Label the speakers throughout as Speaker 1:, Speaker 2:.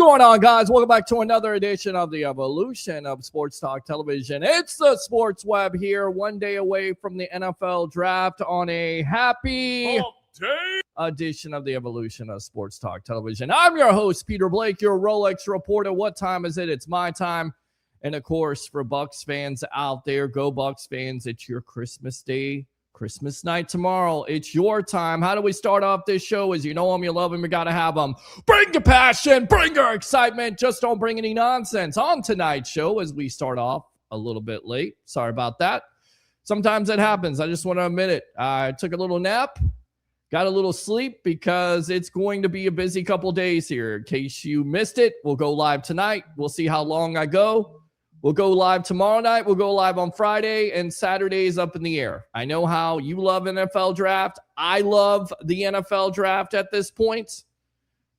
Speaker 1: going on, guys? Welcome back to another edition of the evolution of Sports Talk Television. It's the Sports Web here, one day away from the NFL draft on a happy edition of the evolution of Sports Talk Television. I'm your host, Peter Blake, your Rolex reporter. What time is it? It's my time. And, of course, for Bucs fans out there, go Bucs fans, it's your Christmas Day, Christmas night tomorrow. It's your time. How do we start off this show? As you know them, you love them, you got to have them. Bring your passion, bring your excitement. Just don't bring any nonsense on tonight's show as we start off a little bit late. Sorry about that. Sometimes it happens. I just want to admit it. I took a little nap, got a little sleep because it's going to be a busy couple days here. In case you missed it, we'll go live tonight. We'll see how long I go. We'll go live tomorrow night. We'll go live on Friday, and Saturday is up in the air. I know how you love NFL draft. I love the NFL draft at this point.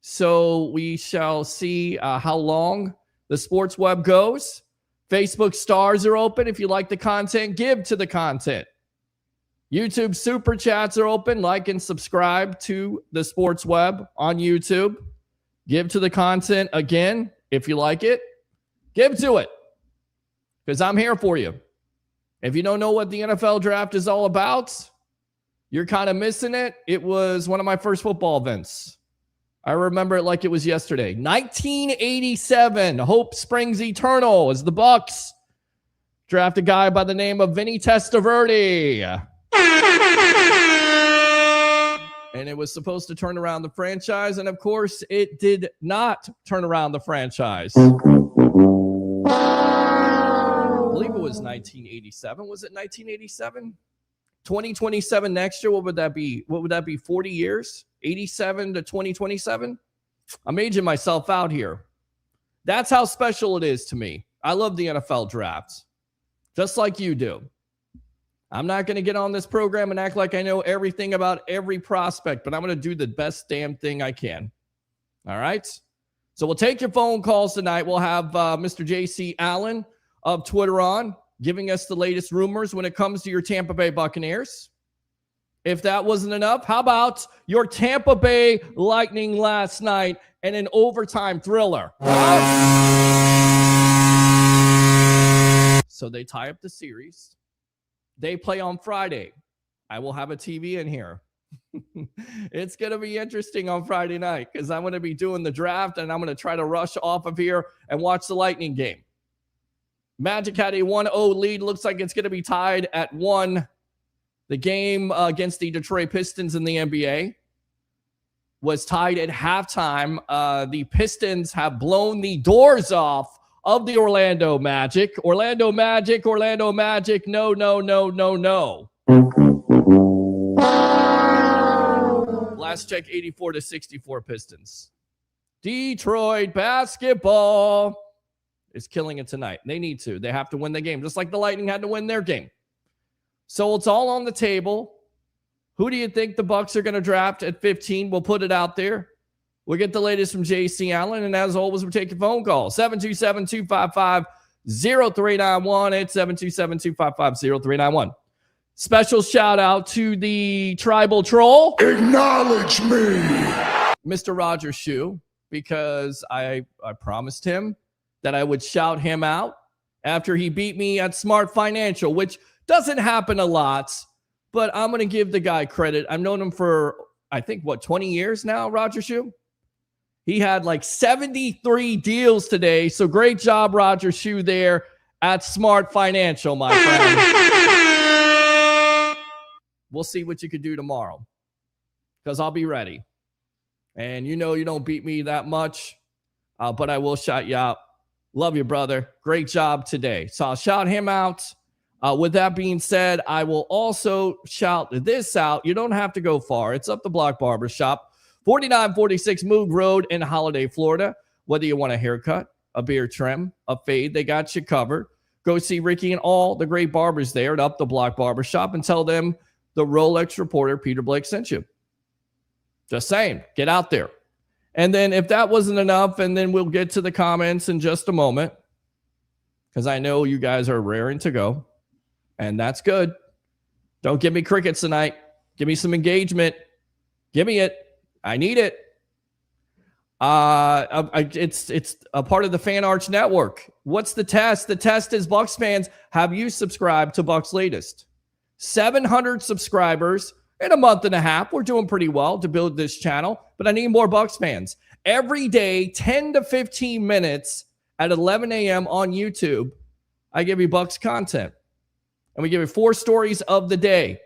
Speaker 1: So we shall see how long the Sports Web goes. Facebook stars are open. If you like the content, give to the content. YouTube super chats are open. Like and subscribe to the Sports Web on YouTube. Give to the content again. If you like it, give to it. Because I'm here for you. If you don't know what the NFL draft is all about, you're kind of missing it. It was one of my first football events. I remember it like it was yesterday. 1987, Hope Springs Eternal as the Bucs draft a guy by the name of Vinny Testaverde. And it was supposed to turn around the franchise, and of course, it did not turn around the franchise. I believe it was 1987. Was it 1987? 2027 next year, what would that be? What would that be, 40 years? 87 to 2027? I'm aging myself out here. That's how special it is to me. I love the NFL drafts, just like you do. I'm not going to get on this program and act like I know everything about every prospect, but I'm going to do the best damn thing I can. All right? So we'll take your phone calls tonight. We'll have Mr. J.C. Allen of Twitter on, giving us the latest rumors when it comes to your Tampa Bay Buccaneers. If that wasn't enough, how about your Tampa Bay Lightning last night and an overtime thriller? So they tie up the series. They play on Friday. I will have a TV in here. It's going to be interesting on Friday night because I'm going to be doing the draft and I'm going to try to rush off of here and watch the Lightning game. Magic had a 1-0 lead. Looks like it's going to be tied at 1. The game against the Detroit Pistons in the NBA was tied at halftime. The Pistons have blown the doors off of the Orlando Magic. Orlando Magic. No, no, no, no, no. Last check, 84-64 Pistons. Detroit basketball is killing it tonight. They need to. They have to win the game, just like the Lightning had to win their game. So it's all on the table. Who do you think the Bucs are going to draft at 15? We'll put it out there. We'll get the latest from J.C. Allen, and as always, we'll take your phone call. 727-255-0391. It's 727-255-0391. Special shout-out to the Tribal Troll.
Speaker 2: Acknowledge me.
Speaker 1: Mr. Roger Shue, because I promised him that I would shout him out after he beat me at Smart Financial, which doesn't happen a lot, but I'm going to give the guy credit. I've known him for, I think, 20 years now, Roger Shue? He had like 73 deals today, so great job, Roger Shue, there at Smart Financial, my friend. We'll see what you can do tomorrow because I'll be ready. And you know you don't beat me that much, but I will shout you out. Love you, brother. Great job today. So I'll shout him out. With that being said, I will also shout this out. You don't have to go far. It's up the block barbershop, 4946 Moog Road in Holiday, Florida. Whether you want a haircut, a beard trim, a fade, they got you covered. Go see Ricky and all the great barbers there at Up the Block Barbershop and tell them the Rolex reporter Peter Blake sent you. Just saying, get out there. And then if that wasn't enough, and then we'll get to the comments in just a moment, because I know you guys are raring to go, and that's good. Don't give me crickets tonight. Give me some engagement. Give me it. I need it. It's a part of the Fan Arch Network. What's the test? The test is, Bucs fans, have you subscribed to Bucs Latest? 700 subscribers in a month and a half. We're doing pretty well to build this channel, but I need more Bucs fans. Every day, 10 to 15 minutes at 11 a.m. on YouTube, I give you Bucs content. And we give you 4 stories of the day.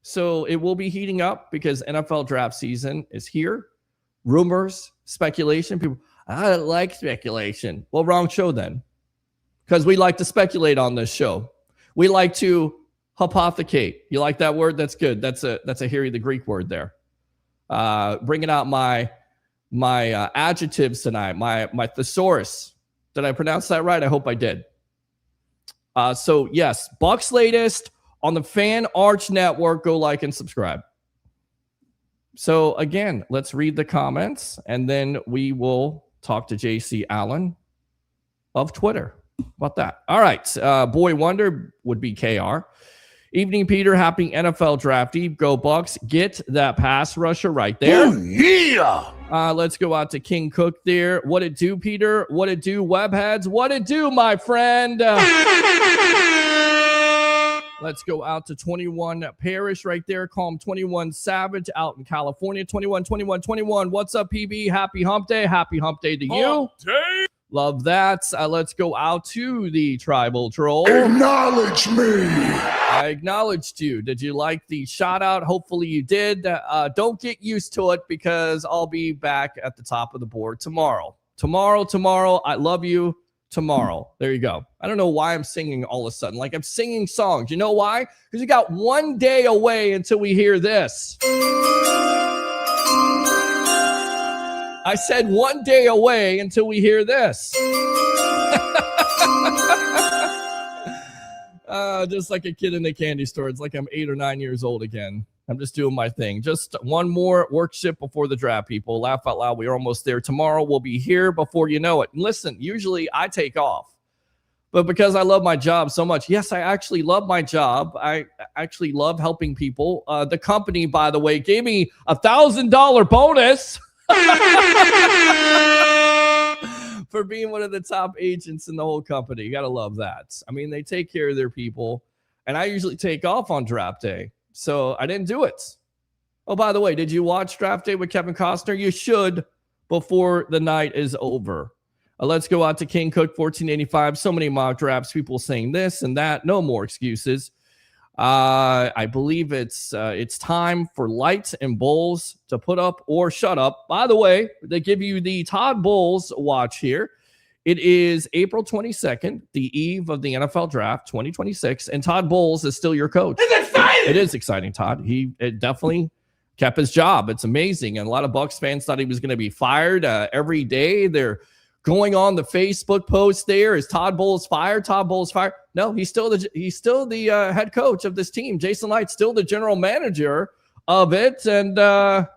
Speaker 1: So it will be heating up because NFL draft season is here. Rumors, speculation. People, I don't like speculation. Well, wrong show then. Because we like to speculate on this show. We like to hypothecate. You like that word? That's good. That's a Harry the Greek word there. Bringing out my adjectives tonight. My thesaurus. Did I pronounce that right? I hope I did. So yes, Bucs Latest on the Fan Arch Network. Go like and subscribe. So again, let's read the comments, and then we will talk to JC Allen of Twitter. How about that? All right. Boy Wonder would be KR. Evening, Peter. Happy NFL Draft Eve. Go Bucs. Get that pass rusher right there.
Speaker 2: Oh, yeah.
Speaker 1: Let's go out to King Cook there. What it do, Peter? What it do, Webheads? What it do, my friend? Let's go out to 21 Parrish right there. Call him 21 Savage out in California. 21. What's up, PB? Happy hump day. Happy hump day to you.
Speaker 2: Hump day.
Speaker 1: Love that. Let's go out to the Tribal Troll.
Speaker 2: Acknowledge me.
Speaker 1: I acknowledged you. Did you like the shout out? Hopefully you did. Don't get used to it because I'll be back at the top of the board tomorrow. Tomorrow. I love you. Tomorrow. There you go. I don't know why I'm singing all of a sudden. Like I'm singing songs. You know why? Because you got one day away until we hear this. I said 1 day away until we hear this. Just like a kid in a candy store. It's like I'm 8 or 9 years old again. I'm just doing my thing. Just one more work shift before the draft, people. Laugh out loud. We're almost there. Tomorrow we'll be here before you know it. And listen, usually I take off. But because I love my job so much, yes, I actually love my job. I actually love helping people. The company, by the way, gave me $1,000 bonus for being one of the top agents in the whole company. You got to love that. I mean, they take care of their people. And I usually take off on draft day. So I didn't do it. Oh, by the way, did you watch Draft Day with Kevin Costner? You should before the night is over. Let's go out to King Cook 1485. So many mock drafts, people saying this and that. No more excuses. I believe it's time for Light and Bulls to put up or shut up. By the way, they give you the Todd Bowles watch here. It is April 22nd, the eve of the NFL Draft 2026, and Todd Bowles is still your coach.
Speaker 2: It's exciting.
Speaker 1: It is exciting, Todd. He definitely kept his job. It's amazing, and a lot of Bucs fans thought he was going to be fired every day. They're going on the Facebook post there. Is Todd Bowles fired? Todd Bowles fired? No, he's still the head coach of this team. Jason Licht, still the general manager of it, and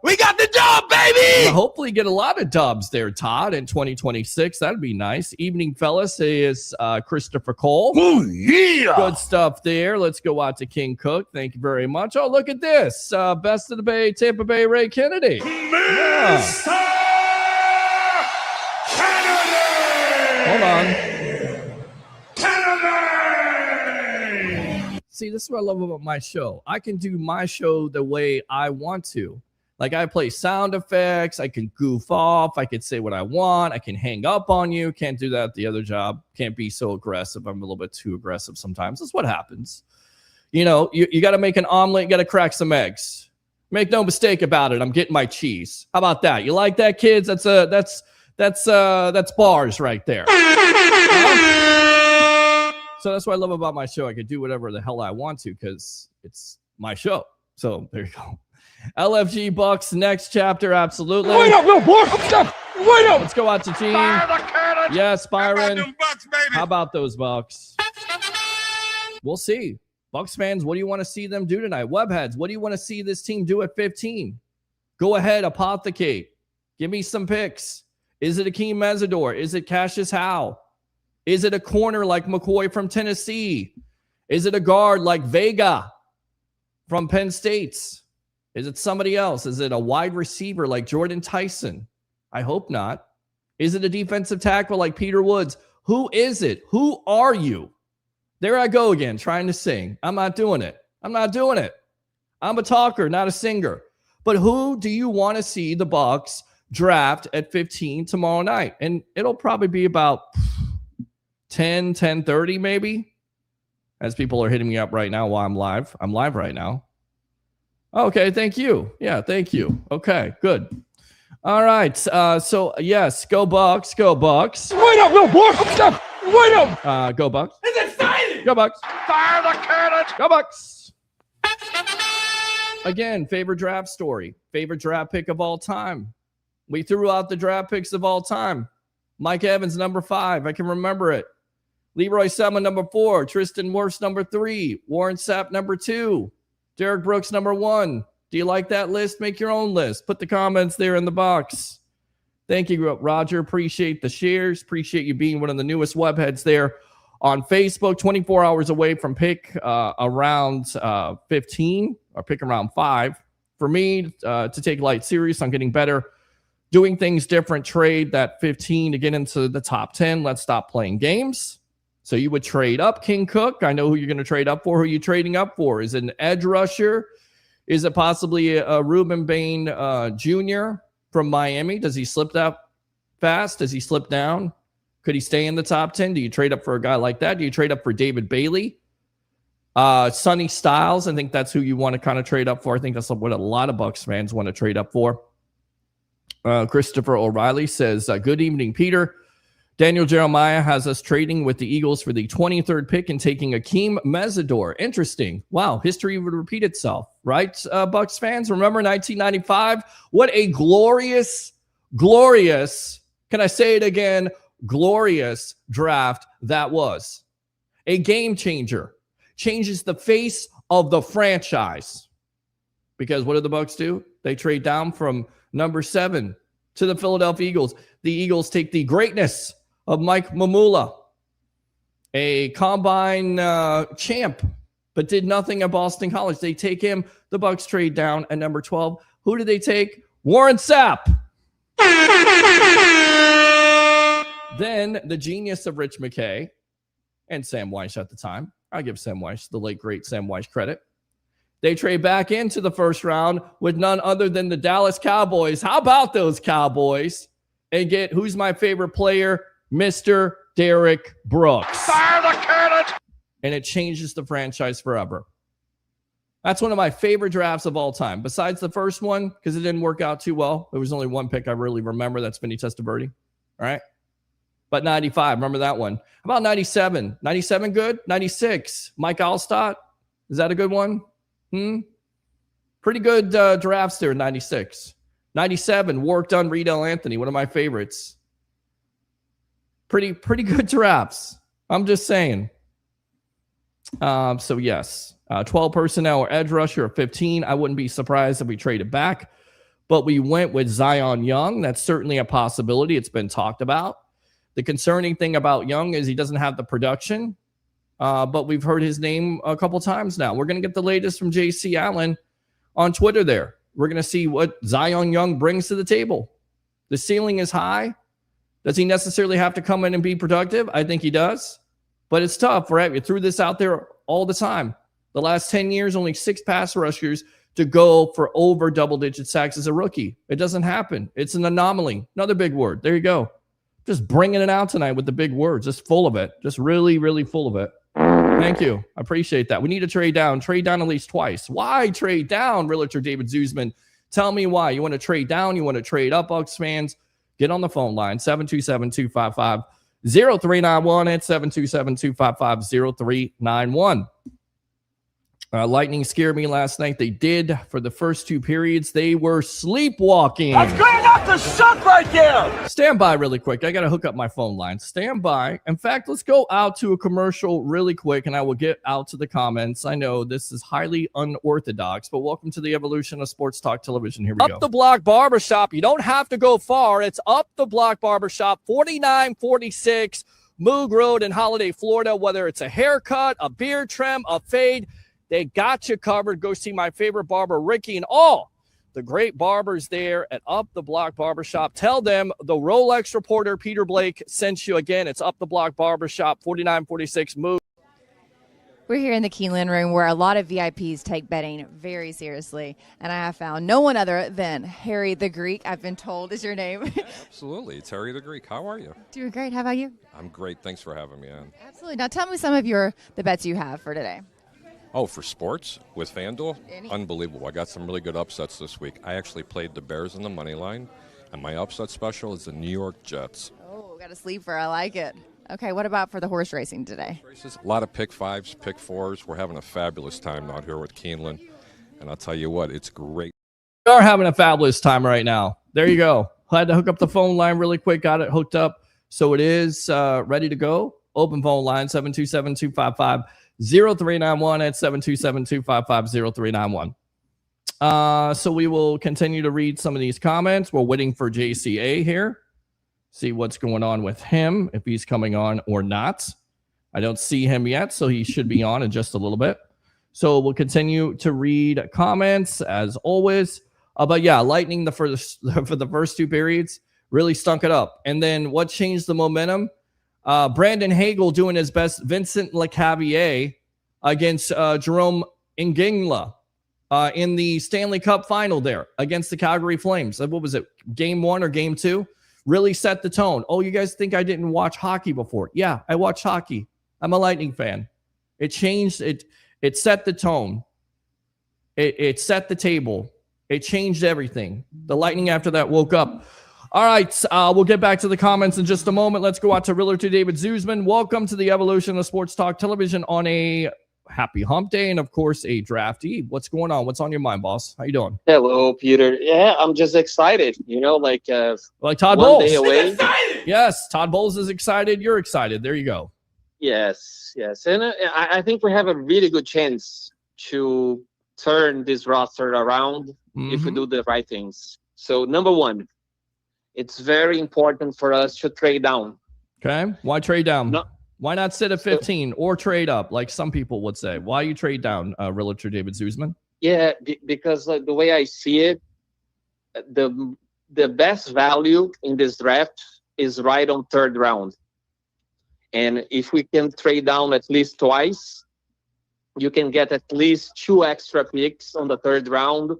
Speaker 2: we got the dub, baby.
Speaker 1: we'll hopefully get a lot of dubs there, Todd, in 2026. That'd be nice. Evening, fellas, is Christopher Cole.
Speaker 2: Oh, yeah.
Speaker 1: Good stuff there. Let's go out to King Cook. Thank you very much. Oh, look at this. Best of the Bay, Tampa Bay, Ray Kennedy.
Speaker 2: Mr. Kennedy.
Speaker 1: Hold on.
Speaker 2: Kennedy.
Speaker 1: See, this is what I love about my show. I can do my show the way I want to. Like, I play sound effects. I can goof off. I can say what I want. I can hang up on you. Can't do that at the other job. Can't be so aggressive. I'm a little bit too aggressive sometimes. That's what happens. You know, you got to make an omelet. You got to crack some eggs. Make no mistake about it. I'm getting my cheese. How about that? You like that, kids? That's bars right there. So that's what I love about my show. I can do whatever the hell I want to because it's my show. So there you go. LFG Bucs, next chapter, absolutely.
Speaker 2: Wait up, Wait up.
Speaker 1: Let's go out to Gene. Yes, Byron. How about those Bucs? We'll see. Bucs fans, what do you want to see them do tonight? Webheads, what do you want to see this team do at 15? Go ahead, apothecate. Give me some picks. Is it Akeem Mesidor? Is it Cassius Howe? Is it a corner like McCoy from Tennessee? Is it a guard like Vega from Penn State? Is it somebody else? Is it a wide receiver like Jordan Tyson? I hope not. Is it a defensive tackle like Peter Woods? Who is it? Who are you? There I go again, trying to sing. I'm not doing it. I'm a talker, not a singer. But who do you want to see the Bucs draft at 15 tomorrow night? And it'll probably be about 10:30 maybe, as people are hitting me up right now while I'm live. I'm live right now. Okay, thank you. Yeah, thank you. Okay, good. All right. So, yes, go Bucs. Go Bucs.
Speaker 2: Wait up, little boy. Wait up.
Speaker 1: Go Bucs.
Speaker 2: It's exciting.
Speaker 1: Go Bucs.
Speaker 2: Fire the cannon.
Speaker 1: Go Bucs. Again, favorite draft story. Favorite draft pick of all time. We threw out the draft picks of all time. Mike Evans, number 5. I can remember it. Leroy Selma, number 4. Tristan Wirfs, number 3. Warren Sapp, number 2. Derek Brooks, number 1. Do you like that list? Make your own list. Put the comments there in the box. Thank you, Roger. Appreciate the shares. Appreciate you being one of the newest webheads there on Facebook. 24 hours away from pick around 15 or pick around 5. For me to take light serious, I'm getting better. Doing things different. Trade that 15 to get into the top 10. Let's stop playing games. So you would trade up, King Cook. I know who you're going to trade up for. Who are you trading up for? Is it an edge rusher? Is it possibly a Ruben Bain Jr. from Miami? Does he slip that fast? Does he slip down? Could he stay in the top 10? Do you trade up for a guy like that? Do you trade up for David Bailey? Sonny Styles, I think that's who you want to kind of trade up for. I think that's what a lot of Bucs fans want to trade up for. Christopher O'Reilly says, good evening, Peter. Daniel Jeremiah has us trading with the Eagles for the 23rd pick and taking Akeem Mesidor. Interesting. Wow, history would repeat itself, right, Bucs fans? Remember 1995? What a glorious, can I say it again, glorious draft that was. A game changer. Changes the face of the franchise. Because what do the Bucs do? They trade down from number 7 to the Philadelphia Eagles. The Eagles take the greatness of Mike Mamula, a combine champ, but did nothing at Boston College. They take him. The Bucs trade down at number 12. Who did they take? Warren Sapp. Then the genius of Rich McKay and Sam Weiss at the time. I'll give Sam Weiss, the late, great Sam Weiss, credit. They trade back into the first round with none other than the Dallas Cowboys. How about those Cowboys? And get, who's my favorite player? Mr. Derek Brooks.
Speaker 2: Fire the cannon.
Speaker 1: And it changes the franchise forever. That's one of my favorite drafts of all time. Besides the first one, because it didn't work out too well. There was only one pick I really remember. That's Vinny Testaverde. All right. But 95, remember that one. How about 97? 97 good? 96. Mike Alstott. Is that a good one? Pretty good drafts there in 96. 97, Warwick Dunn, Riedel Anthony, one of my favorites. Pretty good drafts. I'm just saying. So yes, 12 personnel or edge rusher or 15. I wouldn't be surprised if we traded back, but we went with Zion Young. That's certainly a possibility. It's been talked about. The concerning thing about Young is he doesn't have the production, but we've heard his name a couple times now. We're going to get the latest from JC Allen on Twitter there. We're going to see what Zion Young brings to the table. The ceiling is high. Does he necessarily have to come in and be productive? I think he does. But it's tough, right? We threw this out there all the time. The last 10 years, only 6 pass rushers to go for over double-digit sacks as a rookie. It doesn't happen. It's an anomaly. Another big word. There you go. Just bringing it out tonight with the big words. Just full of it. Just really, really full of it. Thank you. I appreciate that. We need to trade down. Trade down at least twice. Why trade down, Realtor David Zuzman? Tell me why. You want to trade down? You want to trade up, Bucs fans? Get on the phone line, 727-255-0391 and 727-255-0391. Lightning scared me last night. They did. For the first 2 periods, they were sleepwalking.
Speaker 2: That's good enough to suck right there.
Speaker 1: Stand by really quick. I got to hook up my phone line. Stand by. In fact, let's go out to a commercial really quick, and I will get out to the comments. I know this is highly unorthodox, but welcome to the evolution of sports talk television. Here we go.
Speaker 3: Up the Block Barbershop. You don't have to go far. It's Up the Block Barbershop, 4946 Moog Road in Holiday, Florida. Whether it's a haircut, a beard trim, a fade, they got you covered. Go see my favorite barber, Ricky, and all the great barbers there at Up the Block Barbershop. Tell them the Rolex reporter Peter Blake sent you. Again, it's Up the Block Barbershop, 4946 Move.
Speaker 4: We're here in the Keeneland room where a lot of VIPs take betting very seriously. And I have found no one other than Harry the Greek, I've been told is your name.
Speaker 5: Absolutely. It's Harry the Greek. How are you?
Speaker 4: Doing great. How about you?
Speaker 5: I'm great. Thanks for having me on.
Speaker 4: Absolutely. Now tell me some of the bets you have for today.
Speaker 5: Oh, for sports with FanDuel? Unbelievable. I got some really good upsets this week. I actually played the Bears in the money line, and my upset special is the New York Jets.
Speaker 4: Oh, got a sleeper. I like it. Okay, what about for the horse racing today?
Speaker 5: A lot of pick fives, pick fours. We're having a fabulous time out here with Keeneland, and I'll tell you what, it's great.
Speaker 1: We are having a fabulous time right now. There you go. I had to hook up the phone line really quick, got it hooked up. So it is ready to go. Open phone line, 727-255-0391 at 727-255-0391. So we will continue to read some of these comments. We're waiting for JCA here. See what's going on with him, if he's coming on or not. I don't see him yet, so he should be on in just a little bit. So we'll continue to read comments as always. But yeah, Lightning for the first two periods really stunk it up. And then what changed the momentum? Brandon Hagel doing his best. Vincent Lecavalier against Jerome Ingingla in the Stanley Cup final there against the Calgary Flames. What was it, game 1 or game 2? Really set the tone. Oh, you guys think I didn't watch hockey before? Yeah, I watched hockey. I'm a Lightning fan. It changed. It set the tone. It set the table. It changed everything. The Lightning after that woke up. All right, we'll get back to the comments in just a moment. Let's go out to Realtor David Zuzman. Welcome to the evolution of Sports Talk Television on a happy hump day and, of course, a draft eve. What's going on? What's on your mind, boss? How you doing?
Speaker 6: Hello, Peter. Yeah, I'm just excited.
Speaker 1: Like Todd
Speaker 6: one
Speaker 1: Bowles.
Speaker 6: day away.
Speaker 1: Yes, Todd Bowles is excited. You're excited. There you go.
Speaker 6: Yes. And I think we have a really good chance to turn this roster around if we do the right things. So, number one, it's very important for us to trade down.
Speaker 1: Okay. Why trade down?
Speaker 6: No.
Speaker 1: Why not sit at 15 or trade up, like some people would say? Why you trade down, Realtor David Zuzman?
Speaker 6: Yeah, because the way I see it, the best value in this draft is right on third round. And if we can trade down at least twice, you can get at least 2 extra picks on the third round.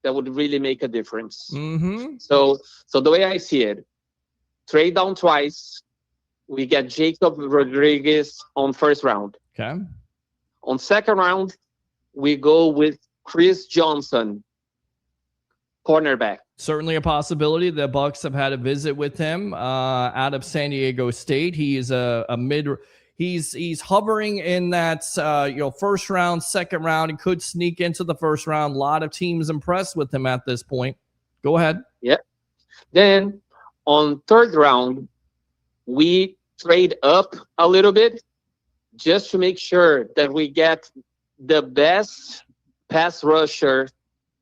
Speaker 6: That would really make a difference. So the way I see it, trade down twice. We get Jacob Rodriguez on first round.
Speaker 1: Okay.
Speaker 6: On second round, we go with Chris Johnson, cornerback.
Speaker 1: Certainly a possibility. The Bucs have had a visit with him out of San Diego State. He is a mid. He's hovering in that first round, second round. He could sneak into the first round. A lot of teams impressed with him at this point. Go ahead.
Speaker 6: Yeah. Then on third round, we trade up a little bit just to make sure that we get the best pass rusher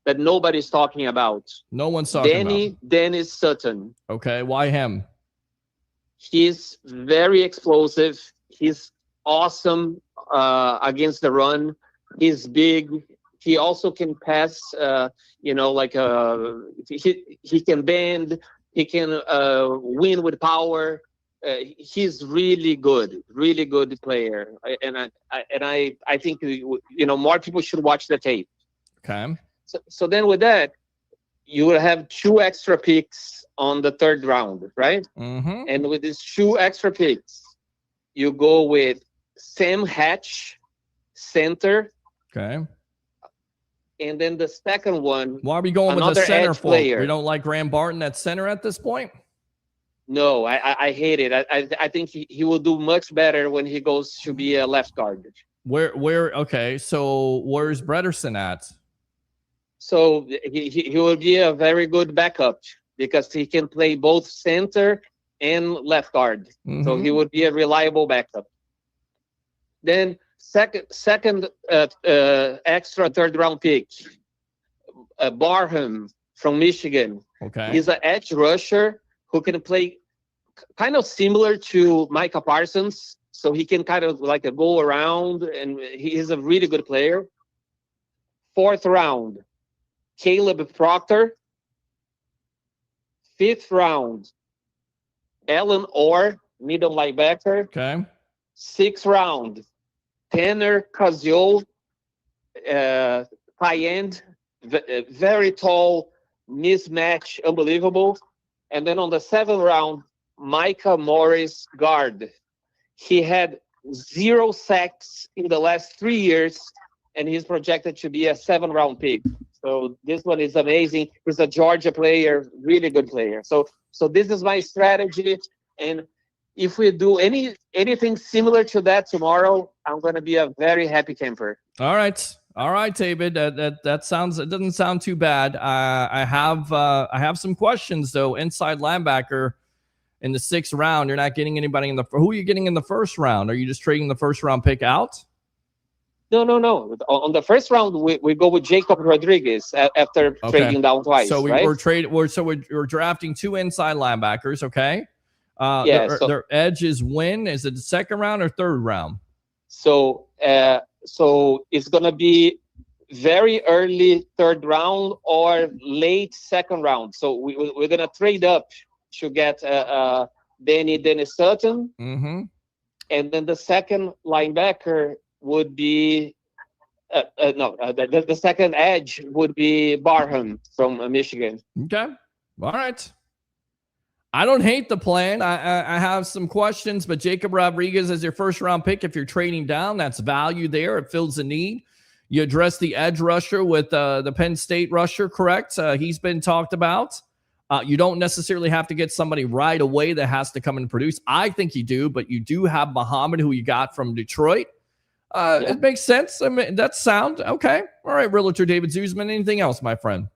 Speaker 6: that nobody's talking about.
Speaker 1: No one's talking about.
Speaker 6: Dennis Sutton.
Speaker 1: Okay, why him?
Speaker 6: He's very explosive. He's awesome against the run. He's big. He also can pass, he can bend. He can win with power. He's really good player. And I think, more people should watch the tape.
Speaker 1: Okay.
Speaker 6: So then with that, you will have 2 extra picks on the third round, right? And with these 2 extra picks, you go with Sam Hatch, center.
Speaker 1: Okay.
Speaker 6: And then the second one.
Speaker 1: Why are we going with the center for?
Speaker 6: Player.
Speaker 1: We don't like Graham Barton at center at this point?
Speaker 6: No, I hate it. I think he will do much better when he goes to be a left guard.
Speaker 1: Okay, so where's Brederson at?
Speaker 6: So he will be a very good backup because he can play both center and left guard. So he would be a reliable backup. Then second extra third round pick, Barham from Michigan.
Speaker 1: Okay.
Speaker 6: He's an edge rusher who can play kind of similar to Micah Parsons. So he can kind of like go around, and he is a really good player. Fourth round, Caleb Proctor. 5th round, Alan Orr, middle linebacker.
Speaker 1: Okay.
Speaker 6: 6th round, Tanner Cazio, tight end, very tall, mismatch, unbelievable. And then on the 7th round, Micah Morris, guard. He had 0 sacks in the last 3 years, and he's projected to be a 7th round pick. So this one is amazing. He's a Georgia player, really good player. So this is my strategy. And if we do anything similar to that tomorrow, I'm going to be a very happy camper.
Speaker 1: All right, David. That sounds. It doesn't sound too bad. I have some questions though. Inside linebacker in the 6th round. You're not getting anybody in the. Who are you getting in the 1st round? Are you just trading the 1st round pick out?
Speaker 6: No. On the 1st round, we go with Jacob Rodriguez after trading down twice.
Speaker 1: So
Speaker 6: right?
Speaker 1: we're drafting 2 inside linebackers. Okay. Their edge is when? Is it the 2nd round or 3rd round?
Speaker 6: So it's gonna be very early 3rd round or late 2nd round. So we're gonna trade up to get Dennis Sutton, and then the 2nd linebacker would be the 2nd edge would be Barham from Michigan.
Speaker 1: Okay, all right. I don't hate the plan. I have some questions, but Jacob Rodriguez as your 1st round pick. If you're trading down, that's value there. It fills a need. You address the edge rusher with the Penn State rusher, correct? He's been talked about. You don't necessarily have to get somebody right away that has to come and produce. I think you do, but you do have Muhammad, who you got from Detroit. It makes sense. I mean, that's sound. Okay. All right, Realtor David Zuzman. Anything else, my friend?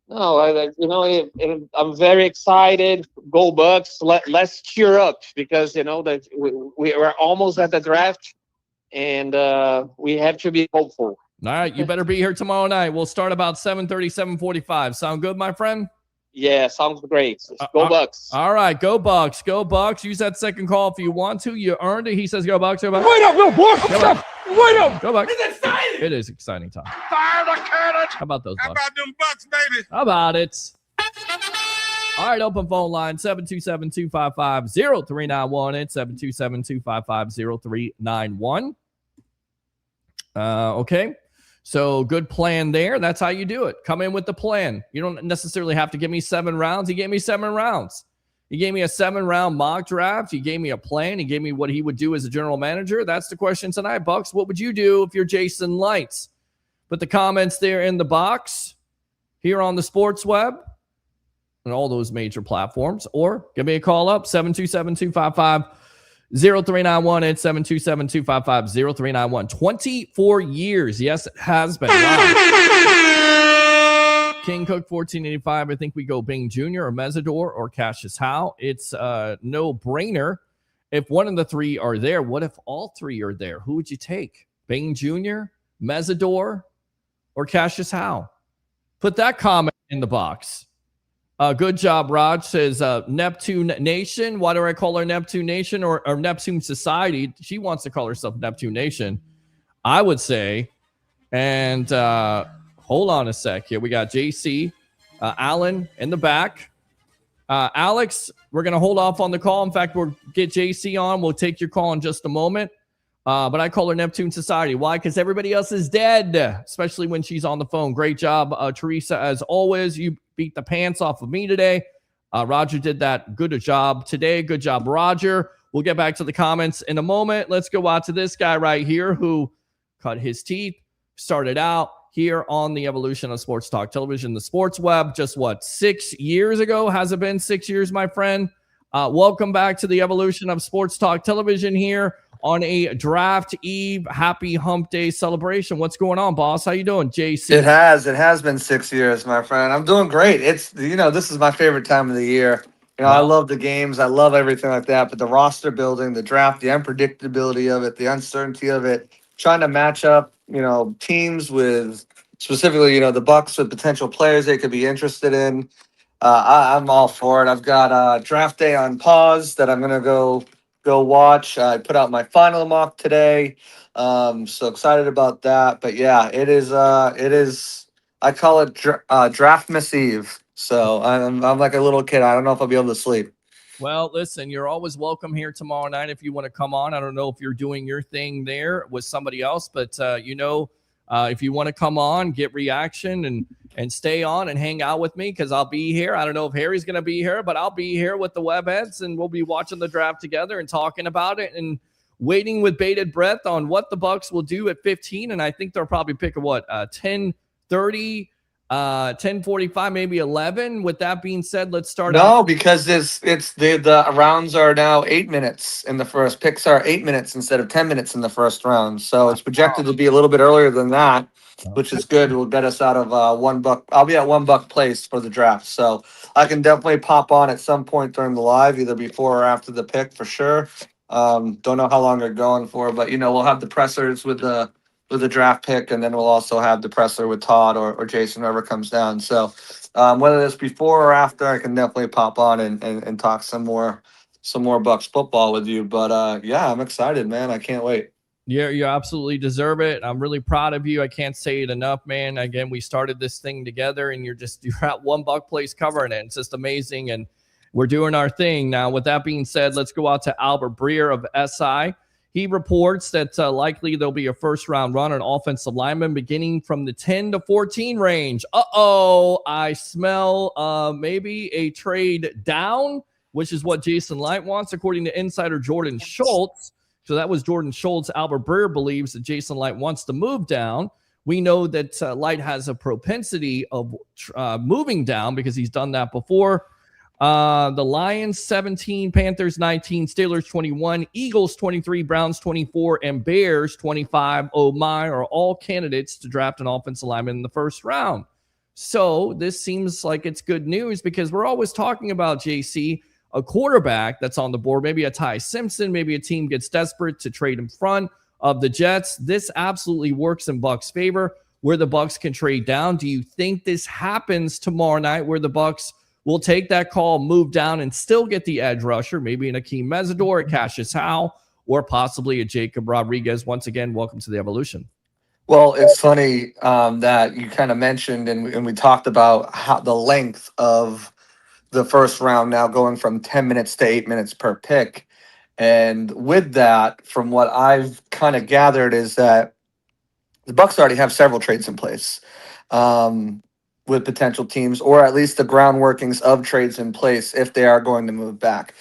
Speaker 6: No, I'm very excited. Go Bucs! Let's cheer up because that we are almost at the draft, and we have to be hopeful.
Speaker 1: All right, you better be here tomorrow night. We'll start about 7:30, 7:45. Sound good, my friend?
Speaker 6: Yeah, sounds great. Go Bucs!
Speaker 1: All right, go Bucs. Go Bucs. Use that 2nd call if you want to. You earned it. He says go Bucs. Go Bucs.
Speaker 2: Wait up, little boy! Wait up!
Speaker 1: Go Bucs.
Speaker 2: It's exciting!
Speaker 1: It is exciting time.
Speaker 2: Fire the cannons!
Speaker 1: How about those Bucs?
Speaker 2: How about them Bucs, baby?
Speaker 1: How about it? All right, open phone line 727-255-0391. It's 727-255-0391. Okay. So good plan there. That's how you do it. Come in with the plan. You don't necessarily have to give me 7 rounds. He gave me 7 rounds. He gave me a 7-round mock draft. He gave me a plan. He gave me what he would do as a general manager. That's the question tonight, Bucs. What would you do if you're Jason Licht? Put the comments there in the box here on the Sports Web and all those major platforms, or give me a call up 727-255-0391 and 727-255-0391. 24 years. Yes, it has been. Wow. King Cook 1485. I think we go Bing Jr. or Mesidor or Cassius Howe. It's a no-brainer. If one of the 3 are there, what if all 3 are there? Who would you take? Bing Jr., Mesidor, or Cassius Howe? Put that comment in the box. Good job, Raj says Neptune Nation. Why do I call her Neptune Nation or Neptune Society? She wants to call herself Neptune Nation, I would say. And hold on a sec here. We got JC, Alan in the back. Alex, we're going to hold off on the call. In fact, we'll get JC on. We'll take your call in just a moment. But I call her Neptune Society. Why? Because everybody else is dead, especially when she's on the phone. Great job, Teresa, as always. You beat the pants off of me today. Roger did that good job today. Good job, Roger. We'll get back to the comments in a moment. Let's go out to this guy right here who cut his teeth, started out here on the evolution of sports talk television, the Sports Web, just 6 years ago? Has it been 6 years, my friend? Welcome back to the evolution of sports talk television here on a draft eve. Happy hump day celebration. What's going on, boss? How you doing, JC?
Speaker 7: It has been 6 years, my friend. I'm doing great. It's, this is my favorite time of the year. I love the games. I love everything like that. But the roster building, the draft, the unpredictability of it, the uncertainty of it, trying to match up, teams with specifically, the Bucs with potential players they could be interested in. I'm all for it. I've got draft day on pause that I'm going to go watch. I put out my final mock today. So excited about that. But yeah, it is I call it draft miss eve. So I'm like a little kid. I don't know if I'll be able to sleep.
Speaker 1: Well, listen, you're always welcome here tomorrow night if you want to come on. I don't know if you're doing your thing there with somebody else, but if you want to come on, get reaction and stay on and hang out with me because I'll be here. I don't know if Harry's going to be here, but I'll be here with the webheads and we'll be watching the draft together and talking about it and waiting with bated breath on what the Bucs will do at 15. And I think they'll probably pick a 10:30. 10:45, maybe 11. With that being said, let's start out.
Speaker 7: No, because it's the rounds are now 8 minutes in the first. Picks are 8 minutes instead of 10 minutes in the first round. So it's projected to be a little bit earlier than that, which is good. It will get us out of $1. I'll be at $1 place for the draft, so I can definitely pop on at some point during the live, either before or after the pick for sure. Don't know how long they're going for, but we'll have the pressers with the draft pick, and then we'll also have the presser with Todd or Jason, whoever comes down. So whether it's before or after, I can definitely pop on and talk some more Bucs football with you. But yeah, I'm excited, man. I can't wait.
Speaker 1: Yeah, you absolutely deserve it. I'm really proud of you. I can't say it enough, man. Again, we started this thing together, and you're at $1 place covering it. It's just amazing, and we're doing our thing now. With that being said, let's go out to Albert Breer of SI. He reports that likely there'll be a first-round run on offensive lineman beginning from the 10 to 14 range. I smell maybe a trade down, which is what Jason Licht wants, according to insider Jordan Schultz. So that was Jordan Schultz. Albert Breer believes that Jason Licht wants to move down. We know that Licht has a propensity of moving down because he's done that before. The Lions 17, Panthers 19, Steelers 21, Eagles 23, Browns 24, and Bears 25. Oh my, are all candidates to draft an offensive lineman in the first round. So this seems like it's good news because we're always talking about, JC, a quarterback that's on the board, maybe a Ty Simpson, maybe a team gets desperate to trade in front of the Jets. This absolutely works in Bucs' favor where the Bucs can trade down. Do you think this happens tomorrow night where the Bucs will take that call, move down, and still get the edge rusher, maybe an Akeem Mesidor, a Cassius Howe, or possibly a Jacob Rodriguez? Once again, welcome to the Evolution.
Speaker 7: Well, it's funny that you kind of mentioned and we talked about how the length of the first round now going from 10 minutes to 8 minutes per pick. And with that, from what I've kind of gathered, is that the Bucs already have several trades in place with potential teams, or at least the ground workings of trades in place if they are going to move back.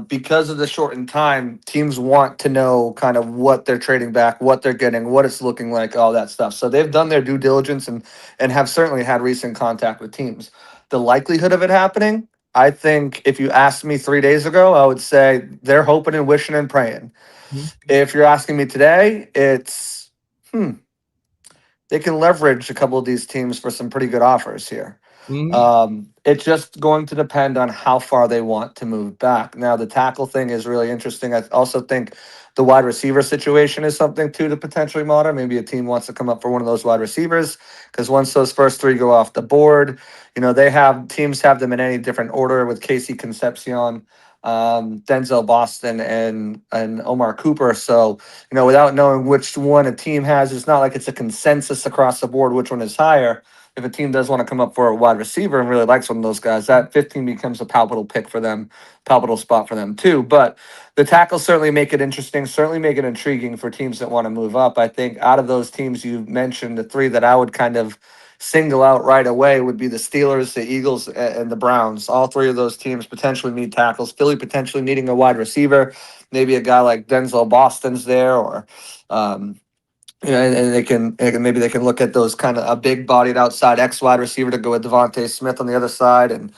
Speaker 7: Because of the shortened time, teams want to know kind of what they're trading back, what they're getting, what it's looking like, all that stuff. So they've done their due diligence and have certainly had recent contact with teams. The likelihood of it happening, I think if you asked me 3 days ago, I would say they're hoping and wishing and praying. Mm-hmm. If you're asking me today, it's they can leverage a couple of these teams for some pretty good offers here. Mm-hmm. It's just going to depend on how far they want to move back. Now, the tackle thing is really interesting. I also think the wide receiver situation is something too to potentially monitor. Maybe a team wants to come up for one of those wide receivers because once those first three go off the board, teams have them in any different order with Casey Concepcion, Denzel Boston, and Omar Cooper. So, without knowing which one a team has, it's not like it's a consensus across the board which one is higher. If a team does want to come up for a wide receiver and really likes one of those guys, that 15 becomes a palpable pick for them, palpable spot for them too. But the tackles certainly make it interesting, certainly make it intriguing for teams that want to move up. I think out of those teams you mentioned, the three that I would kind of single out right away would be the Steelers, the Eagles, and the Browns. All three of those teams potentially need tackles. Philly potentially needing a wide receiver, maybe a guy like Denzel Boston's there, or and they can maybe they can look at those kind of a big-bodied outside X wide receiver to go with Devontae Smith on the other side, and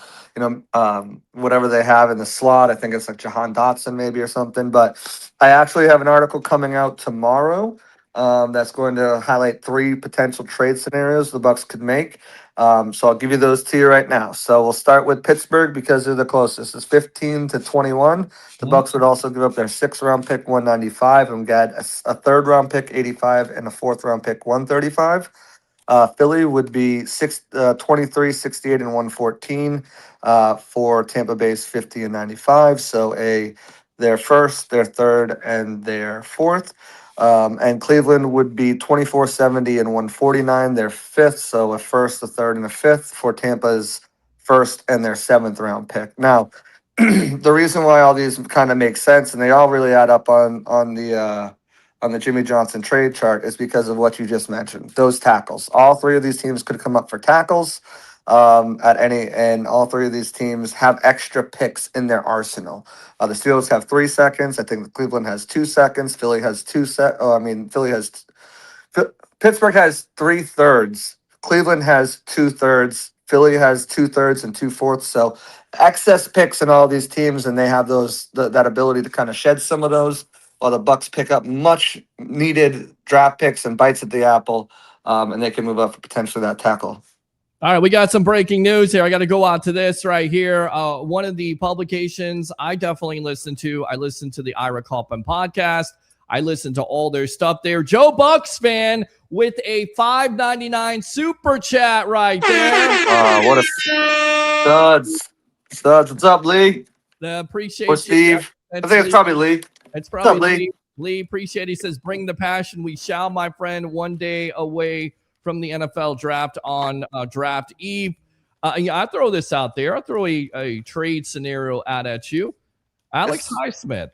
Speaker 7: whatever they have in the slot. I think it's like Jahan Dotson maybe or something. But I actually have an article coming out tomorrow that's going to highlight 3 potential trade scenarios the Bucs could make. So I'll give you those to you right now. So we'll start with Pittsburgh because they're the closest. It's 15 to 21. The Bucs would also give up their 6th round pick, 195, and get a 3rd round pick, 85, and a 4th round pick, 135. Philly would be 23, 68, and 114 for Tampa Bay's 50 and 95. So their 1st, their 3rd, and their 4th. And Cleveland would be 2470 and 149. They're fifth, so a first, a third, and a fifth for Tampa's first and their seventh round pick. Now, the reason why all these kind of make sense and they all really add up on the Jimmy Johnson trade chart is because of what you just mentioned. Those tackles. All three of these teams could come up for tackles and all three of these teams have extra picks in their arsenal. The Steelers have 3 seconds. I think Cleveland has 2 seconds. Philly has Pittsburgh has 3/3. Cleveland has 2/3. Philly has 2/3 and 2/4. So excess picks in all these teams, and they have that ability to kind of shed some of those, while the Bucs pick up much needed draft picks and bites at the apple, and they can move up for potentially that tackle.
Speaker 1: All right, we got some breaking news here. I got to go out to this right here. One of the publications I definitely listen to. I listen to the Ira Kaufman podcast. I listen to all their stuff there. Joe Bucs fan with a $5.99 super chat right there.
Speaker 7: What a studs. What's up, Lee?
Speaker 1: Appreciate
Speaker 7: Or Steve. I think it's probably Lee.
Speaker 1: It's probably
Speaker 7: What's up, Lee?
Speaker 1: Lee, appreciate it. He says, bring the passion. We shall, my friend, one day away from the NFL draft on draft eve. I throw this out there. I throw a trade scenario out at you. Alex Highsmith,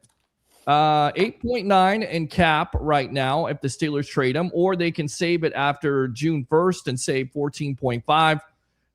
Speaker 1: 8.9 in cap right now if the Steelers trade him, or they can save it after June 1st and save 14.5.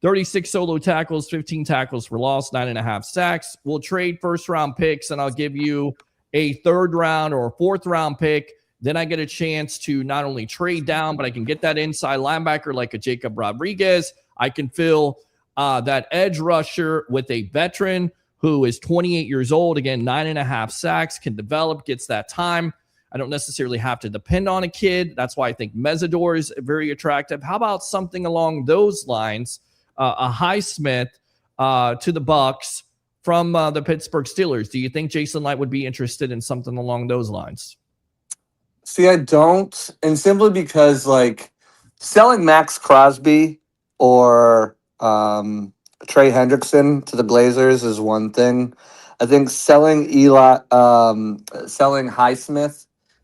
Speaker 1: 36 solo tackles, 15 tackles for loss, 9.5 sacks. We'll trade first-round picks, and I'll give you a third-round or a fourth-round pick. Then I get a chance to not only trade down, but I can get that inside linebacker like a Jacob Rodriguez. I can fill that edge rusher with a veteran who is 28 years old. Again, 9.5 sacks, can develop, gets that time. I don't necessarily have to depend on a kid. That's why I think Mesidor is very attractive. How about something along those lines? A Highsmith to the Bucs from the Pittsburgh Steelers. Do you think Jason Licht would be interested in something along those lines?
Speaker 7: See, I don't, and simply because selling Max Crosby or Trey Hendrickson to the Blazers is one thing. I think selling Highsmith,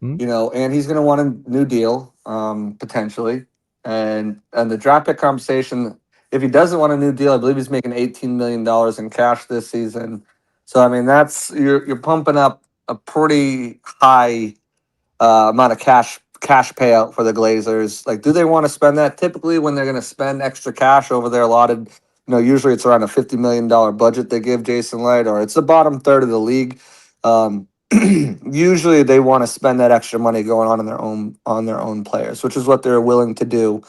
Speaker 7: and he's going to want a new deal potentially, and the draft pick conversation. If he doesn't want a new deal, I believe he's making $18 million in cash this season. So I mean, that's you're pumping up a pretty high amount of cash payout for the Glazers. Do they want to spend that? Typically, when they're going to spend extra cash over their allotted, usually it's around a $50 million budget they give Jason Licht, or it's the bottom third of the league. Usually, they want to spend that extra money going on their own players, which is what they're willing to do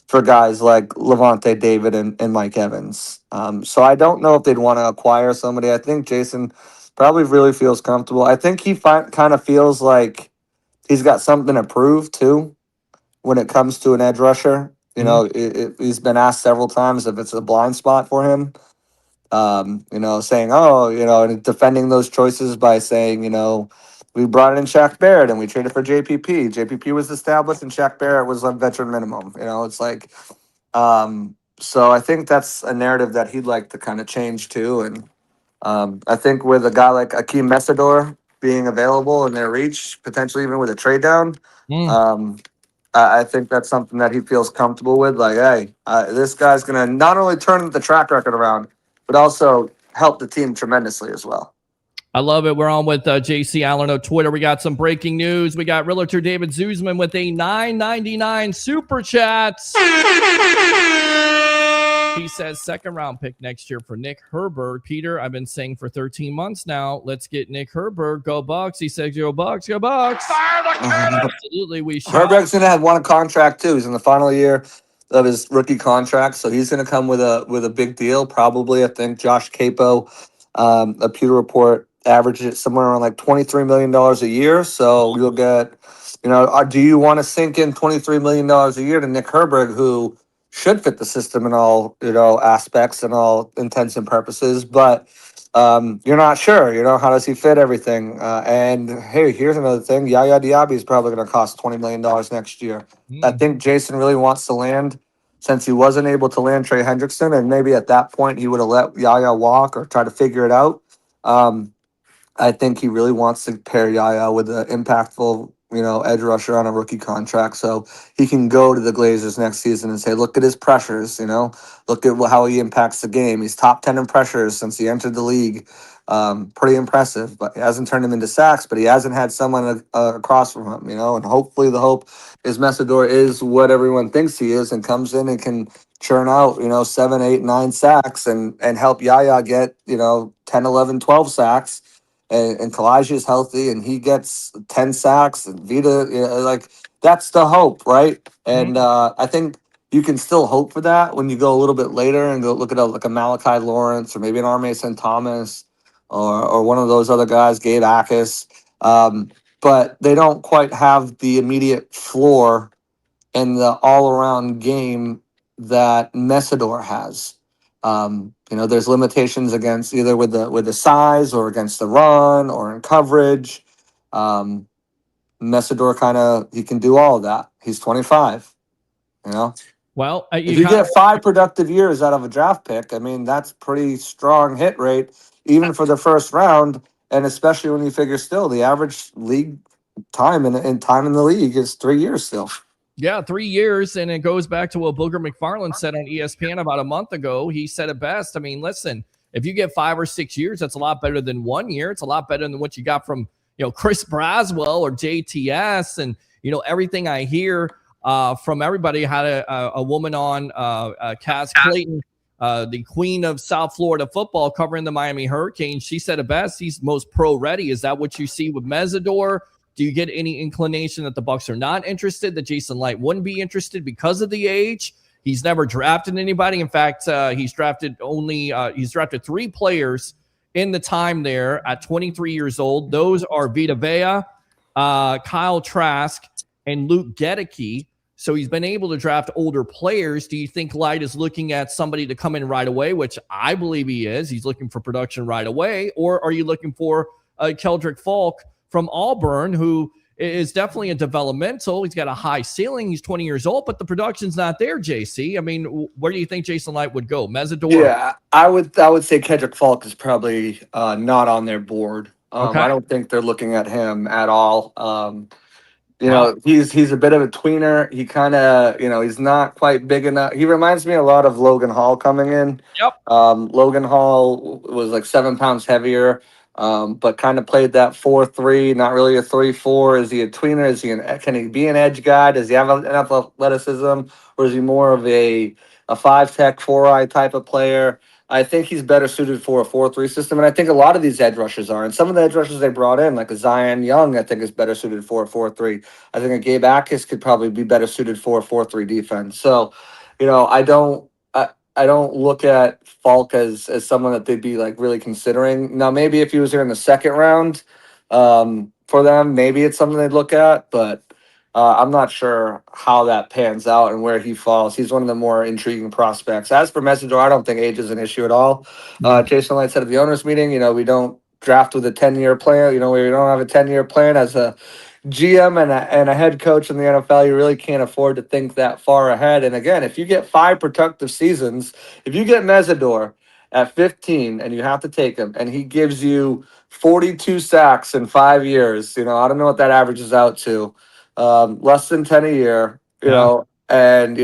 Speaker 7: for guys like Levante David and Mike Evans. So I don't know if they'd want to acquire somebody. I think Jason probably really feels comfortable. I think he kind of feels like he's got something to prove too when it comes to an edge rusher. He's been asked several times if it's a blind spot for him. Saying, and defending those choices by saying, we brought in Shaq Barrett and we traded for JPP. JPP was established and Shaq Barrett was on veteran minimum. So I think that's a narrative that he'd like to kind of change too. And I think with a guy like Akeem Mesidor being available in their reach, potentially even with a trade down, I think that's something that he feels comfortable with. This guy's going to not only turn the track record around, but also help the team tremendously as well.
Speaker 1: I love it. We're on with JC Allen on Twitter. We got some breaking news. We got Realtor David Zuzman with a $9.99 super chat. He says second round pick next year for Nick Herbert. Peter, I've been saying for 13 months now, let's get Nick Herbert. Go Bucs. He says, go Bucs, go Bucs.
Speaker 2: Fire the cannon!
Speaker 1: Absolutely, we should.
Speaker 7: Herbert's going to have one contract too. He's in the final year of his rookie contract, so he's going to come with a big deal. Probably, I think Josh Capo, a Pewter Report, averaged it somewhere around $23 million a year. So you'll get, do you want to sink in $23 million a year to Nick Herbert, who should fit the system in all aspects and all intents and purposes, but you're not sure. How does he fit everything? And hey, here's another thing: Yaya Diaby is probably going to cost $20 million next year. I think Jason really wants to land, since he wasn't able to land Trey Hendrickson, and maybe at that point he would have let Yaya walk or try to figure it out. I think he really wants to pair Yaya with an impactful edge rusher on a rookie contract. So he can go to the Glazers next season and say, look at his pressures, look at how he impacts the game. He's top 10 in pressures since he entered the league. Pretty impressive, but he hasn't turned him into sacks, but he hasn't had someone across from him, and hopefully the hope is Messidor is what everyone thinks he is and comes in and can churn out, 7, 8, 9 sacks and help Yaya get, 10, 11, 12 sacks. And Kalijah is healthy and he gets 10 sacks and Vita, like that's the hope, right? And I think you can still hope for that when you go a little bit later and go look at like a Malachi Lawrence or maybe an Arme St. Thomas or one of those other guys, Gabe Akis. But they don't quite have the immediate floor and the all-around game that Messidor has. There's limitations against either with the size or against the run or in coverage. Messidor he can do all of that. He's 25.
Speaker 3: Well,
Speaker 7: if you get 5 productive years out of a draft pick, I mean that's pretty strong hit rate, even for the first round, and especially when you figure still the average league time in time in the league is 3 years still.
Speaker 3: Yeah, 3 years, and it goes back to what Booger McFarland said on ESPN about a month ago. He said it best. I mean, listen, if you get 5 or 6 years, that's a lot better than 1 year. It's a lot better than what you got from, Chris Braswell or JTS. And, everything I hear from everybody. Had a woman on, Cass Clayton, the queen of South Florida football, covering the Miami Hurricanes. She said it best. He's most pro-ready. Is that what you see with Messidor? Do you get any inclination that the Bucs are not interested, that Jason Licht wouldn't be interested because of the age? He's never drafted anybody. In fact, he's drafted 3 players in the time there at 23 years old. Those are Vita Vea, Kyle Trask, and Luke Gedeke. So he's been able to draft older players. Do you think Light is looking at somebody to come in right away, which I believe he is? He's looking for production right away. Or are you looking for Keldrick Falk from Auburn, who is definitely a developmental? He's got a high ceiling. He's 20 years old, but the production's not there, JC. I mean, where do you think Jason Licht would go? Messidor?
Speaker 7: Yeah, I would say Keldrick Falk is probably not on their board.
Speaker 3: Okay.
Speaker 7: I don't think they're looking at him at all. He's a bit of a tweener. He kind of, he's not quite big enough. He reminds me a lot of Logan Hall coming in.
Speaker 3: Yep.
Speaker 7: Logan Hall was like 7 pounds heavier. But kind of played that 4-3, not really a 3-4. Is he a tweener? Can he be an edge guy? Does he have enough athleticism, or is he more of a 5-tech, 4-eye type of player? I think he's better suited for a 4-3 system, and I think a lot of these edge rushers are. And some of the edge rushers they brought in, like a Zion Young, I think is better suited for a 4-3. I think a Gabe Akis could probably be better suited for a 4-3 defense. So, I don't look at Falk as someone that they'd be like really considering. Now, maybe if he was here in the second round for them, maybe it's something they'd look at, but I'm not sure how that pans out and where he falls. He's one of the more intriguing prospects. As for Messidor, I don't think age is an issue at all. Jason Licht said at the owners meeting, we don't draft with a 10-year plan. We don't have a 10-year plan as a GM and a head coach in the NFL. You really can't afford to think that far ahead. And again, if you get 5 productive seasons, if you get Messidor at 15 and you have to take him and he gives you 42 sacks in 5 years, I don't know what that averages out to, less than 10 a year, and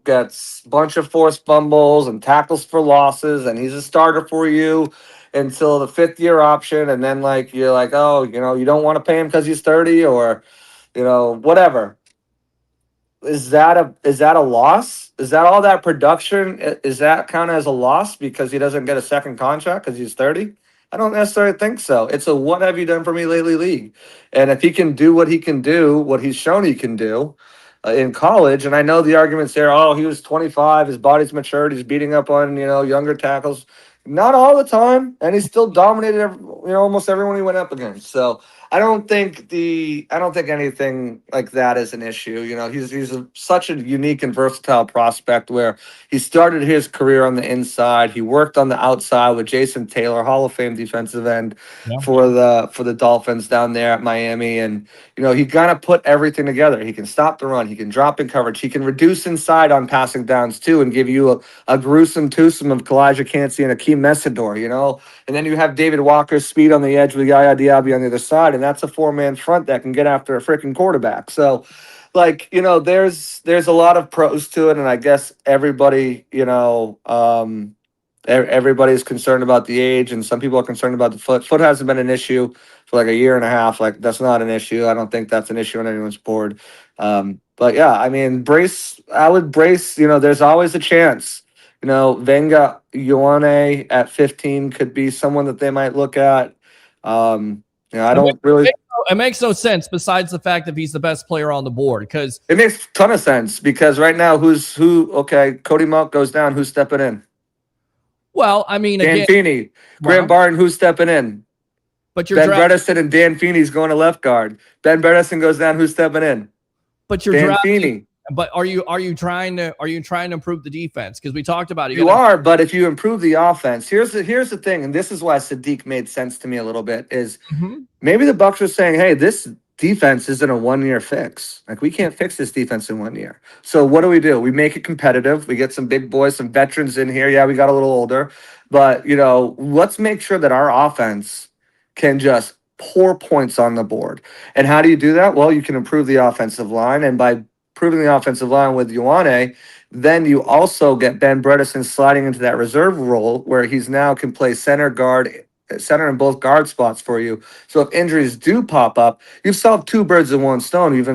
Speaker 7: gets a bunch of forced fumbles and tackles for losses, and he's a starter for you until the 5th-year option, and then you're like, oh, you don't want to pay him because he's 30 or whatever. Is that a loss? Is that all that production? Is that count as a loss because he doesn't get a second contract because he's 30? I don't necessarily think so. It's a what have you done for me lately league. And if he can do what he can do, what he's shown he can do in college, and I know the arguments there, oh, he was 25, his body's matured, he's beating up on, younger tackles. Not all the time, and he still dominated almost everyone he went up against. So I don't think anything like that is an issue. He's such a unique and versatile prospect where he started his career on the inside. He worked on the outside with Jason Taylor, Hall of Fame defensive end for the Dolphins down there at Miami, and he kind of put everything together. He can stop the run, he can drop in coverage, he can reduce inside on passing downs too, and give you a gruesome twosome of Kalijah Cansey and Akeem Messidor. And then you have David Walker's speed on the edge with Yaya Diaby on the other side. And and that's a 4-man front that can get after a freaking quarterback. So, like, there's a lot of pros to it, and I guess everybody, everybody's concerned about the age, and some people are concerned about the foot. Foot hasn't been an issue for like a year and a half. Like, that's not an issue. I don't think that's an issue on anyone's board. But yeah, I mean, I would brace. There's always a chance. Venga Ioane at 15 could be someone that they might look at. I don't really.
Speaker 3: It makes no sense besides the fact that he's the best player on the board, because
Speaker 7: it makes a ton of sense because right now, who? Okay, Cody Monk goes down. Who's stepping in?
Speaker 3: Well, I mean,
Speaker 7: Dan Feeney, Graham Barton, who's stepping in?
Speaker 3: But
Speaker 7: Ben Bredesen and Dan Feeney's going to left guard. Ben Bredesen goes down. Who's stepping in?
Speaker 3: But you're
Speaker 7: Dan Feeney.
Speaker 3: But are you trying to improve the defense? Because we talked about it.
Speaker 7: You are, but if you improve the offense, here's the thing, and this is why Sadiq made sense to me a little bit. Is maybe the Bucs are saying, hey, this defense isn't a 1-year fix. Like, we can't fix this defense in 1 year. So what do? We make it competitive. We get some big boys, some veterans in here. Yeah, we got a little older, but let's make sure that our offense can just pour points on the board. And how do you do that? Well, you can improve the offensive line, and by improving the offensive line with Ioane, then you also get Ben Bredesen sliding into that reserve role where he's now can play center in both guard spots for you. So if injuries do pop up, you've solved 2 birds with 1 stone. You've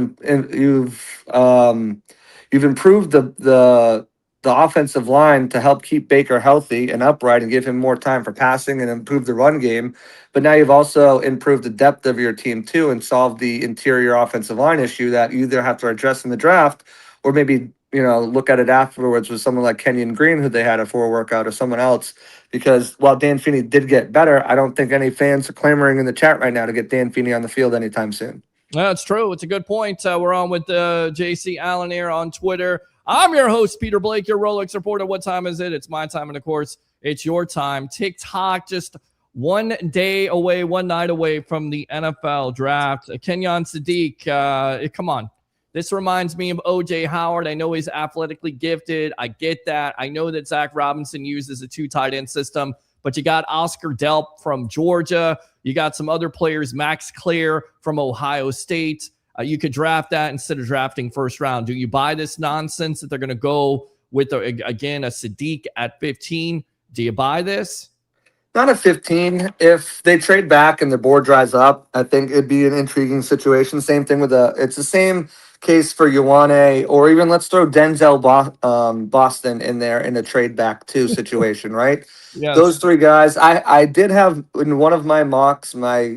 Speaker 7: improved the offensive line to help keep Baker healthy and upright and give him more time for passing and improve the run game. But now you've also improved the depth of your team too and solved the interior offensive line issue that you either have to address in the draft or maybe, look at it afterwards with someone like Kenyon Green, who they had a 4 workout, or someone else. Because while Dan Feeney did get better, I don't think any fans are clamoring in the chat right now to get Dan Feeney on the field anytime soon.
Speaker 3: That's true. It's a good point. We're on with JC Allen here on Twitter. I'm your host, Peter Blake, your Rolex reporter. What time is it? It's my time, and of course, it's your time. TikTok just 1 day away, 1 night away from the NFL draft. Kenyon Sadiq, come on. This reminds me of O.J. Howard. I know he's athletically gifted. I get that. I know that Zach Robinson uses a 2 tight end system, but you got Oscar Delp from Georgia. You got some other players, Max Clear from Ohio State. You could draft that instead of drafting first round. Do you buy this nonsense that they're going to go with, again, a Sadiq at 15? Do you buy this?
Speaker 7: Not at 15. If they trade back and the board dries up, I think it'd be an intriguing situation. Same thing with it's the same case for Ioane, or even let's throw Denzel Boston in there in a trade back too situation, right? Yes. Those 3 guys. I did have in one of my mocks, my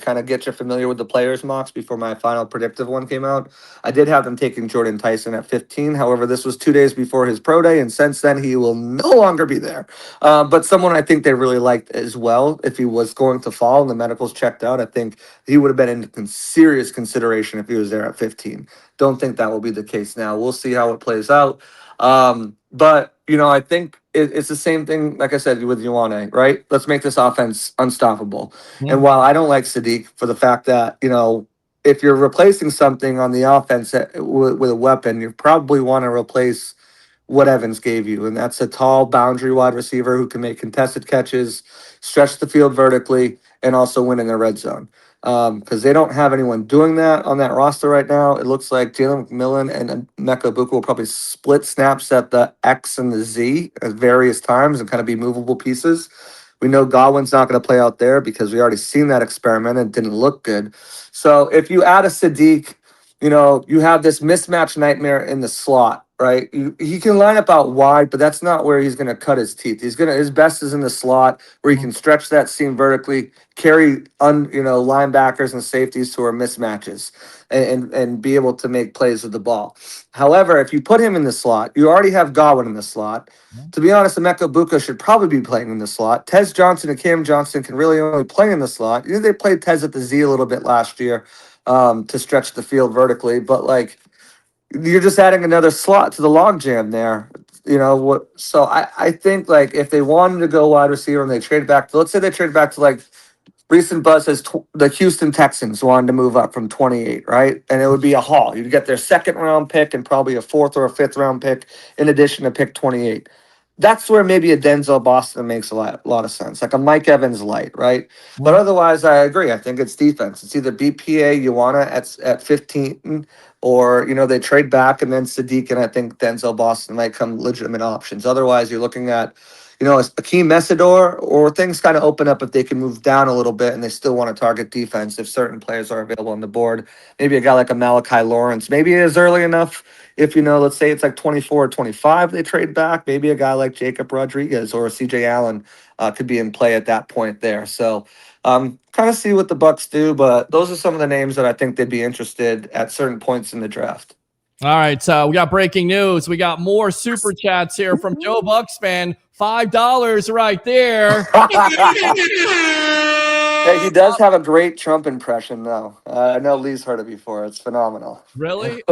Speaker 7: kind of get you familiar with the players mocks before my final predictive one came out. I did have them taking Jordan Tyson at 15. However, this was 2 days before his pro day, and since then he will no longer be there. But someone I think they really liked as well, if he was going to fall and the medicals checked out, I think he would have been in serious consideration if he was there at 15. Don't think that will be the case now. We'll see how it plays out. But, I think it's the same thing, like I said, with Ioane, right? Let's make this offense unstoppable. Yeah. And while I don't like Sadiq for the fact that, if you're replacing something on the offense with a weapon, you probably want to replace what Evans gave you. And that's a tall boundary wide receiver who can make contested catches, stretch the field vertically, and also win in the red zone. Because they don't have anyone doing that on that roster right now. It looks like Jalen McMillan and Emeka Egbuka will probably split snaps at the X and the Z at various times and kind of be movable pieces. We know Godwin's not going to play out there because we already seen that experiment and it didn't look good. So if you add a Sadiq, you have this mismatch nightmare in the slot, right? He can line up out wide, but that's not where he's going to cut his teeth. His best is in the slot where he can stretch that seam vertically, carry linebackers and safeties who are mismatches, and be able to make plays with the ball. However, if you put him in the slot, you already have Godwin in the slot. To be honest, Emeka Egbuka should probably be playing in the slot. Tez Johnson and Cam Johnson can really only play in the slot. They played Tez at the Z a little bit last year to stretch the field vertically, but you're just adding another slot to the logjam there. So I think if they wanted to go wide receiver and they trade back, let's say they trade back to recent buzz says the Houston Texans wanted to move up from 28, right? And it would be a haul. You'd get their 2nd round pick and probably a 4th or a 5th round pick in addition to pick 28. that's where maybe a Denzel Boston makes a lot of sense, like a Mike Evans light, right? But otherwise, I agree. I think it's defense. It's either BPA Ioana at 15, or they trade back and then Sadiq, and I think Denzel Boston might come legitimate options. Otherwise, you're looking at Akeem Messidor, or things kind of open up if they can move down a little bit and they still want to target defense if certain players are available on the board. Maybe a guy like a Malachi Lawrence. Maybe it is early enough if, let's say it's like 24 or 25, they trade back. Maybe a guy like Jacob Rodriguez or CJ Allen could be in play at that point there. So kind of see what the Bucs do, but those are some of the names that I think they'd be interested at certain points in the draft.
Speaker 3: All right, so we got breaking news. We got more super chats here from Joe Bucs fan. $5 right there.
Speaker 7: Hey, he does have a great Trump impression, though. I know Lee's heard it before. It's phenomenal.
Speaker 3: Really?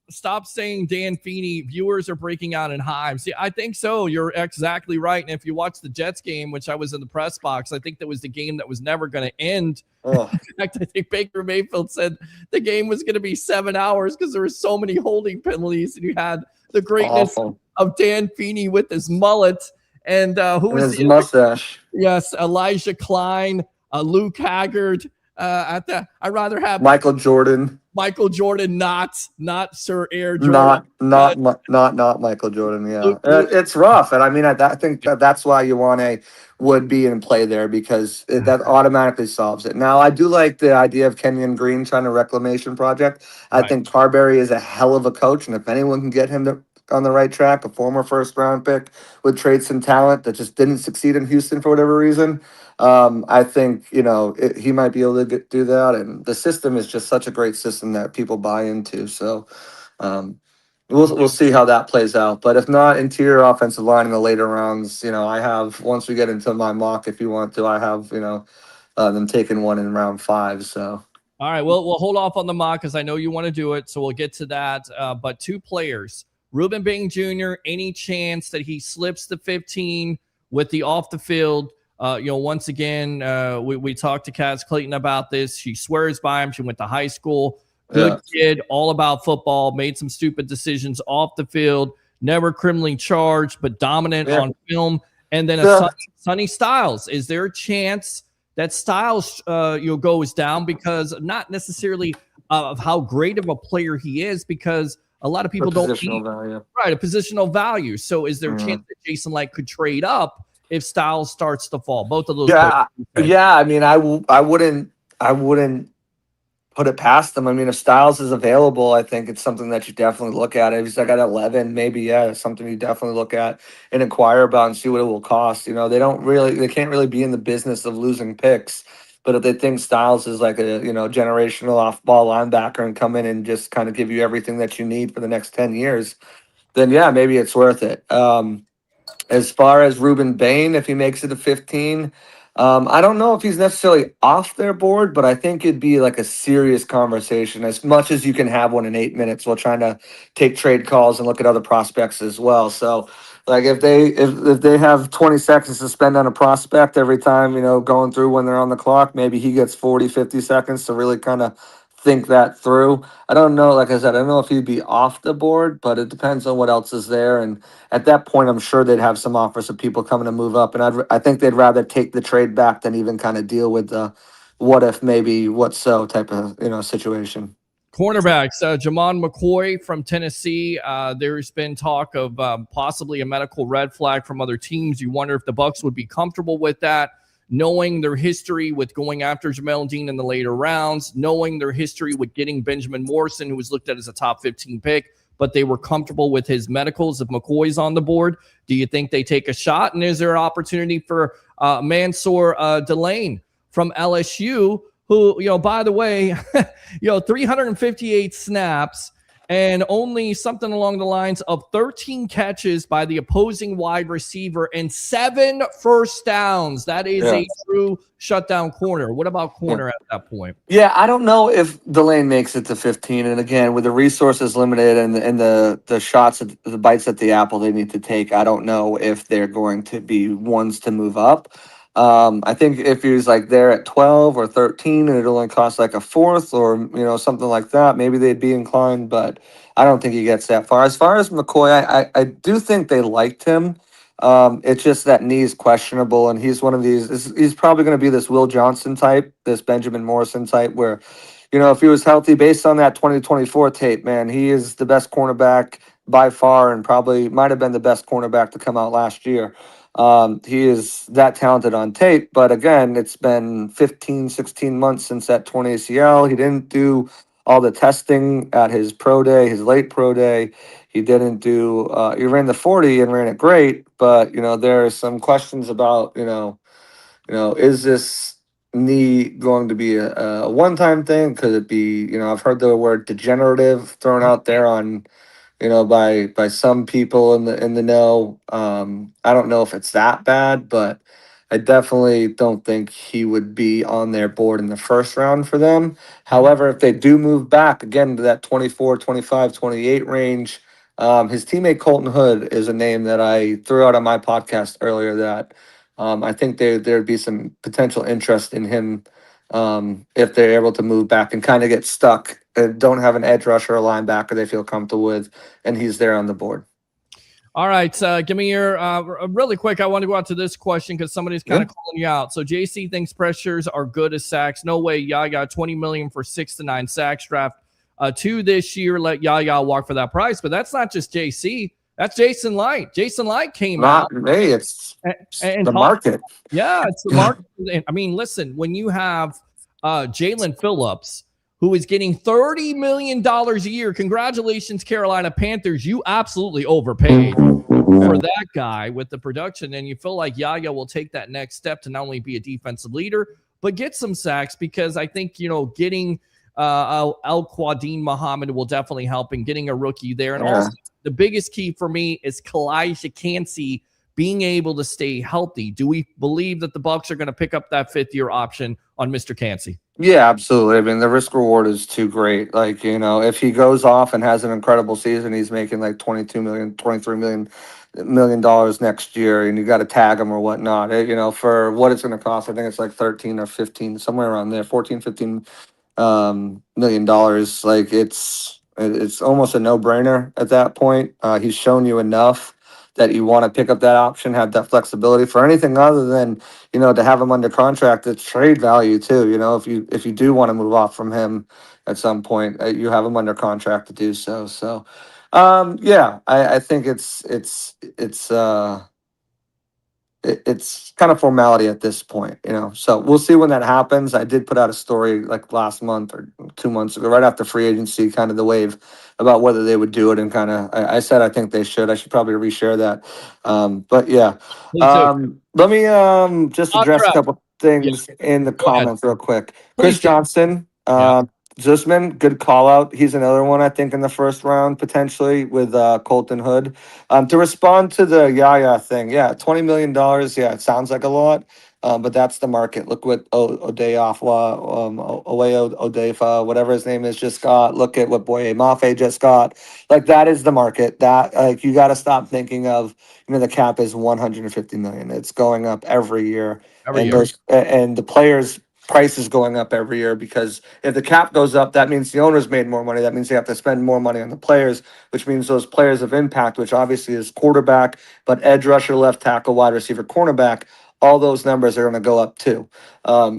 Speaker 3: Stop saying Dan Feeney. Viewers are breaking out in hives. See, I think so. You're exactly right. And if you watch the Jets game, which I was in the press box, I think that was the game that was never going to end. In fact, I think Baker Mayfield said the game was going to be 7 hours because there were so many holding penalties, and you had the greatness of Dan Feeney with his mullet and who was
Speaker 7: his mustache?
Speaker 3: Yes, Elijah Klein. Luke Haggard. I'd rather have
Speaker 7: Michael Jordan.
Speaker 3: Michael Jordan, not Sir Air Jordan.
Speaker 7: Not Michael Jordan. Yeah, it's rough, and I mean, I think that's why Ioane would be in play there, because that automatically solves it. Now, I do like the idea of Kenyon Green trying a reclamation project. I think Tarberry is a hell of a coach, and if anyone can get him on the right track, a former first-round pick with traits and talent that just didn't succeed in Houston for whatever reason. I think, he might be able to do that. And the system is just such a great system that people buy into. So we'll see how that plays out. But if not, interior offensive line in the later rounds, I have, once we get into my mock, if you want to, I have, them taking one in round 5. So.
Speaker 3: All right, well, we'll hold off on the mock because I know you want to do it. So we'll get to that. But 2 players, Ruben Bing Jr., any chance that he slips the 15 with the off the field? Once again, we talked to Kaz Clayton about this. She swears by him. She went to high school. Good kid, all about football, made some stupid decisions off the field, never criminally charged, but dominant on film. And then Sonny Styles. Is there a chance that Styles goes down, because not necessarily of how great of a player he is, because a lot of people don't need a positional value. So is there a chance that Jason Licht could trade up if Styles starts to fall? Both of those.
Speaker 7: Yeah. I mean, I wouldn't put it past them. I mean, if Styles is available, I think it's something that you definitely look at. If he's like at 11, maybe it's something you definitely look at and inquire about and see what it will cost. They can't really be in the business of losing picks. But if they think Styles is like a generational off-ball linebacker and come in and just kind of give you everything that you need for the next 10 years, then yeah, maybe it's worth it. As far as Ruben Bain, if he makes it to 15, I don't know if he's necessarily off their board, but I think it'd be like a serious conversation, as much as you can have one in 8 minutes while trying to take trade calls and look at other prospects as well. So, like if they have 20 seconds to spend on a prospect every time, going through when they're on the clock, maybe he gets 40, 50 seconds to really kind of think that through. I don't know. Like I said, I don't know if he'd be off the board, but it depends on what else is there. And at that point, I'm sure they'd have some offers of people coming to move up. And I think they'd rather take the trade back than even kind of deal with the what if, maybe, what so type of situation.
Speaker 3: Cornerbacks, Jamon McCoy from Tennessee. There's been talk of possibly a medical red flag from other teams. You wonder if the Bucs would be comfortable with that, knowing their history with going after Jamel Dean in the later rounds, knowing their history with getting Benjamin Morrison, who was looked at as a top 15 pick, but they were comfortable with his medicals if McCoy's on the board. Do you think they take a shot? And is there an opportunity for Mansour Delane from LSU, who, by the way, 358 snaps and only something along the lines of 13 catches by the opposing wide receiver and 7 first downs. That is a true shutdown corner. What about corner at that point?
Speaker 7: Yeah, I don't know if Delane makes it to 15. And again, with the resources limited and the shots, the bites at the apple they need to take, I don't know if they're going to be ones to move up. I think if he was like there at 12 or 13 and it only costs like a fourth or, something like that, maybe they'd be inclined, but I don't think he gets that far. As far as McCoy, I do think they liked him. It's just that knee's questionable, and he's one of these. He's probably going to be this Will Johnson type, this Benjamin Morrison type, where, if he was healthy, based on that 2024 tape, man, he is the best cornerback by far, and probably might have been the best cornerback to come out last year. He is that talented on tape, but again, it's been 15, 16 months since that 20 ACL. He didn't do all the testing at his pro day, his late pro day. He didn't do. He ran the 40 and ran it great, but there are some questions about is this knee going to be a one-time thing? Could it be? I've heard the word degenerative thrown out there on by some people in the know. I don't know if it's that bad, but I definitely don't think he would be on their board in the first round for them. However, if they do move back again to that 24, 25, 28 range, his teammate Colton Hood is a name that I threw out on my podcast earlier that I think there'd be some potential interest in him if they're able to move back and kind of get stuck, don't have an edge rusher or a linebacker they feel comfortable with, and he's there on the board.
Speaker 3: All right, give me your really quick. I want to go out to this question because somebody's kind of calling you out. So JC thinks pressures are good as sacks. No way, Yaya $20 million for 6 to 9 sacks. Draft 2 this year. Let Yaya walk for that price. But that's not just JC. That's Jason Licht. Jason Licht came out.
Speaker 7: Hey, it's
Speaker 3: and
Speaker 7: the market.
Speaker 3: Yeah, it's the market. I mean, listen, when you have Jalen Phillips, who is getting $30 million a year. Congratulations, Carolina Panthers. You absolutely overpaid for that guy with the production, and you feel like Yaya will take that next step to not only be a defensive leader, but get some sacks, because I think, getting Al-Quadin Muhammad will definitely help, and getting a rookie there. And also, the biggest key for me is Kalijah Cansey being able to stay healthy. Do we believe that the Bucs are going to pick up that 5th-year option on Mr. Cansey?
Speaker 7: Yeah, absolutely. I mean, the risk reward is too great. Like, if he goes off and has an incredible season, he's making like $22 million, $23 million next year, and you got to tag him or whatnot. For what it's going to cost, I think it's like 13 or 15, somewhere around there, 14, 15 million dollars. Like, it's almost a no-brainer at that point. He's shown you enough that you want to pick up that option, have that flexibility. For anything other than to have him under contract, it's trade value too. If you do want to move off from him at some point, you have him under contract to do so. So I think it's kind of formality at this point, so we'll see when that happens. I did put out a story like last month or 2 months ago, right after free agency, kind of the wave, about whether they would do it, and kind of I said I think they should. I should probably reshare that. But yeah, let me just address a couple things in the comments real quick. Chris Johnson, Zusman, good call out. He's another one I think in the first round potentially with Colton Hood. To respond to the Yaya thing, $20 million. Yeah, it sounds like a lot, but that's the market. Look what Odefa, whatever his name is, just got. Look at what Boye Mafe just got. Like, that is the market. That you got to stop thinking of. The cap is $150 million. It's going up every year, and the players' price is going up every year, because if the cap goes up, that means the owners made more money. That means they have to spend more money on the players, which means those players of impact, which obviously is quarterback, but edge rusher, left tackle, wide receiver, cornerback, all those numbers are going to go up too.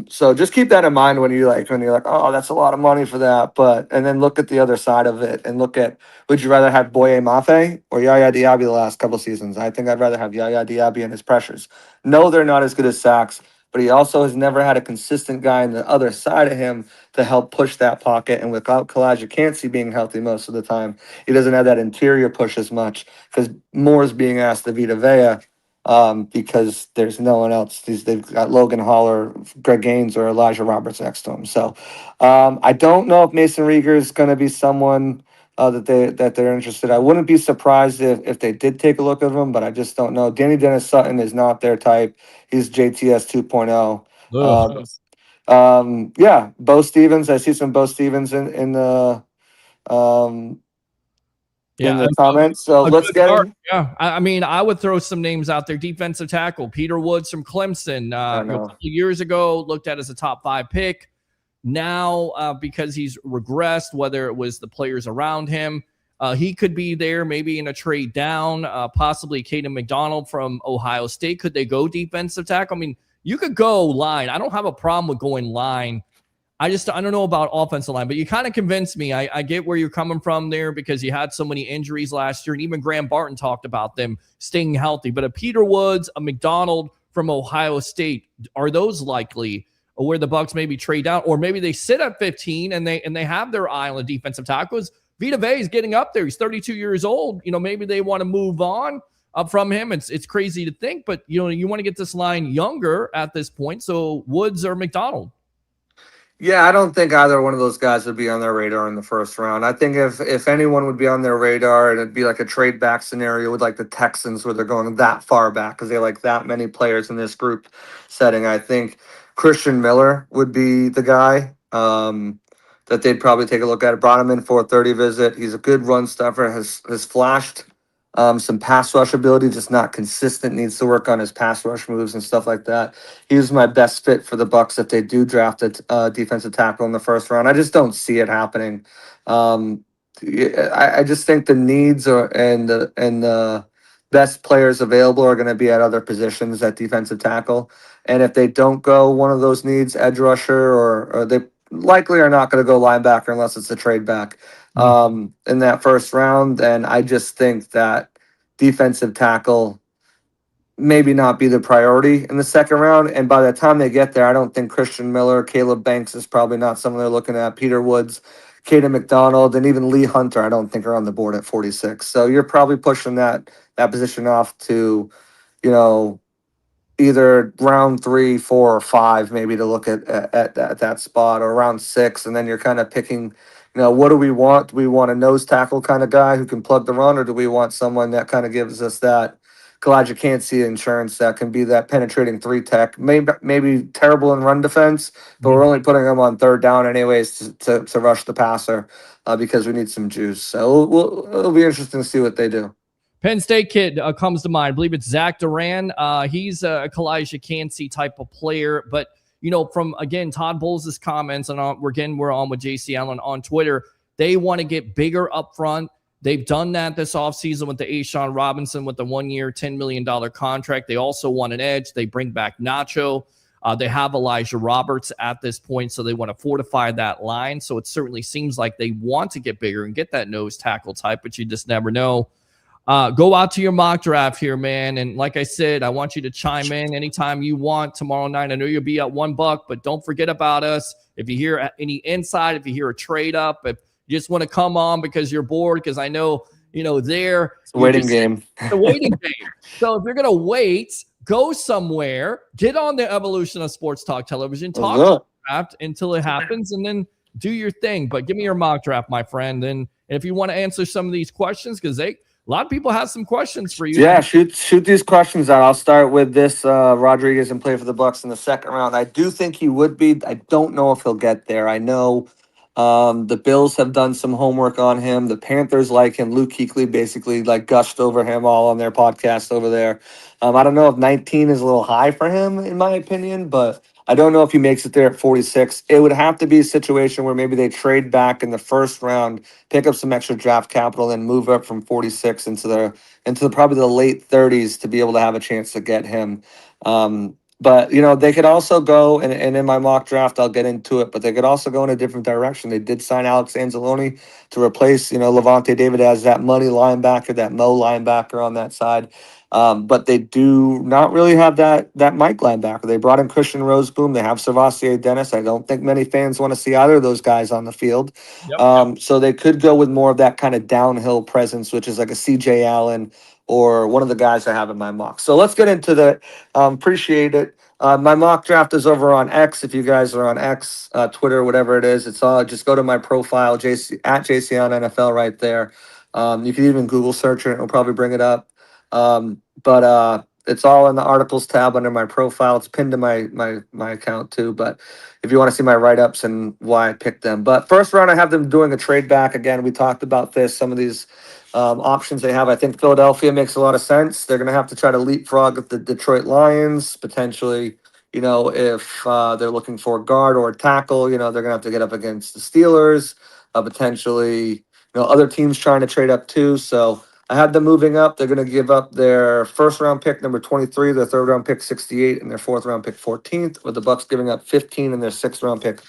Speaker 7: So just keep that in mind when you're like, oh, that's a lot of money for that. And then look at the other side of it and look at, would you rather have Boye Mafe or Yaya Diaby the last couple seasons? I think I'd rather have Yaya Diaby and his pressures. No, they're not as good as sacks, but he also has never had a consistent guy on the other side of him to help push that pocket. And without Kalijah Cansey being healthy most of the time, he doesn't have that interior push as much, because more is being asked of Vita Vea, because there's no one else. They've got Logan Hall or Greg Gaines or Elijah Roberts next to him. So I don't know if Mason Rieger is going to be someone that they're interested. I wouldn't be surprised if they did take a look at him, but I just don't know. Danny Dennis Sutton is not their type. He's JTS 2.0. Bo Stevens. I see some Bo Stevens in the comments. So let's get him.
Speaker 3: Yeah, I mean, I would throw some names out there. Defensive tackle Peter Woods from Clemson. A couple years ago, looked at as a top 5 pick. Now, because he's regressed, whether it was the players around him, He could be there maybe in a trade down, possibly Caden McDonald from Ohio State. Could they go defensive tackle? I mean, you could go line. I don't have a problem with going line. I don't know about offensive line, but you kind of convinced me. I get where you're coming from there because you had so many injuries last year, and even Graham Barton talked about them staying healthy. But a Peter Woods, a McDonald from Ohio State, are those likely where the Bucs maybe trade down, or maybe they sit at 15 and they have their eye on the defensive tackles? Vita Vea is getting up there. He's 32 years old. Maybe they want to move on from him. It's crazy to think, but you want to get this line younger at this point. So Woods or McDonald.
Speaker 7: Yeah, I don't think either one of those guys would be on their radar in the first round. I think if anyone would be on their radar, it'd be like a trade back scenario with like the Texans where they're going that far back because they like that many players in this group setting. I think Christian Miller would be the guy that they'd probably take a look at. Brought him in for a 30 visit. He's a good run stuffer, has flashed some pass rush ability, just not consistent, needs to work on his pass rush moves and stuff like that. He was my best fit for the Bucs if they do draft a defensive tackle in the first round. I just don't see it happening. I just think the needs and the best players available are going to be at other positions at defensive tackle. And if they don't go one of those needs, edge rusher, or they likely are not going to go linebacker unless it's a trade back in that first round, then I just think that defensive tackle maybe not be the priority in the second round. And by the time they get there, I don't think Christian Miller, Caleb Banks is probably not someone they're looking at. Peter Woods, Caden McDonald, and even Lee Hunter, I don't think are on the board at 46. So you're probably pushing that position off to, either round 3, 4, or 5, maybe to look at that spot, or round 6, and then you're kind of picking, what do we want? Do we want a nose tackle kind of guy who can plug the run, or do we want someone that kind of gives us that Elijah can't see insurance that can be that penetrating 3 tech, maybe terrible in run defense, but we're only putting them on third down anyways to rush the passer because we need some juice. So it'll be interesting to see what they do.
Speaker 3: Penn State kid comes to mind. I believe it's Zach Duran. He's a Elijah Cansey type of player. But, from, again, Todd Bowles' comments, and we're on with JC Allen on Twitter, they want to get bigger up front. They've done that this offseason with the Ashawn Robinson with the 1-year, $10 million contract. They also want an edge. They bring back Nacho. They have Elijah Roberts at this point, so they want to fortify that line. So it certainly seems like they want to get bigger and get that nose tackle type, but you just never know. Go out to your mock draft here, man. And like I said, I want you to chime in anytime you want tomorrow night. I know you'll be at $1, but don't forget about us. If you hear any insight, if you hear a trade up, if you just want to come on because you're bored, because I know, there.
Speaker 7: It's a waiting game.
Speaker 3: It's a waiting game. So if you're going to wait, go somewhere, get on the Evolution of Sports Talk Television, talk about draft until it happens, and then do your thing. But give me your mock draft, my friend. And if you want to answer some of these questions, because a lot of people have some questions for you.
Speaker 7: Yeah, shoot these questions out. I'll start with this. Rodriguez and play for the Bucs in the second round. I do think he would be. I don't know if he'll get there. I know the Bills have done some homework on him. The Panthers like him. Luke Kuechly basically gushed over him all on their podcast over there. I don't know if 19 is a little high for him, in my opinion, but I don't know if he makes it there at 46. It would have to be a situation where maybe they trade back in the first round, pick up some extra draft capital, and move up from 46 into probably the late 30s to be able to have a chance to get him. But, they could also go, and in my mock draft, I'll get into it, but they could also go in a different direction. They did sign Alex Anzalone to replace, Levante David as that money linebacker, that Mo linebacker on that side. But they do not really have that Mike linebacker. They brought in Christian Roseboom. They have Servassier Dennis. I don't think many fans want to see either of those guys on the field. So they could go with more of that kind of downhill presence, which is like a CJ Allen or one of the guys I have in my mock. So let's get into that. Appreciate it. My mock draft is over on X. If you guys are on X, Twitter, whatever it is, it's all just go to my profile, at JC on NFL right there. You can even Google search it. It'll probably bring it up. But it's all in the articles tab under my profile. It's pinned to my account too. But if you want to see my write-ups and why I picked them. But first round, I have them doing a trade back. Again, we talked about this. Some of these options they have. I think Philadelphia makes a lot of sense. They're going to have to try to leapfrog the Detroit Lions, potentially. If they're looking for a guard or a tackle, they're going to have to get up against the Steelers, potentially. Other teams trying to trade up too. So I had them moving up. They're going to give up their first round pick, number 23, their third round pick, 68, and their fourth round pick, 14th, with the Bucs giving up 15 and their sixth round pick,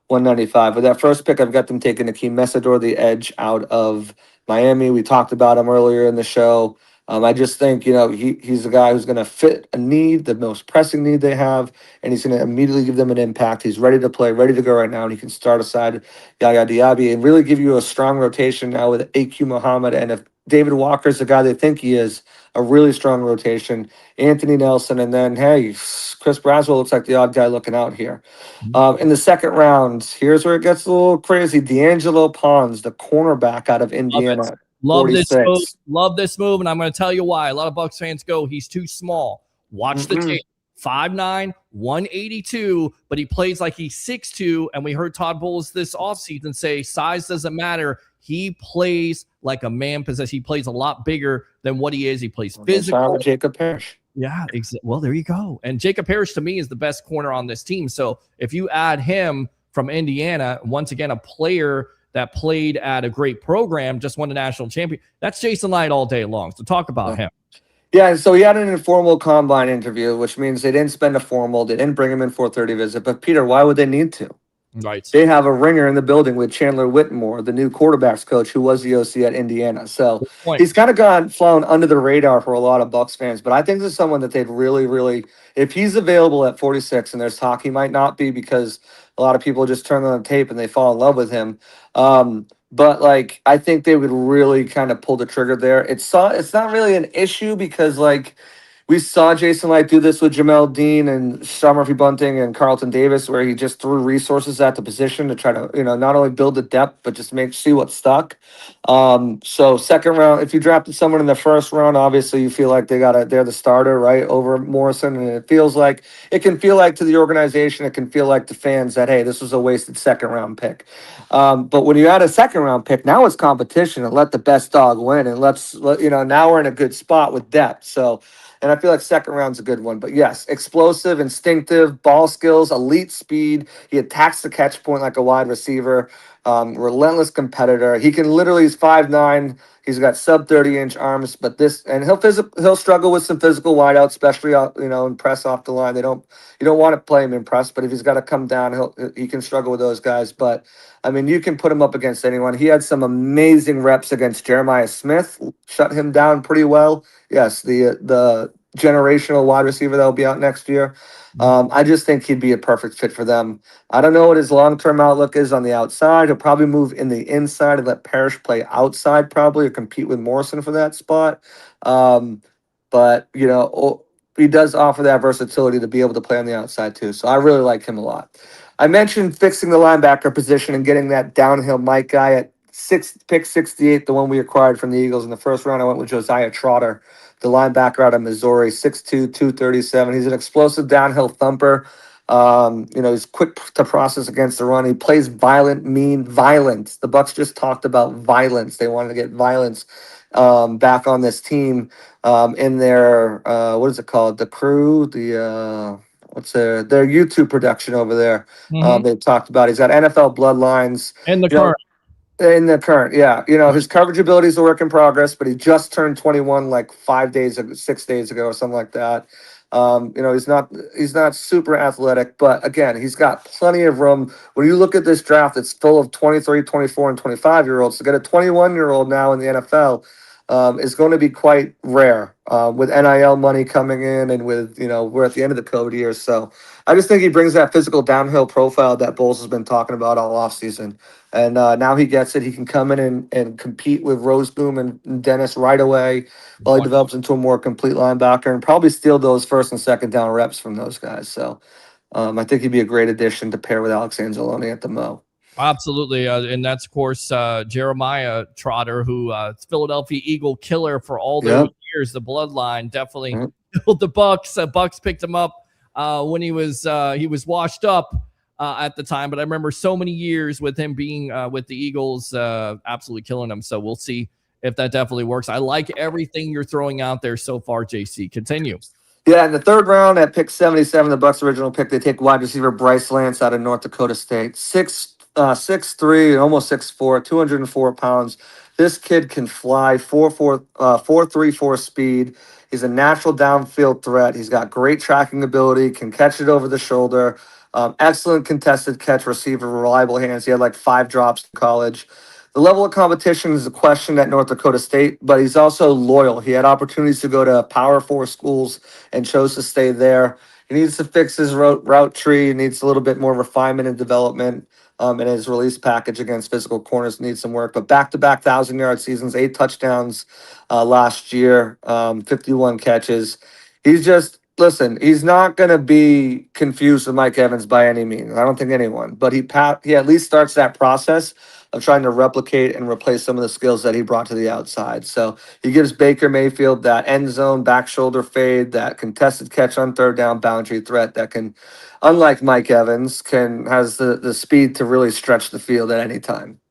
Speaker 7: 195. With that first pick, I've got them taking Akeem Messidor, the edge out of Miami. We talked about him earlier in the show. I just think, he's a guy who's going to fit a need, the most pressing need they have, and he's going to immediately give them an impact. He's ready to play, ready to go right now, and he can start aside Yaya Diaby and really give you a strong rotation now with AQ Muhammad. And if David Walker's the guy they think he is, a really strong rotation, Anthony Nelson, and then, hey, Chris Braswell looks like the odd guy looking out here. In the second round, here's where it gets a little crazy. D'Angelo Pons, the cornerback out of Indiana.
Speaker 3: Love this
Speaker 7: 46.
Speaker 3: move. Love this move, and I'm going to tell you why. A lot of Bucs fans go, he's too small. Watch the tape. 5'9", 182, but he plays like he's 6'2", and we heard Todd Bowles this offseason say size doesn't matter. He plays like a man possessed. He plays a lot bigger than what he is. He plays physical.
Speaker 7: Jacob Parrish.
Speaker 3: Yeah, well, there you go. And Jacob Parrish, to me, is the best corner on this team. So if you add him from Indiana, once again, a player that played at a great program, just won the national champion. That's Jason Licht all day long. So talk about him.
Speaker 7: Yeah, so he had an informal combine interview, which means they didn't spend a formal. They didn't bring him in for a 4:30 visit. But, Peter, why would they need to?
Speaker 3: Right.
Speaker 7: They have a ringer in the building with Chandler Whitmore, the new quarterbacks coach who was the OC at Indiana. So he's kind of flown under the radar for a lot of Bucs fans. But I think this is someone that they'd really, really, if he's available at 46, and there's talk he might not be because a lot of people just turn on the tape and they fall in love with him. But I think they would really kind of pull the trigger there. It's not really an issue because we saw Jason Licht do this with Jamel Dean and Sean Murphy Bunting and Carlton Davis, where he just threw resources at the position to try to, not only build the depth, but just see what stuck. So second round, if you drafted someone in the first round, obviously you feel like they're the starter, right, over Morrison. And it can feel like to the organization, it can feel like to fans that, hey, this was a wasted second round pick. But when you add a second round pick, now it's competition and let the best dog win. And now we're in a good spot with depth. So, and I feel like second round's a good one. But yes, explosive, instinctive, ball skills, elite speed. He attacks the catch point like a wide receiver. Relentless competitor. He's 5'9". He's got sub 30-inch arms, but he'll struggle with some physical wideouts, especially in press off the line. You don't want to play him in press, but if he's got to come down, he can struggle with those guys. But I mean, you can put him up against anyone. He had some amazing reps against Jeremiah Smith, shut him down pretty well. Yes, the generational wide receiver that will be out next year. I just think he'd be a perfect fit for them. I don't know what his long-term outlook is on the outside. He'll probably move in the inside and let Parrish play outside probably or compete with Morrison for that spot. But, he does offer that versatility to be able to play on the outside too. So I really like him a lot. I mentioned fixing the linebacker position and getting that downhill Mike guy at pick 68, the one we acquired from the Eagles in the first round. I went with Josiah Trotter, the linebacker out of Missouri, 6'2", 237. He's an explosive downhill thumper. He's quick to process against the run. He plays violence. The Bucs just talked about violence. They wanted to get violence back on this team in their what is it called? The crew, their YouTube production over there. They talked about. He's got NFL bloodlines.
Speaker 3: In the current.
Speaker 7: Yeah. His coverage ability is a work in progress, but he just turned 21 6 days ago or something like that. He's not super athletic, but again, he's got plenty of room. When you look at this draft, it's full of 23, 24, and 25-year-olds. To get a 21-year-old now in the NFL is going to be quite rare with NIL money coming in and with, we're at the end of the COVID years. So I just think he brings that physical downhill profile that Bowles has been talking about all offseason. And now he gets it. He can come in and compete with Roseboom and Dennis right away while he develops into a more complete linebacker and probably steal those first and second down reps from those guys. So I think he'd be a great addition to pair with Alex Anzalone at the Mo.
Speaker 3: Absolutely. And that's, of course, Jeremiah Trotter, who Philadelphia Eagle killer for all those years. The bloodline definitely killed the Bucs. Bucs picked him up when he was washed up at the time. But I remember so many years with him being with the Eagles, absolutely killing them. So we'll see if that definitely works. I like everything you're throwing out there so far, JC. Continue.
Speaker 7: Yeah, in the third round at pick 77, the Bucs' original pick, they take wide receiver Bryce Lance out of North Dakota State. 6'3", almost 6'4", 204 pounds. This kid can fly 4.34 speed. He's a natural downfield threat. He's got great tracking ability, can catch it over the shoulder. Excellent contested catch receiver, reliable hands. He had like 5 drops in college. The level of competition is a question at North Dakota State, but he's also loyal. He had opportunities to go to Power 4 schools and chose to stay there. He needs to fix his route tree. He needs a little bit more refinement and development. And his release package against physical corners needs some work. But back-to-back 1,000-yard seasons, 8 touchdowns last year, 51 catches. He's just listen. He's not going to be confused with Mike Evans by any means. I don't think anyone. But he at least starts that process of trying to replicate and replace some of the skills that he brought to the outside. So he gives Baker Mayfield that end zone back shoulder fade, that contested catch on third down boundary threat that can, unlike Mike Evans, has the speed to really stretch the field at any time.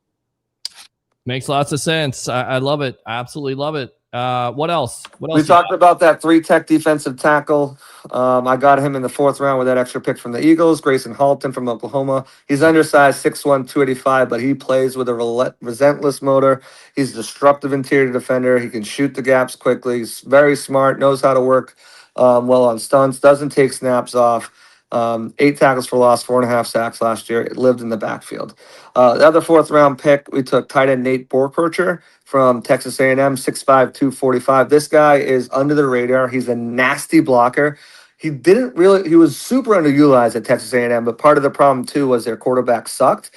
Speaker 3: Makes lots of sense. I love it. I absolutely love it. What else?
Speaker 7: We talked about that 3-tech defensive tackle. I got him in the 4th round with that extra pick from the Eagles. Grayson Halton from Oklahoma. He's undersized, 6'1", 285, but he plays with a relentless motor. He's a disruptive interior defender. He can shoot the gaps quickly. He's very smart, knows how to work well on stunts, doesn't take snaps off. 8 tackles for loss, 4.5 sacks last year. It lived in the backfield. The other 4th round pick, we took tight end Nate Borkircher from Texas A&M, 6'5", 245. This guy is under the radar. He's a nasty blocker. He was super underutilized at Texas A&M, but part of the problem too was their quarterback sucked.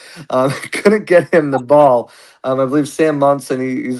Speaker 7: Couldn't get him the ball. I believe Sam Munson, he's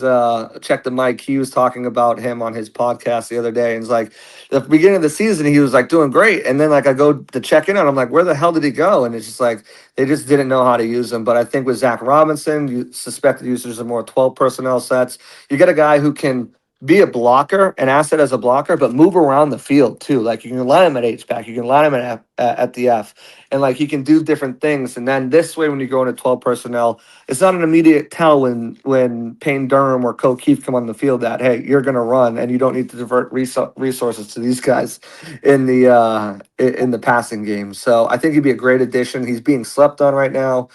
Speaker 7: checked the mic. He was talking about him on his podcast the other day, and it's like the beginning of the season he was like doing great, and then like I go to check in on him, like where the hell did he go? And it's just like they just didn't know how to use him. But I think with Zach Robinson, you suspected users of more 12 personnel sets. You get a guy who can be a blocker, an asset as a blocker, but move around the field too. Like you can line him at H-back, you can line him at the F, and like he can do different things. And then this way, when you go into 12 personnel, it's not an immediate tell when Payne Durham or Ko Keefe come on the field that hey, you're going to run, and you don't need to divert resources to these guys in the passing game. So I think he'd be a great addition. He's being slept on right now.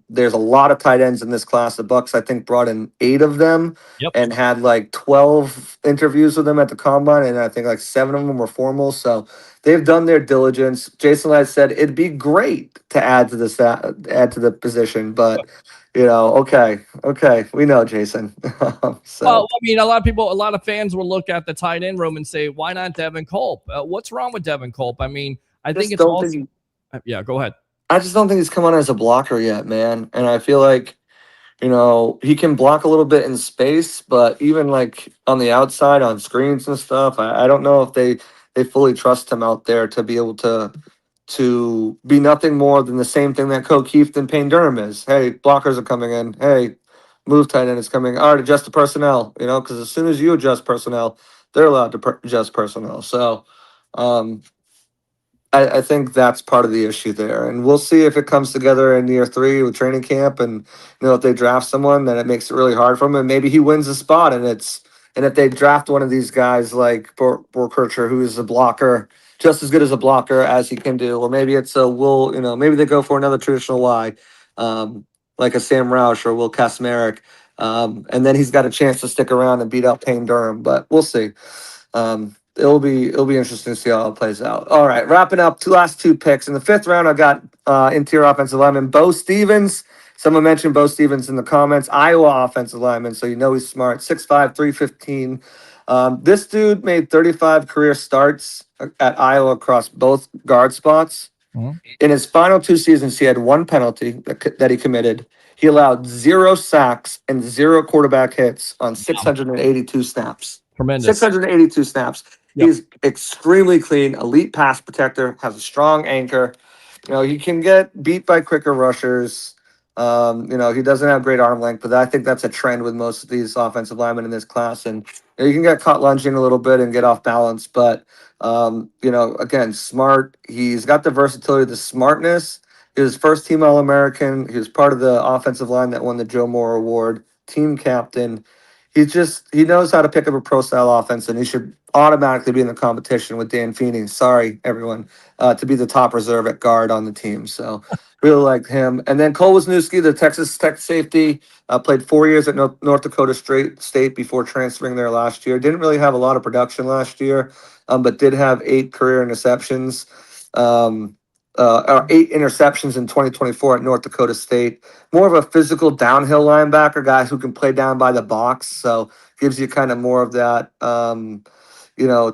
Speaker 7: There's a lot of tight ends in this class. The Bucs, I think, brought in 8 of them and had like 12 interviews with them at the combine, and I think like 7 of them were formal. So they've done their diligence. Jason Licht said it'd be great to add to the position, but okay, we know, Jason. So.
Speaker 3: Well, I mean, a lot of fans will look at the tight end room and say, why not Devin Culp? What's wrong with Devin Culp? I mean, I think it's also. Yeah, go ahead.
Speaker 7: I just don't think he's come on as a blocker yet, man. And I feel like, he can block a little bit in space, but even like on the outside on screens and stuff, I don't know if they fully trust him out there to be able to be nothing more than the same thing that Ko Keefe and Payne Durham is. Hey, blockers are coming in. Hey, move tight end is coming. All right, adjust the personnel, because as soon as you adjust personnel, they're allowed to adjust personnel. So, I think that's part of the issue there. And we'll see if it comes together in year 3 with training camp. And, if they draft someone, then it makes it really hard for him. And maybe he wins the spot. And if they draft one of these guys like Borkircher, who is a blocker, just as good as a blocker as he can do, or maybe it's maybe they go for another traditional Y, like a Sam Roush or Will Kasmerick. And then he's got a chance to stick around and beat out Payne Durham. But we'll see. It'll be interesting to see how it plays out. All right, wrapping up, last 2 picks. In the 5th round, I got interior offensive lineman Bo Stevens. Someone mentioned Bo Stevens in the comments. Iowa offensive lineman, so he's smart. 6'5", 315. This dude made 35 career starts at Iowa across both guard spots. Mm-hmm. In his final 2 seasons, he had 1 penalty that he committed. He allowed 0 sacks and 0 quarterback hits on 682 snaps.
Speaker 3: Tremendous.
Speaker 7: 682 snaps. Yep. He's extremely clean, elite pass protector, has a strong anchor. He can get beat by quicker rushers. He doesn't have great arm length, but I think that's a trend with most of these offensive linemen in this class. And you can get caught lunging a little bit and get off balance, but again, smart. He's got the versatility, the smartness. He was first team All-American. He was part of the offensive line that won the Joe Moore Award, team captain. he knows how to pick up a pro style offense, and he should automatically be in the competition with Dan Feeney. Sorry, everyone, to be the top reserve at guard on the team. So really like him. And then Cole Wisniewski, the Texas Tech safety, played 4 years at North Dakota State before transferring there last year. Didn't really have a lot of production last year, but did have 8 career interceptions. Or 8 interceptions in 2024 at North Dakota State. More of a physical downhill linebacker, guy who can play down by the box. So gives you kind of more of that,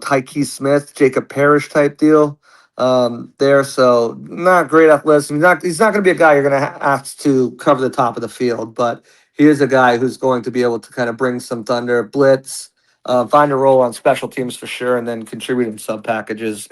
Speaker 7: Tyke Smith, Jacob Parrish type deal there. So not great athleticism. He's not going to be a guy you're going to ask to cover the top of the field, but he is a guy who's going to be able to kind of bring some thunder, blitz, find a role on special teams for sure, and then contribute in sub packages.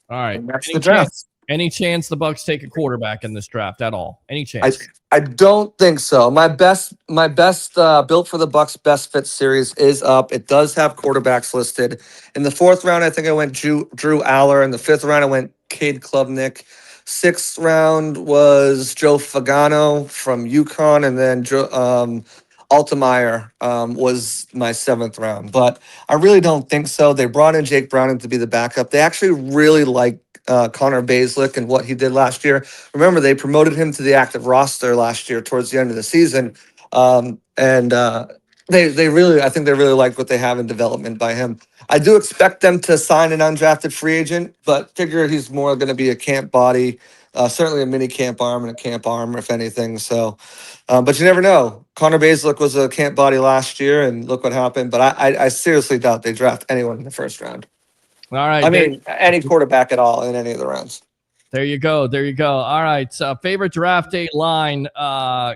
Speaker 3: All right.
Speaker 7: And that's the draft.
Speaker 3: Any chance the Bucs take a quarterback in this draft at all? Any chance?
Speaker 7: I don't think so. My best built for the Bucs best fit series is up. It does have quarterbacks listed. In the 4th round, I think I went Drew Aller. In the 5th round, I went Cade Klubnik. 6th round was Joe Fagano from UConn, and then Altemeyer was my 7th round. But I really don't think so. They brought in Jake Browning to be the backup. They actually really like Connor Baselick and what he did last year. Remember, they promoted him to the active roster last year towards the end of the season. They really, I think they really like what they have in development by him. I do expect them to sign an undrafted free agent, but figure he's more going to be a camp body, certainly a mini camp arm and a camp arm, if anything. So, but you never know. Connor Baselick was a camp body last year, and look what happened. But I seriously doubt they draft anyone in the 1st round.
Speaker 3: All right.
Speaker 7: I mean, any quarterback at all in any of the rounds.
Speaker 3: There you go. There you go. All right. Favorite draft day line,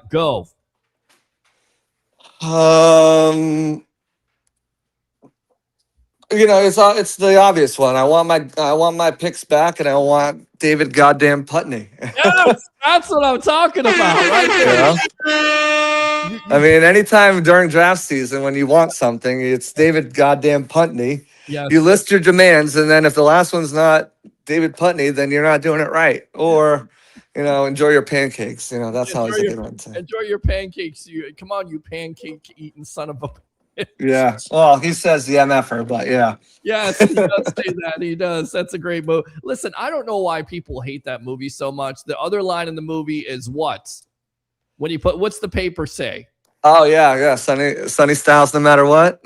Speaker 3: go.
Speaker 7: It's the obvious one. I want my picks back, and I want David goddamn Putney.
Speaker 3: Yes, that's what I'm talking about right there.
Speaker 7: Yeah. I mean, anytime during draft season when you want something, it's David goddamn Putney.
Speaker 3: Yes.
Speaker 7: You list your demands, and then if the last one's not David Putney, then you're not doing it right. Or, enjoy your pancakes. That's how he's looking at it.
Speaker 3: Enjoy your pancakes. Come on, you pancake eating son of a.
Speaker 7: Yeah. Well, he says the MFer, but yeah.
Speaker 3: Yes, he does say that. He does. That's a great movie. Listen, I don't know why people hate that movie so much. The other line in the movie is what? When you what's the paper say?
Speaker 7: Oh yeah. Sunny Styles, no matter what.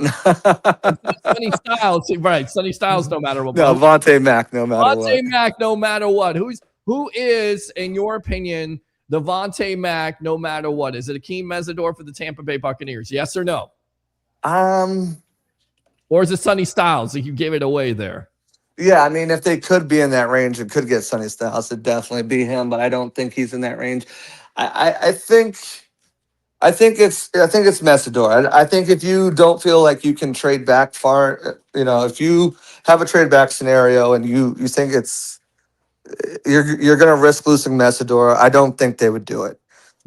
Speaker 3: Sunny Styles, right? Sunny Styles, no matter what.
Speaker 7: No, Vontae Mack, no matter what.
Speaker 3: Vontae Mack, no matter what. Who is, in your opinion, the Vontae Mack, no matter what? Is it Akeem Mesidor for the Tampa Bay Buccaneers? Yes or no? Or is it Sunny Styles? Like you gave it away there.
Speaker 7: Yeah, I mean, if they could be in that range and could get Sunny Styles, it'd definitely be him. But I don't think he's in that range. I think it's Mesidor. I think if you don't feel like you can trade back far, if you have a trade back scenario and you think you're going to risk losing Mesidor, I don't think they would do it.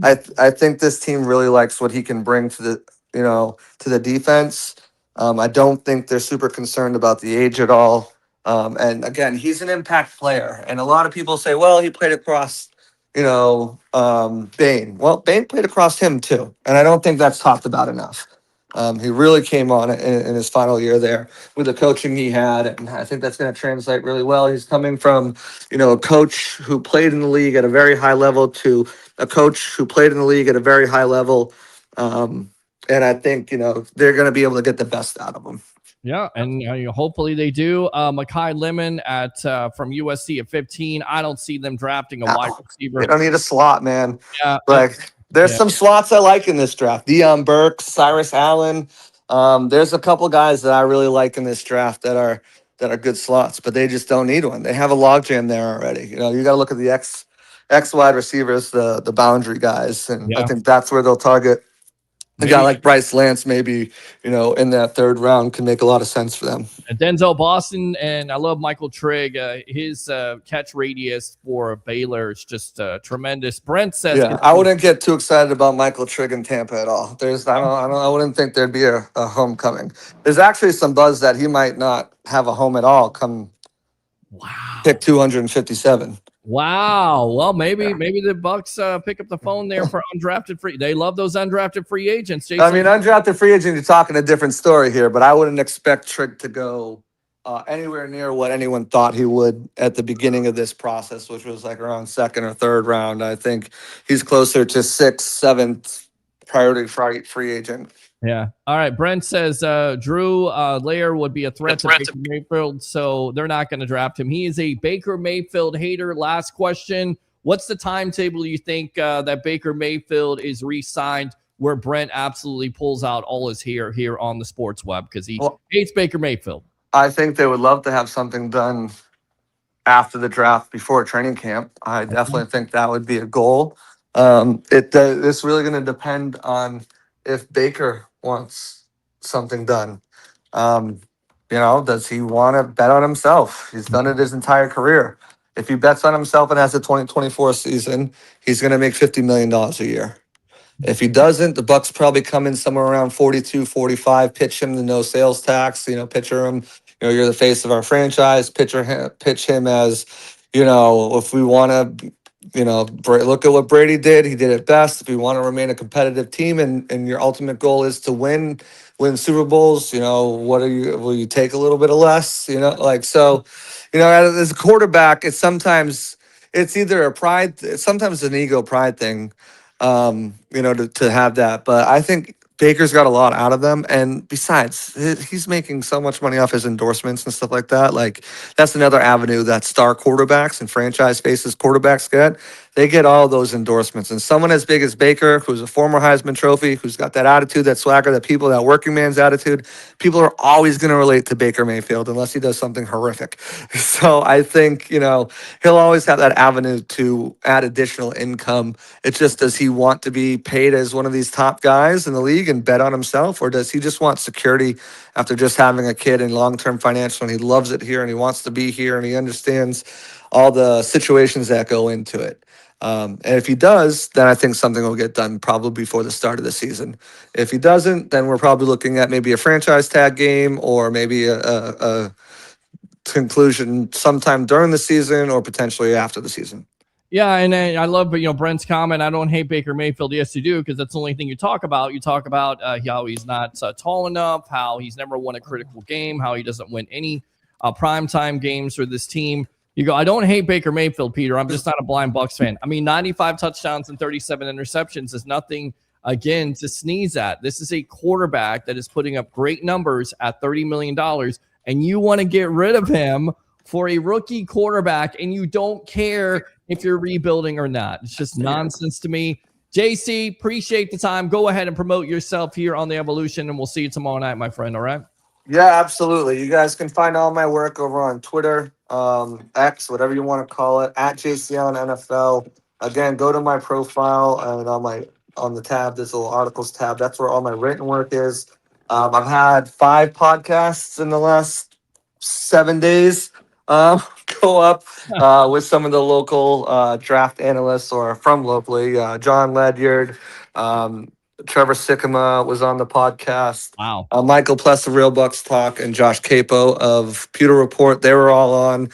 Speaker 7: I think this team really likes what he can bring to the defense. I don't think they're super concerned about the age at all. And again, he's an impact player, and a lot of people say, well, he played across Bain. Well, Bain played across him too, and I don't think that's talked about enough. He really came on in his final year there with the coaching he had, and I think that's going to translate really well. He's coming from, a coach who played in the league at a very high level to a coach who played in the league at a very high level, and I think they're going to be able to get the best out of him.
Speaker 3: Yeah, and hopefully they do. Mekhi Lemon from USC at 15. I don't see them drafting a wide receiver.
Speaker 7: They don't need a slot, man.
Speaker 3: Yeah,
Speaker 7: there's some slots I like in this draft. Deion Burks, Cyrus Allen. There's a couple guys that I really like in this draft that are good slots, but they just don't need one. They have a logjam there already. You got to look at the X wide receivers, the boundary guys, and I think that's where they'll target. A guy like Bryce Lance, maybe, in that 3rd round can make a lot of sense for them.
Speaker 3: And Denzel Boston, and I love Michael Trigg. His catch radius for Baylor is just tremendous. Brent says,
Speaker 7: I wouldn't get too excited about Michael Trigg in Tampa at all. I wouldn't think there'd be a homecoming. There's actually some buzz that he might not have a home at all come pick 257.
Speaker 3: Wow. Well, maybe the Bucs pick up the phone there for undrafted free. They love those undrafted free agents. Jason.
Speaker 7: I mean, undrafted free agent, you're talking a different story here, but I wouldn't expect Trick to go anywhere near what anyone thought he would at the beginning of this process, which was like around second or third round. I think he's closer to sixth, seventh priority free agent.
Speaker 3: Yeah. All right. Brent says Drew Lair would be a threat to Baker Mayfield, so they're not going to draft him. He is a Baker Mayfield hater. Last question. What's the timetable you think that Baker Mayfield is re-signed where Brent absolutely pulls out all his hair here on the sports web because he hates Baker Mayfield?
Speaker 7: I think they would love to have something done after the draft before training camp. I definitely think that would be a goal. It's really going to depend on if Baker wants something done. Does he want to bet on himself? He's done it his entire career. If he bets on himself and has a 2024 season, he's going to make $50 million a year. If he doesn't, the Bucs probably come in somewhere around 42, 45, pitch him the no sales tax, picture him, you're the face of our franchise, pitch him as, if we want to, look at what Brady did. He did it best. If you want to remain a competitive team and your ultimate goal is to win Super Bowls, will you take a little bit of less, so, as a quarterback, it's either a pride, sometimes an ego pride thing, to have that. But I think Baker's got a lot out of them. And besides, he's making so much money off his endorsements and stuff like that. Like, that's another avenue that star quarterbacks and franchise faces quarterbacks get. They get all those endorsements. And someone as big as Baker, who's a former Heisman Trophy, who's got that attitude, that swagger, that working man's attitude, people are always going to relate to Baker Mayfield unless he does something horrific. So I think, he'll always have that avenue to add additional income. It's just, does he want to be paid as one of these top guys in the league and bet on himself? Or does he just want security after just having a kid and long-term financial, and he loves it here and he wants to be here and he understands all the situations that go into it? And if he does, then I think something will get done probably before the start of the season. If he doesn't, then we're probably looking at maybe a franchise tag game or maybe a conclusion sometime during the season or potentially after the season.
Speaker 3: Yeah, and I love Brent's comment. I don't hate Baker Mayfield. Yes, you do, because that's the only thing you talk about. You talk about how he's not tall enough, how he's never won a critical game, how he doesn't win any primetime games for this team. You go, I don't hate Baker Mayfield, Peter. I'm just not a blind Bucs fan. I mean, 95 touchdowns and 37 interceptions is nothing, again, to sneeze at. This is a quarterback that is putting up great numbers at $30 million, and you want to get rid of him for a rookie quarterback, and you don't care if you're rebuilding or not. It's just nonsense to me. JC, appreciate the time. Go ahead and promote yourself here on The Evolution, and we'll see you tomorrow night, my friend, all right?
Speaker 7: Yeah, absolutely. You guys can find all my work over on Twitter, X, whatever you want to call it, at JCL NFL. Again, go to my profile and on the tab, there's a little articles tab. That's where all my written work is. I've had 5 podcasts in the last 7 days go up with some of the local draft analysts or from locally. John Ledyard, Trevor Sikkema was on the podcast.
Speaker 3: Wow.
Speaker 7: Michael Pless of Real Bucs Talk and Josh Capo of Pewter Report. They were all on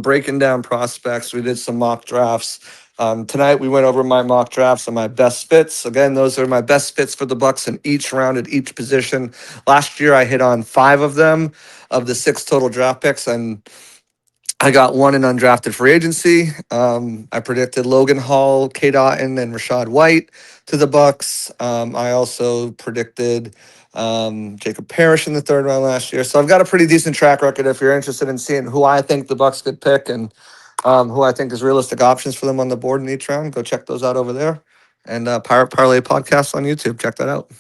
Speaker 7: breaking down prospects. We did some mock drafts. Tonight we went over my mock drafts and my best fits. Again, those are my best fits for the Bucs in each round at each position. Last year I hit on 5 of them of the 6 total draft picks, and I got 1 in undrafted free agency. I predicted Logan Hall, Kate Otten, and Rashad White to the Bucs. I also predicted Jacob Parrish in the 3rd round last year. So I've got a pretty decent track record if you're interested in seeing who I think the Bucs could pick and who I think is realistic options for them on the board in each round. Go check those out over there. And Pirate Parlay Podcast on YouTube. Check that out.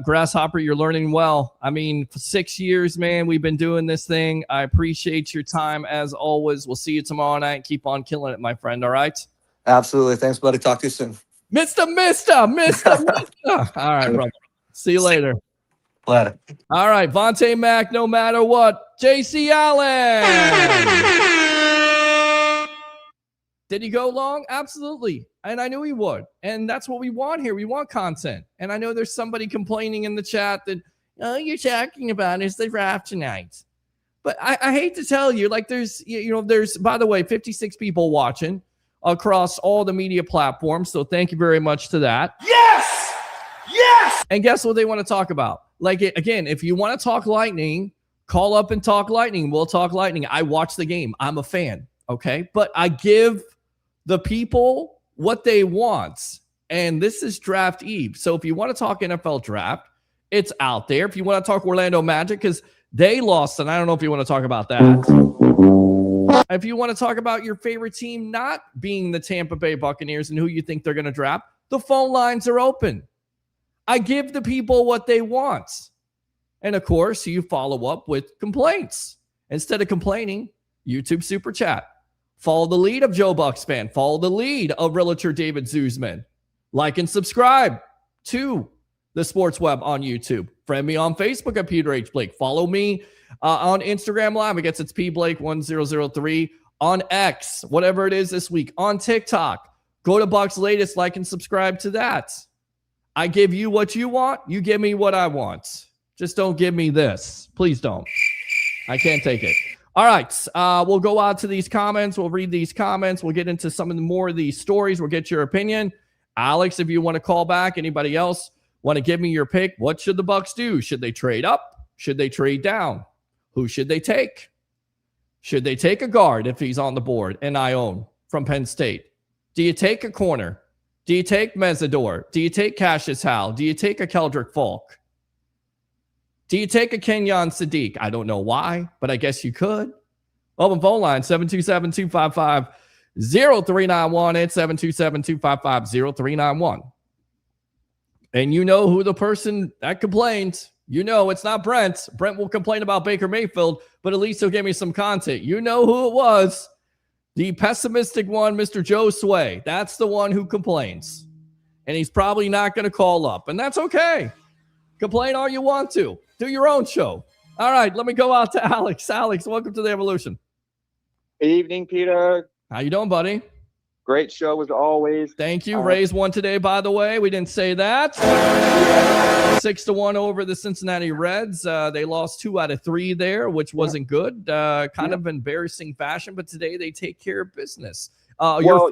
Speaker 3: Grasshopper, you're learning well. I mean, for 6 years, man, we've been doing this thing. I appreciate your time as always. We'll see you tomorrow night. Keep on killing it, my friend. All right?
Speaker 7: Absolutely. Thanks, buddy. Talk to you soon.
Speaker 3: Mister. All right, brother. See you later.
Speaker 7: Later.
Speaker 3: All right, Vontae Mack, no matter what. JC Allen. Did he go long? Absolutely. And I knew he would. And that's what we want here. We want content. And I know there's somebody complaining in the chat that, all you're talking about is the draft tonight. But I hate to tell you, like there's, by the way, 56 people watching across all the media platforms. So thank you very much to that.
Speaker 2: Yes! Yes!
Speaker 3: And guess what they want to talk about? Like, again, if you want to talk Lightning, call up and talk Lightning. We'll talk Lightning. I watch the game. I'm a fan. Okay. But I give the people what they want. And this is draft eve. So if you want to talk NFL draft, it's out there. If you want to talk Orlando Magic, because they lost, and I don't know if you want to talk about that. If you want to talk about your favorite team not being the Tampa Bay Buccaneers and who you think they're going to draft, the phone lines are open. I give the people what they want. And of course, you follow up with complaints. Instead of complaining, YouTube Super Chat. Follow the lead of Joe Bucs fan. Follow the lead of Realtor David Zuzman. Like and subscribe to the Sports Web on YouTube. Friend me on Facebook at Peter H. Blake. Follow me on Instagram Live. I guess it's pblake1003. On X, whatever it is this week. On TikTok. Go to Bucs Latest. Like and subscribe to that. I give you what you want. You give me what I want. Just don't give me this. Please don't. I can't take it. All right. We'll go out to these comments. We'll read these comments. We'll get into some of the more of these stories. We'll get your opinion. Alex, if you want to call back, anybody else want to give me your pick? What should the Bucs do? Should they trade up? Should they trade down? Who should they take? Should they take a guard if he's on the board and I own from Penn State? Do you take a corner? Do you take Mesidor? Do you take Cassius Howell? Do you take a Keldrick Falk? Do you take a Kenyon Sadiq? I don't know why, but I guess you could. Open phone line, 727-255-0391. It's 727-255-0391. And you know who the person that complains. You know it's not Brent. Brent will complain about Baker Mayfield, but at least he'll give me some content. You know who it was. The pessimistic one, Mr. Joe Sway. That's the one who complains. And he's probably not going to call up. And that's okay. Complain all you want to. Do your own show. All right, let me go out to Alex. Alex, welcome to the Evolution.
Speaker 8: Good evening, Peter.
Speaker 3: How you doing, buddy?
Speaker 8: Great show as always.
Speaker 3: Thank you. Rays won today, by the way. We didn't say that. 6-1 over the Cincinnati Reds. They lost 2 out of 3 there, which wasn't good. Kind of embarrassing fashion, but today they take care of business. Your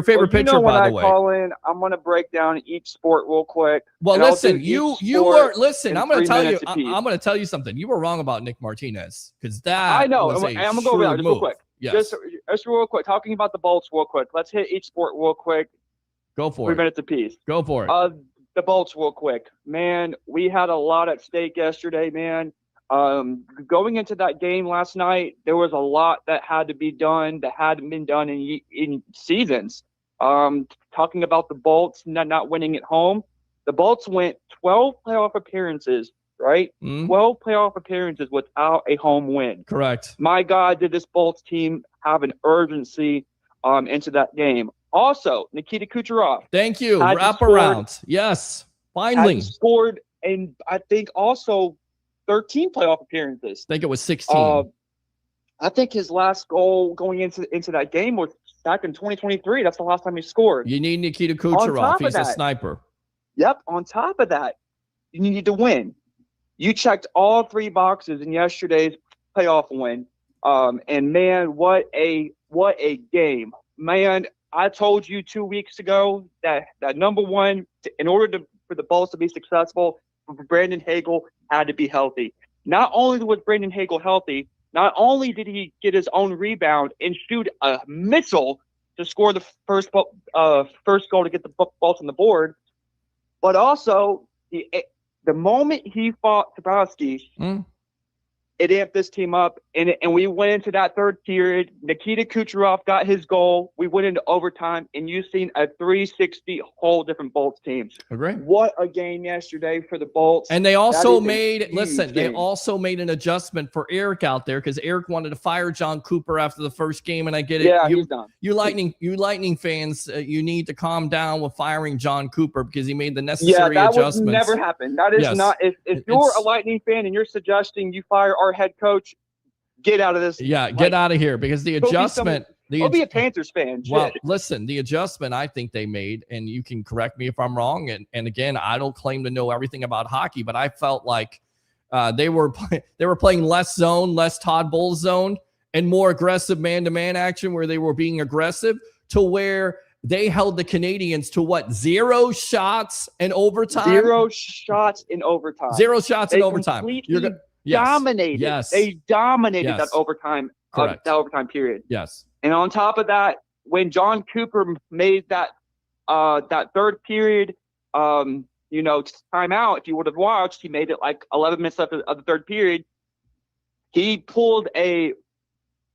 Speaker 3: favorite pitcher, by the way.
Speaker 8: Call in, I'm going to break down each sport real quick.
Speaker 3: Well, listen, I'm going to tell you something. You were wrong about Nick Martinez because that
Speaker 8: I know.
Speaker 3: was
Speaker 8: I'm going to go over that just real quick.
Speaker 3: Yes.
Speaker 8: Just real quick. Talking about the Bolts real quick. Let's hit each sport real quick.
Speaker 3: Go for
Speaker 8: 3 minutes apiece.
Speaker 3: Go for it.
Speaker 8: The Bolts real quick. Man, we had a lot at stake yesterday, man. Going into that game last night, there was a lot that had to be done that hadn't been done in seasons. Talking about the Bolts not winning at home, the Bolts went 12 playoff appearances, right? 12 playoff appearances without a home win.
Speaker 3: Correct.
Speaker 8: My God, did this Bolts team have an urgency into that game. Also, Nikita Kucherov.
Speaker 3: Thank you. Wrap around. Yes. Finally.
Speaker 8: Scored, and I think also 13 playoff appearances.
Speaker 3: I think it was 16.
Speaker 8: I think his last goal going into that game was back in 2023. That's the last time he scored.
Speaker 3: You need Nikita Kucherov. He's a sniper.
Speaker 8: Yep. On top of that, you need to win. You checked all 3 boxes in yesterday's playoff win. And man, what a game. Man, I told you 2 weeks ago that number one, in order for the Bulls to be successful, Brandon Hagel had to be healthy. Not only was Brandon Hagel healthy, not only did he get his own rebound and shoot a missile to score the first goal to get the Bulls on the board, but also the moment he fought Tabowski, it amped this team up, and we went into that third period. Nikita Kucherov got his goal. We went into overtime, and you've seen a 360 whole different Bolts teams.
Speaker 3: Agree.
Speaker 8: What a game yesterday for the Bolts.
Speaker 3: And they also made an adjustment for Eric out there because Eric wanted to fire John Cooper after the first game, and I get it.
Speaker 8: Yeah, he's done.
Speaker 3: You Lightning fans, you need to calm down with firing John Cooper because he made the necessary adjustments.
Speaker 8: Would never happen. That is not. If you're a Lightning fan and you're suggesting you fire our head coach, get out of this.
Speaker 3: Yeah, get out of here because the adjustment.
Speaker 8: I'll be a Panthers fan.
Speaker 3: Well, listen, the adjustment I think they made, and you can correct me if I'm wrong. And again, I don't claim to know everything about hockey, but I felt like They were playing less zone, less Todd Bowles zone, and more aggressive man-to-man action where they were being aggressive, to where they held the Canadiens to 0 shots in overtime?
Speaker 8: 0 shots in overtime.
Speaker 3: 0 shots in overtime.
Speaker 8: Completely dominated.
Speaker 3: Yes.
Speaker 8: They dominated
Speaker 3: Yes.
Speaker 8: that overtime.
Speaker 3: Correct.
Speaker 8: That overtime period.
Speaker 3: Yes.
Speaker 8: And on top of that, when John Cooper made that third period, timeout, if you would have watched, he made it like 11 minutes left of the third period. He pulled a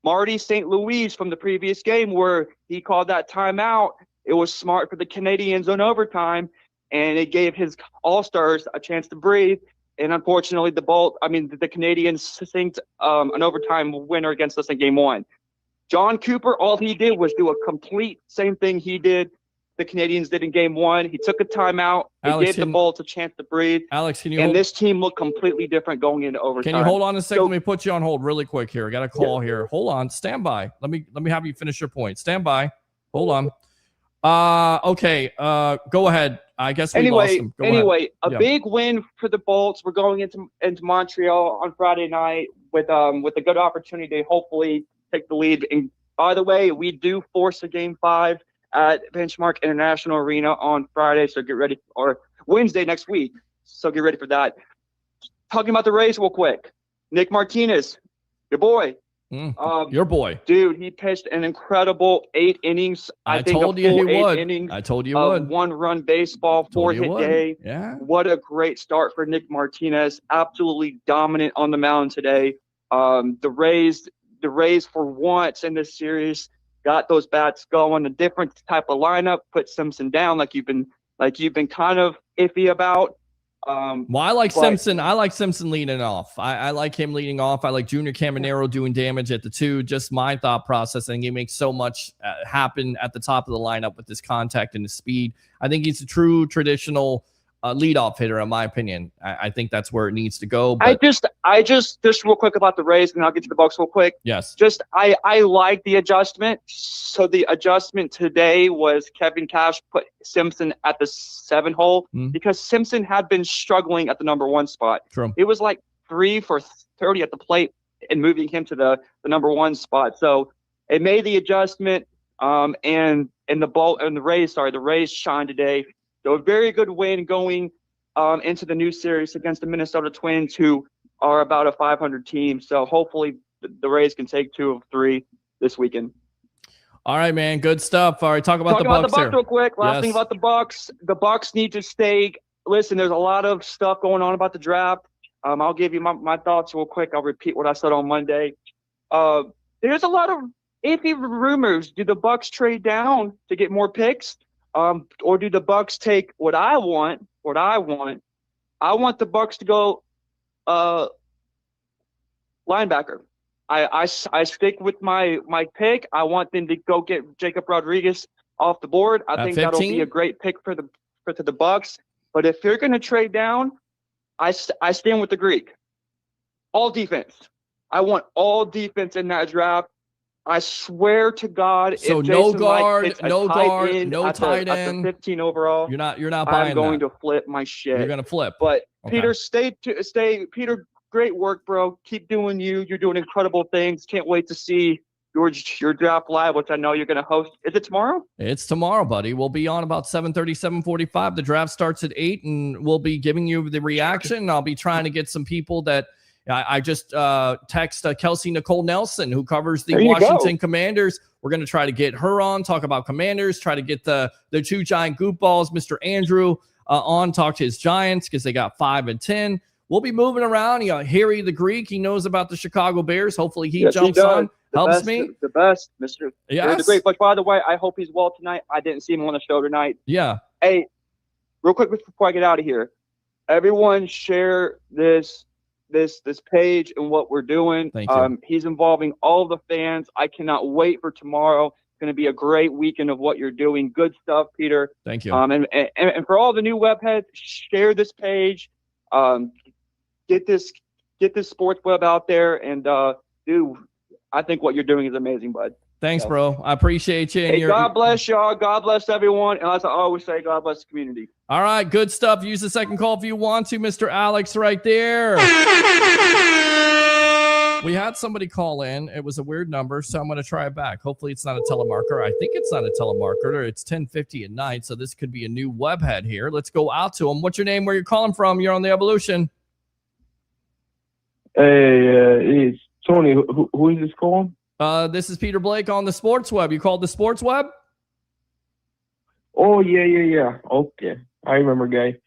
Speaker 8: Marty St. Louis from the previous game where he called that timeout. It was smart for the Canadiens on overtime, and it gave his All-Stars a chance to breathe. And unfortunately, the Canadiens sinked an overtime winner against us in game 1. John Cooper, all he did was do a complete same thing he did. The Canadiens did in game 1. He took a timeout. He gave the Bolts a chance to breathe.
Speaker 3: Alex,
Speaker 8: this team looked completely different going into overtime.
Speaker 3: Can you hold on a second? Let me put you on hold really quick here. I got a call here. Hold on. Stand by. Let me have you finish your point. Stand by. Hold on. Okay. Go ahead. I guess we lost him. Go ahead.
Speaker 8: A big win for the Bolts. We're going into Montreal on Friday night with a good opportunity to hopefully take the lead. And by the way, we do force a game 5 at Benchmark International Arena on Friday, so get ready, or Wednesday next week. So get ready for that. Talking about the Rays real quick. Nick Martinez, your boy.
Speaker 3: Your boy.
Speaker 8: Dude, he pitched an incredible 8 innings.
Speaker 3: I told you he would.
Speaker 8: Innings
Speaker 3: I told you he would.
Speaker 8: 1-run baseball, 4-hit day.
Speaker 3: Yeah.
Speaker 8: What a great start for Nick Martinez. Absolutely dominant on the mound today. The Rays for once in this series got those bats going, a different type of lineup, put Simpson down like you've been kind of iffy about.
Speaker 3: Well, I like Simpson. I like Simpson leading off. I like him leading off. I like Junior Caminero doing damage at the 2. Just my thought process. I think he makes so much happen at the top of the lineup with his contact and his speed. I think he's a true traditional leadoff hitter, in my opinion. I think that's where it needs to go. But
Speaker 8: I just real quick about the Rays, and I'll get to the Bucs real quick.
Speaker 3: Yes.
Speaker 8: I like the adjustment. So the adjustment today was Kevin Cash put Simpson at the 7 hole because Simpson had been struggling at the number 1 spot.
Speaker 3: True.
Speaker 8: It was like 3 for 30 at the plate and moving him to the number 1 spot. So it made the adjustment. And the Rays shined today. So a very good win going into the new series against the Minnesota Twins, who are about a 500 team. So hopefully the Rays can take 2 of 3 this weekend.
Speaker 3: All right, man. Good stuff. All right, talk about the Bucs here.
Speaker 8: Real quick. Last thing about the Bucs. The Bucs need to stay. Listen, there's a lot of stuff going on about the draft. I'll give you my thoughts real quick. I'll repeat what I said on Monday. There's a lot of iffy rumors. Do the Bucs trade down to get more picks? Or do the Bucs take what I want? I want the Bucs to go linebacker. I stick with my pick. I want them to go get Jacob Rodriguez off the board. I think
Speaker 3: 15?
Speaker 8: That'll be a great pick for the Bucs. But if you're going to trade down, I stand with the Greek. All defense. I want all defense in that draft. I swear to God,
Speaker 3: so
Speaker 8: if
Speaker 3: no
Speaker 8: Jason
Speaker 3: guard,
Speaker 8: Licht
Speaker 3: no
Speaker 8: tight
Speaker 3: tight end.
Speaker 8: At the 15 overall,
Speaker 3: You're not buying
Speaker 8: I'm going
Speaker 3: that.
Speaker 8: to flip my shit.
Speaker 3: You're going to flip.
Speaker 8: But
Speaker 3: Okay.
Speaker 8: Peter, stay. Peter, great work, bro. Keep doing you. You're doing incredible things. Can't wait to see your draft live, which I know you're going to host. Is it tomorrow?
Speaker 3: It's tomorrow, buddy. We'll be on about 7:30, 7:45. The draft starts at 8, and we'll be giving you the reaction. I'll be trying to get some people that I just text Kelsey Nicole Nelson, who covers the Washington Commanders. We're going to try to get her on, talk about Commanders, try to get the 2 giant goop balls, Mr. Andrew, on, talk to his Giants because they got 5 and 10. We'll be moving around. Harry the Greek, he knows about the Chicago Bears. Hopefully he jumps on, helps me.
Speaker 8: The best, Mr.
Speaker 3: Yes.
Speaker 8: The Great. But by the way, I hope he's well tonight. I didn't see him on the show tonight.
Speaker 3: Yeah.
Speaker 8: Hey, real quick before I get out of here, everyone share this page and what we're doing.
Speaker 3: Thank you.
Speaker 8: He's involving all the fans. I cannot wait for tomorrow. It's going to be a great weekend of what you're doing. Good stuff, Peter.
Speaker 3: Thank you.
Speaker 8: And for all the new web heads, share this page. Get this sports web out there, and dude, I think what you're doing is amazing, bud.
Speaker 3: Thanks, bro. I appreciate you. And
Speaker 8: Hey, God bless y'all. God bless everyone. And as I always say, God bless the community.
Speaker 3: All right, good stuff. Use the second call if you want to, Mr. Alex, right there. We had somebody call in. It was a weird number, so I'm going to try it back. Hopefully, it's not a telemarketer. I think it's not a telemarketer. It's 10:50 at night, so this could be a new webhead here. Let's go out to him. What's your name? Where you're calling from? You're on the Evolution.
Speaker 9: Hey, it's Tony. Who is this calling?
Speaker 3: This is Peter Blake on the Sports Web. You called the Sports Web?
Speaker 9: Oh, yeah. Okay. I remember, guy.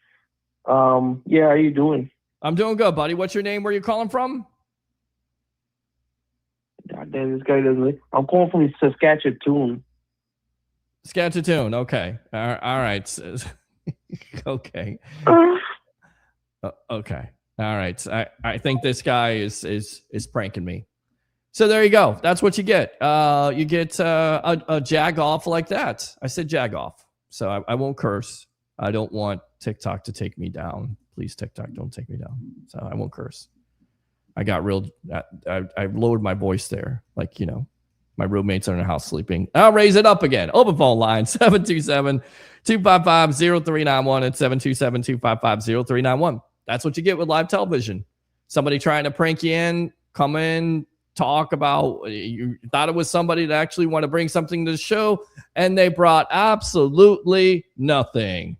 Speaker 9: Yeah, how you doing?
Speaker 3: I'm doing good, buddy. What's your name? Where you calling from?
Speaker 9: God damn, this guy doesn't. I'm calling from Saskatchewan.
Speaker 3: Saskatchewan. Okay. All right. Okay. Okay. All right. I think this guy is pranking me. So there you go. That's what you get. You get a jag off like that. I said jag off. So I won't curse. I don't want TikTok to take me down. Please, TikTok, don't take me down. So I won't curse. I got real. I lowered my voice there. Like, you know, my roommates are in the house sleeping. I'll raise it up again. Open phone line 727-255-0391 and 727-255-0391. That's what you get with live television. Somebody trying to prank you in, come in, talk about, you thought it was somebody that actually want to bring something to the show, and they brought absolutely nothing.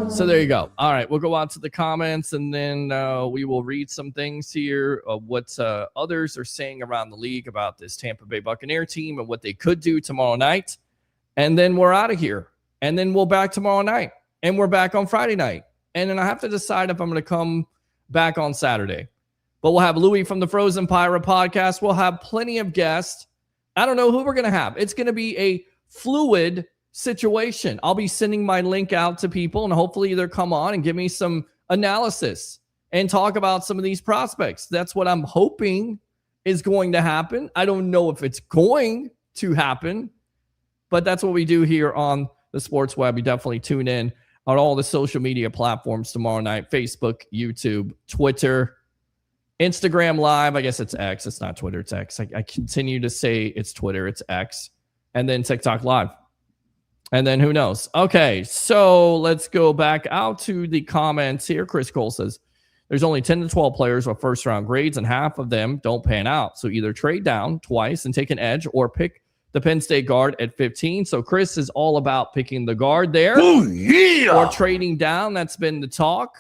Speaker 3: So there you go. All right, we'll go on to the comments, and then we will read some things here of what others are saying around the league about this Tampa Bay Buccaneer team and what they could do tomorrow night. And then we're out of here. And then we'll back tomorrow night. And we're back on Friday night. And then I have to decide if I'm going to come back on Saturday. But we'll have Louis from the Frozen Pirate podcast. We'll have plenty of guests. I don't know who we're going to have. It's going to be a fluid situation. I'll be sending my link out to people, and hopefully they'll come on and give me some analysis and talk about some of these prospects. That's what I'm hoping is going to happen. I don't know if it's going to happen, but that's what we do here on the Sports Web. You definitely tune in on all the social media platforms tomorrow night: Facebook, YouTube, Twitter, Instagram Live. I guess it's X. It's not Twitter. It's X. I continue to say it's Twitter. It's X. And then TikTok Live. And then who knows? Okay, so let's go back out to the comments here. Chris Cole says, there's only 10 to 12 players with first-round grades, and half of them don't pan out. So either trade down twice and take an edge, or pick the Penn State guard at 15. So Chris is all about picking the guard there.
Speaker 2: Oh, yeah.
Speaker 3: Or trading down. That's been the talk.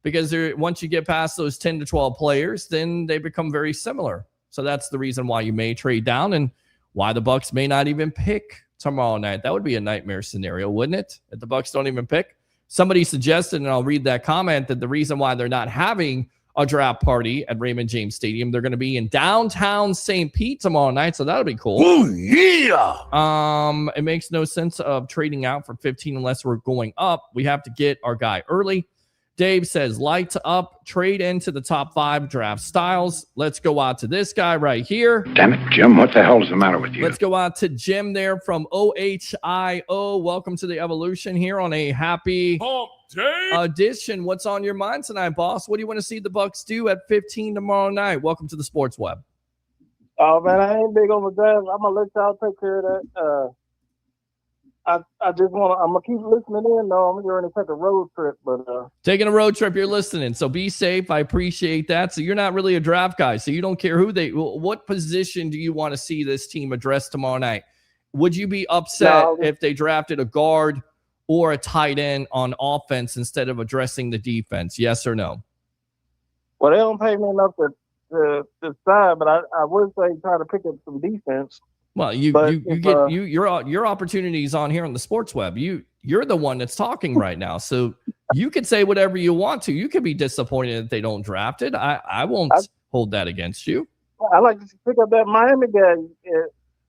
Speaker 3: Because once you get past those 10 to 12 players, then they become very similar. So that's the reason why you may trade down and why the Bucs may not even pick tomorrow night. That would be a nightmare scenario, wouldn't it? If the Bucs don't even pick. Somebody suggested, and I'll read that comment, that the reason why they're not having a draft party at Raymond James Stadium, they're going to be in downtown St. Pete tomorrow night, so that'll be cool.
Speaker 2: Oh, yeah.
Speaker 3: It makes no sense of trading out for 15 unless we're going up. We have to get our guy early. Dave says, light up, trade into the top 5 draft styles. Let's go out to this guy right here.
Speaker 10: Damn it, Jim, what the hell is the matter with you?
Speaker 3: Let's go out to Jim there from OHIO. Welcome to the Evolution here on a happy edition. What's on your mind tonight, boss? What do you want to see the Bucs do at 15 tomorrow night? Welcome to the Sports Web.
Speaker 11: Oh, man, I ain't big on the draft. I'm going to let y'all take care of that. I just want to, I'm going to keep listening in, though. I'm going to take a road trip. But
Speaker 3: taking a road trip, you're listening. So be safe. I appreciate that. So you're not really a draft guy. So you don't care what position do you want to see this team address tomorrow night? Would you be upset if they drafted a guard or a tight end on offense instead of addressing the defense? Yes or no?
Speaker 11: Well, they don't pay me enough to decide, but I would say try to pick up some defense.
Speaker 3: Well, your opportunities on here on the Sports Web. You're the one that's talking right now, so you could say whatever you want to. You could be disappointed that they don't draft it. I won't hold that against you.
Speaker 11: I like to pick up that Miami guy.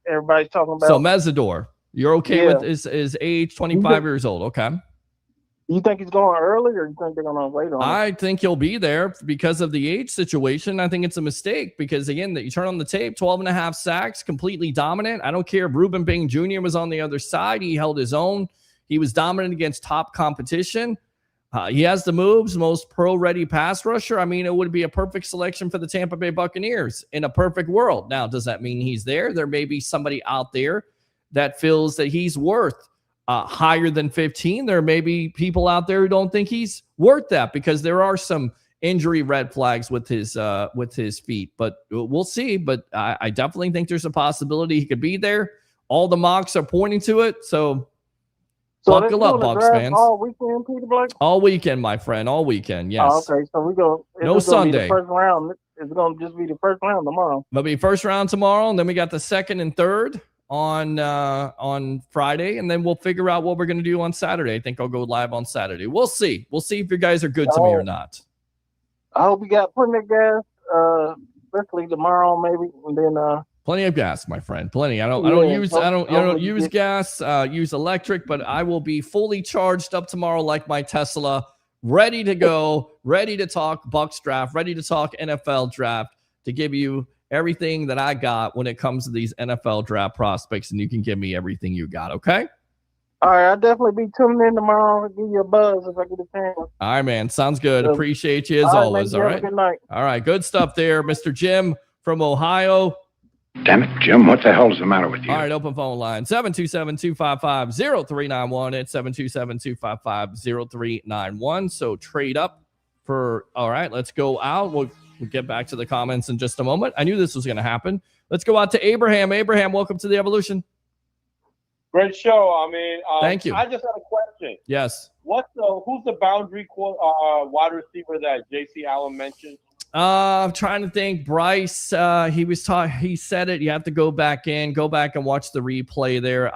Speaker 11: Everybody's talking about.
Speaker 3: So Mesidor, you're okay with his age, 25 years old? Okay.
Speaker 11: You think he's going early, or you think they're going to wait on him?
Speaker 3: I think he'll be there because of the age situation. I think it's a mistake because, again, that you turn on the tape, 12.5 sacks, completely dominant. I don't care if Reuben Payne Jr. was on the other side. He held his own. He was dominant against top competition. He has the moves, most pro-ready pass rusher. I mean, it would be a perfect selection for the Tampa Bay Buccaneers in a perfect world. Now, does that mean he's there? There may be somebody out there that feels that he's worth higher than 15. There may be people out there who don't think he's worth that because there are some injury red flags with his feet. But we'll see. But I definitely think there's a possibility he could be there. All the mocks are pointing to it. So buckle up, Bucs fans.
Speaker 11: All weekend, Peter Blake?
Speaker 3: All weekend, my friend. All weekend, yes.
Speaker 11: Oh, okay, so we go.
Speaker 3: No Sunday.
Speaker 11: The first round. It's going to just be the first round tomorrow.
Speaker 3: It'll be first round tomorrow, and then we got the second and third on Friday, and then we'll figure out what we're going to do on Saturday. I think I'll go live on Saturday. We'll see. We'll see if you guys are good to me or not.
Speaker 11: I hope you got plenty of gas, especially tomorrow, maybe, and then.
Speaker 3: Plenty of gas, my friend. Plenty. I don't use gas. Use electric, but I will be fully charged up tomorrow, like my Tesla, ready to go, ready to talk Bucs draft, ready to talk NFL draft, to give you everything that I got when it comes to these NFL draft prospects, and you can give me everything you got. Okay.
Speaker 11: All right, I'll definitely be tuning in tomorrow. I'll give you a buzz if I get a chance.
Speaker 3: All right, man. Sounds good. Appreciate you as always. All right.
Speaker 11: Good night.
Speaker 3: All right. Good stuff there, Mr. Jim from Ohio.
Speaker 10: Damn it, Jim, what the hell is the matter with you?
Speaker 3: All right, open phone line, 727-255-0391. It's 727-255-0391. So trade up for, all right, let's go out. We'll get back to the comments in just a moment. I knew this was going to happen. Let's go out to Abraham. Abraham, welcome to the Evolution.
Speaker 12: Great show. I mean,
Speaker 3: thank you.
Speaker 12: I just had a question.
Speaker 3: Yes.
Speaker 12: Who's the boundary wide receiver that J.C. Allen mentioned?
Speaker 3: I'm trying to think. Bryce, he said it. You have to go back and watch the replay there.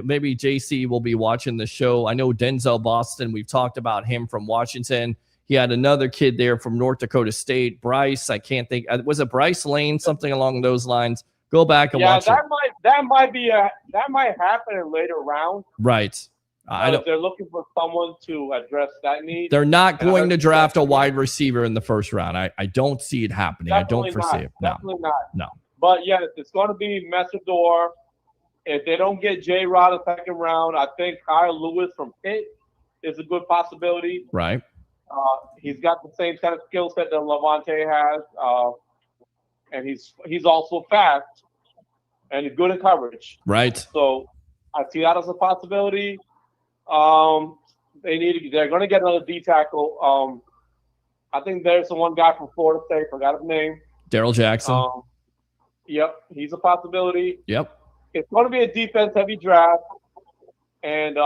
Speaker 3: Maybe JC will be watching the show. I know Denzel Boston. We've talked about him from Washington. He had another kid there from North Dakota State. Bryce, I can't think. Was it Bryce Lane? Something along those lines. Go back and watch it.
Speaker 12: That might happen in later rounds.
Speaker 3: Right.
Speaker 12: They're looking for someone to address that need.
Speaker 3: They're not going to draft a wide receiver in the first round. I don't see it happening.
Speaker 12: Definitely
Speaker 3: I don't foresee it. No.
Speaker 12: Definitely not.
Speaker 3: No.
Speaker 12: But yes, it's going to be Messidor. If they don't get J-Rod in the second round, I think Kyle Lewis from Pitt is a good possibility.
Speaker 3: Right.
Speaker 12: He's got the same kind of skill set that Levante has, and he's also fast and good in coverage.
Speaker 3: Right.
Speaker 12: So I see that as a possibility. They're going to get another D tackle. I think there's one guy from Florida State, forgot his name.
Speaker 3: Daryl Jackson.
Speaker 12: Yep, he's a possibility.
Speaker 3: Yep.
Speaker 12: It's going to be a defense-heavy draft, and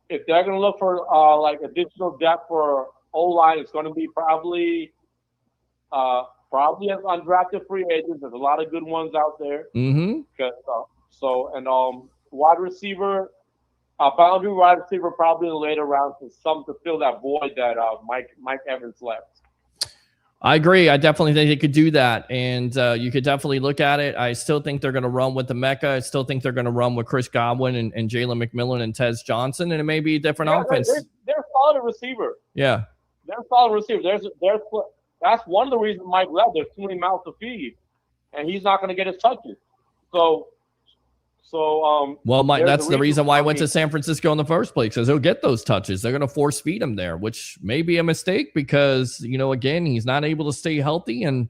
Speaker 12: if they're going to look for like additional depth for O-line, it's going to be probably as undrafted free agents. There's a lot of good ones out there.
Speaker 3: Mm-hmm.
Speaker 12: Wide receiver. Boundary wide receiver probably in the later rounds to fill that void that Mike Evans left.
Speaker 3: I agree. I definitely think they could do that, and you could definitely look at it. I still think they're going to run with the Mecca. I still think they're going to run with Chris Godwin and Jalen McMillan and Tez Johnson, and it may be a different offense.
Speaker 12: They're a solid receiver.
Speaker 3: Yeah.
Speaker 12: They're a solid receiver. That's one of the reasons Mike left. There's too many mouths to feed, and he's not going to get his touches.
Speaker 3: Well, Mike, that's the reason why I went to San Francisco in the first place, because he'll get those touches. They're going to force feed him there, which may be a mistake because, again, he's not able to stay healthy. And,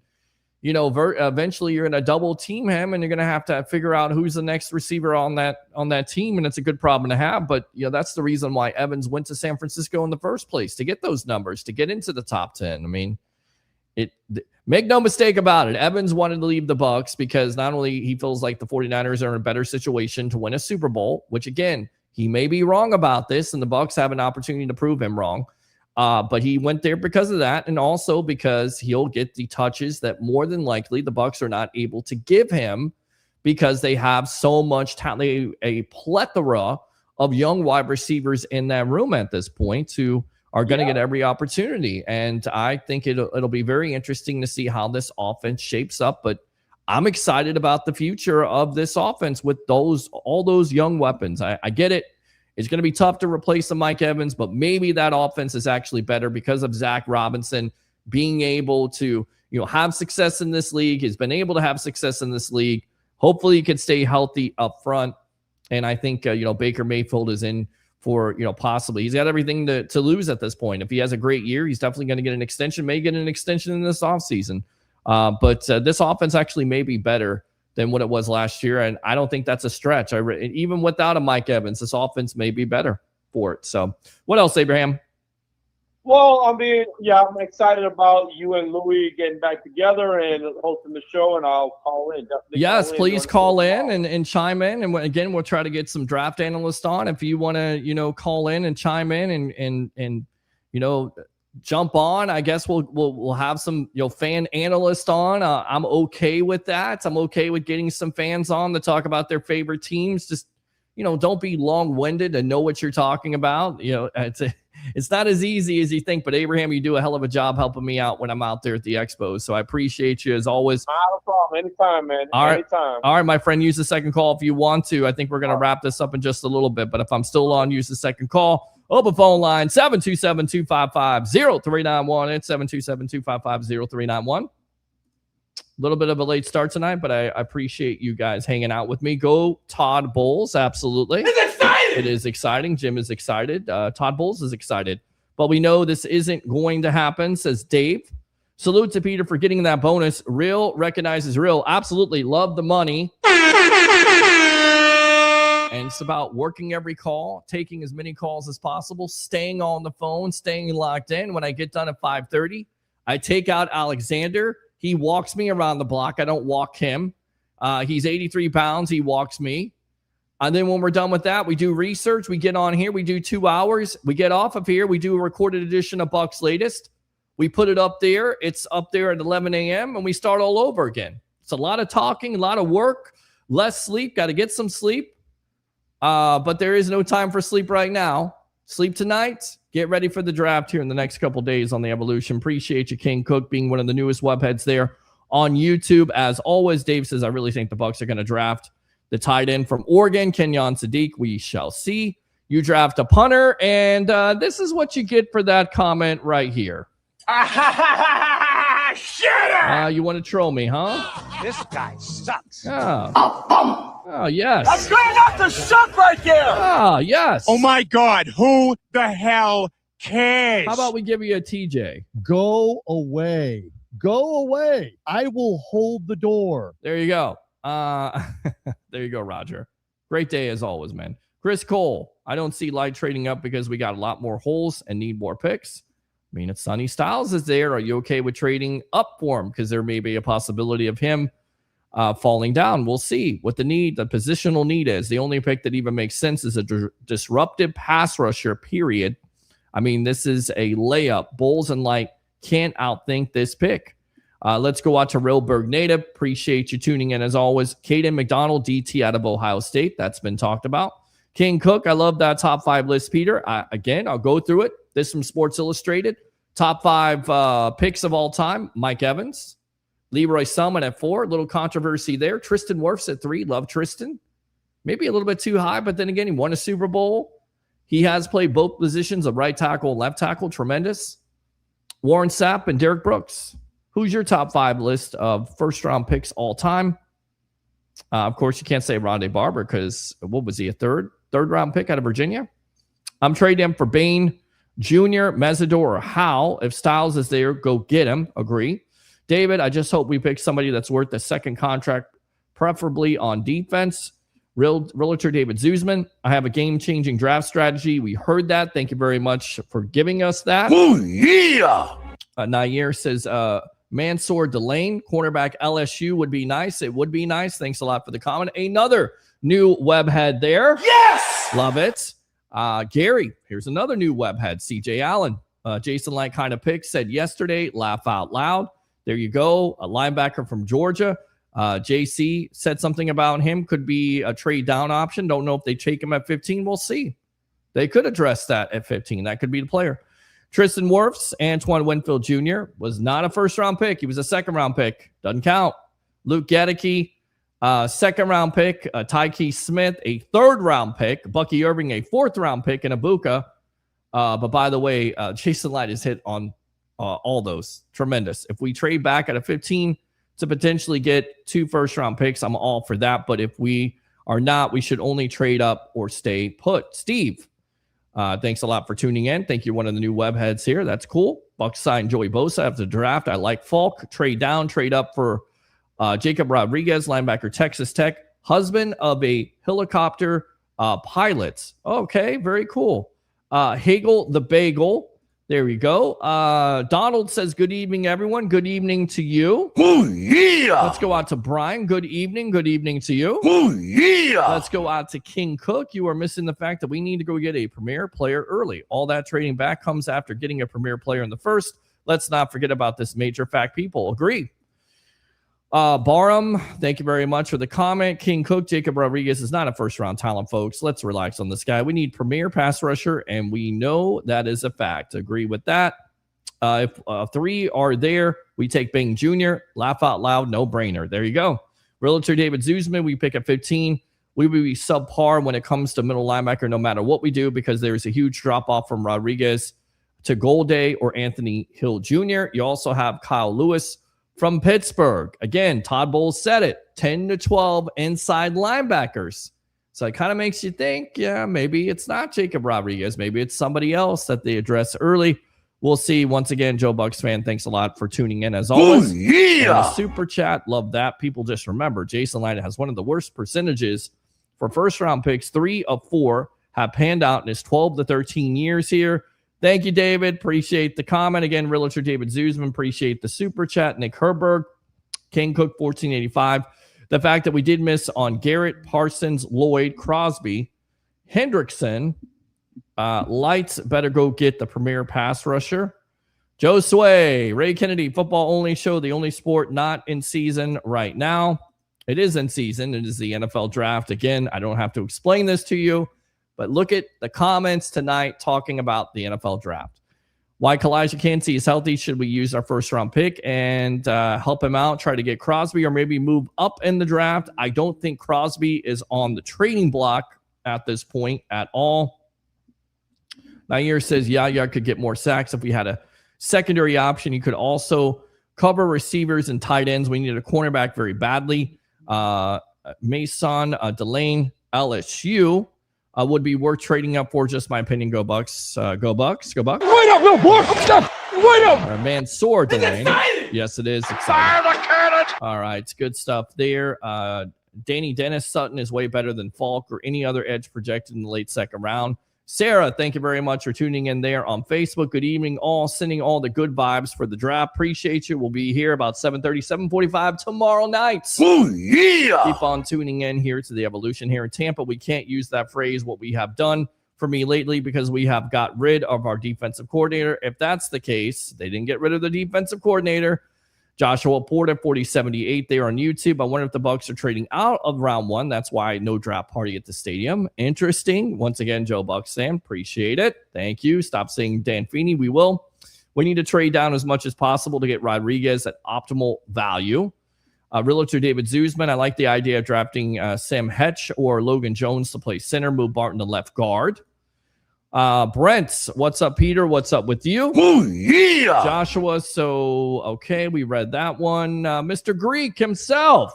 Speaker 3: eventually you're going to double team him and you're going to have to figure out who's the next receiver on that team. And it's a good problem to have. But, that's the reason why Evans went to San Francisco in the first place, to get those numbers, to get into the top 10. I mean, make no mistake about it. Evans wanted to leave the Bucs because not only he feels like the 49ers are in a better situation to win a Super Bowl, which again, he may be wrong about this and the Bucs have an opportunity to prove him wrong. But he went there because of that. And also because he'll get the touches that more than likely the Bucs are not able to give him because they have so much talent, a plethora of young wide receivers in that room at this point who are going to get every opportunity. And I think it'll be very interesting to see how this offense shapes up. But I'm excited about the future of this offense with all those young weapons. I get it. It's going to be tough to replace the Mike Evans, but maybe that offense is actually better because of Zach Robinson being able to, have success in this league. He's been able to have success in this league. Hopefully he can stay healthy up front. And I think, Baker Mayfield is in for, possibly. He's got everything to lose at this point. If he has a great year, he's definitely going to get an extension, may get an extension in this offseason. But this offense actually may be better than what it was last year, and I don't think that's a stretch. Even without a Mike Evans, this offense may be better for it. So what else, Abraham?
Speaker 12: Well, I'm excited about you and Louie getting back together and hosting the show, and I'll call in.
Speaker 3: Yes, please call in and chime in. And again, we'll try to get some draft analysts on. If you want to, call in and chime in and jump on, I guess we'll have some, fan analysts on. I'm okay with that. I'm okay with getting some fans on to talk about their favorite teams. Just, don't be long-winded and know what you're talking about. It's not as easy as you think, but Abraham, you do a hell of a job helping me out when I'm out there at the Expos. So I appreciate you as always.
Speaker 12: Not a problem. Anytime, man. Anytime.
Speaker 3: All right, my friend, use the second call if you want to. I think we're going to wrap this up in just a little bit, but if I'm still on, use the second call. Open phone line, 727-255-0391. It's 727-255-0391. A little bit of a late start tonight, but I appreciate you guys hanging out with me. Go Todd Bowles, absolutely. It's exciting! It is exciting. Jim is excited. Todd Bowles is excited. But we know this isn't going to happen, says Dave. Salute to Peter for getting that bonus. Real recognizes real. Absolutely love the money. And it's about working every call, taking as many calls as possible, staying on the phone, staying locked in. When I get done at 5:30, I take out Alexander. He walks me around the block. I don't walk him. He's 83 pounds. He walks me. And then when we're done with that, we do research. We get on here. We do 2 hours. We get off of here. We do a recorded edition of Bucs Latest. We put it up there. It's up there at 11 a.m. and we start all over again. It's a lot of talking, a lot of work, less sleep. Got to get some sleep. But there is no time for sleep right now. Sleep tonight. Get ready for the draft here in the next couple days on the Evolution. Appreciate you, King Cook, being one of the newest webheads there on YouTube. As always, Dave says, I really think the Bucs are going to draft the tight end from Oregon, Kenyon Sadiq. We shall see. You draft a punter, and this is what you get for that comment right here.
Speaker 2: Shut up!
Speaker 3: You want to troll me, huh?
Speaker 2: This guy sucks.
Speaker 3: Oh, yes.
Speaker 2: I'm going off the suck right there!
Speaker 3: Ah, yes.
Speaker 13: Oh, my God. Who the hell cares?
Speaker 3: How about we give you a TJ?
Speaker 14: Go away. Go away. I will hold the door.
Speaker 3: There you go. There you go, Roger. Great day as always, man. Chris Cole, I don't see Light trading up because we got a lot more holes and need more picks. I mean, if Sonny Styles is there, are you okay with trading up for him? Because there may be a possibility of him falling down. We'll see what the positional need is. The only pick that even makes sense is a disruptive pass rusher, period. I mean, this is a layup. Bulls and Light can't outthink this pick. Let's go out to Rillburg native. Appreciate you tuning in as always. Caden McDonald, DT out of Ohio State. That's been talked about. King Cook, I love that top 5 list, Peter. Again, I'll go through it. This from Sports Illustrated. Top 5 picks of all time. Mike Evans. Leroy Selman at 4. Little controversy there. Tristan Wirfs at 3. Love Tristan. Maybe a little bit too high, but then again, he won a Super Bowl. He has played both positions of right tackle and left tackle. Tremendous. Warren Sapp and Derek Brooks. Who's your top 5 list of first-round picks all time? Of course, you can't say Rondé Barber because what was he, a third-round pick out of Virginia? I'm trading him for Bain Jr., Mesidor, or Howe. If Styles is there, go get him. Agree. David, I just hope we pick somebody that's worth the second contract, preferably on defense. Realtor David Zuzman, I have a game-changing draft strategy. We heard that. Thank you very much for giving us that.
Speaker 2: Oh, yeah.
Speaker 3: Nair says, Mansour Delane, cornerback LSU would be nice. It would be nice. Thanks a lot for the comment. Another new webhead there.
Speaker 2: Yes!
Speaker 3: Love it. Gary, here's another new webhead. CJ Allen, Jason Licht kind of pick, said yesterday, laugh out loud. There you go. A linebacker from Georgia. JC said something about him. Could be a trade down option. Don't know if they take him at 15. We'll see. They could address that at 15. That could be the player. Tristan Wirfs, Antoine Winfield Jr. was not a first-round pick. He was a second-round pick. Doesn't count. Luke Gedeke, second-round pick. Tyke Smith, a third-round pick. Bucky Irving, a fourth-round pick. And Ibuka. But by the way, Jason Licht is hit on all those. Tremendous. If we trade back at a 15 to potentially get 2 first-round picks, I'm all for that. But if we are not, we should only trade up or stay put. Steve, Thanks a lot for tuning in. Thank you, one of the new web heads here. That's cool. Bucs signed Joey Bosa after the draft. I like Falk. Trade down, trade up for Jacob Rodriguez, linebacker, Texas Tech. Husband of a helicopter pilot. Okay, very cool. Hagel the Bagel. There we go. Donald says, good evening, everyone. Good evening to you.
Speaker 2: Oh, yeah.
Speaker 3: Let's go out to Brian. Good evening. Good evening to you.
Speaker 2: Oh, yeah.
Speaker 3: Let's go out to King Cook. You are missing the fact that we need to go get a premier player early. All that trading back comes after getting a premier player in the first. Let's not forget about this major fact, people. Agree. Barham, thank you very much for the comment. King Cook, Jacob Rodriguez is not a first-round talent, folks. Let's relax on this guy. We need premier pass rusher, and we know that is a fact. Agree with that. If 3 are there, we take Bing Jr. Laugh out loud, no-brainer. There you go. Realtor David Zuzman, we pick at 15. We would be subpar when it comes to middle linebacker no matter what we do because there's a huge drop-off from Rodriguez to Golday or Anthony Hill Jr. You also have Kyle Lewis from Pittsburgh. Again, Todd Bowles said it, 10 to 12 inside linebackers. So it kind of makes you think, yeah, maybe it's not Jacob Rodriguez. Maybe it's somebody else that they address early. We'll see. Once again, Joe Bucs fan, thanks a lot for tuning in as always.
Speaker 2: Oh, yeah.
Speaker 3: And super chat, love that. People just remember, Jason Licht has one of the worst percentages for first-round picks. 3 of 4 have panned out in his 12 to 13 years here. Thank you, David. Appreciate the comment. Again, Realtor David Zuzman. Appreciate the super chat. Nick Herberg, King Cook, 1485. The fact that we did miss on Garrett, Parsons, Lloyd, Crosby, Hendrickson. Lights better go get the premier pass rusher. Joe Sway, Ray Kennedy, football only show, the only sport not in season right now. It is in season. It is the NFL draft. Again, I don't have to explain this to you. But look at the comments tonight talking about the NFL draft. Why Kalijah Kancey is healthy. Should we use our first-round pick and help him out, try to get Crosby, or maybe move up in the draft? I don't think Crosby is on the trading block at this point at all. Nair says, yeah, could get more sacks if we had a secondary option. You could also cover receivers and tight ends. We needed a cornerback very badly. Mason Delane, LSU. Would be worth trading up for, just my opinion. Go Bucs. Go Bucs. Go Bucs.
Speaker 2: Wait up, little boy. Wait up.
Speaker 3: Mansoor Delane. Yes, it is.
Speaker 2: Fire the cannon.
Speaker 3: All right. It's good stuff there. Danny Dennis Sutton is way better than Falk or any other edge projected in the late second round. Sarah, thank you very much for tuning in there on Facebook. Good evening, all. Sending all the good vibes for the draft. Appreciate you. We'll be here about 7:30, 7:45 tomorrow night.
Speaker 2: Oh, yeah.
Speaker 3: Keep on tuning in here to the Evolution here in Tampa. We can't use that phrase, what we have done for me lately, because we have got rid of our defensive coordinator. If that's the case, they didn't get rid of the defensive coordinator. Joshua Porter, 4078 there on YouTube. I wonder if the Bucs are trading out of round 1. That's why no draft party at the stadium. Interesting. Once again, Joe Bucs fan, appreciate it. Thank you. Stop saying Dan Feeney. We will. We need to trade down as much as possible to get Rodriguez at optimal value. Realtor David Zuzman, I like the idea of drafting Sam Hetch or Logan Jones to play center, move Barton to left guard. Brent, what's up, Peter? What's up with you?
Speaker 2: Oh, yeah.
Speaker 3: Joshua, so, okay, we read that one. Mr. Greek himself.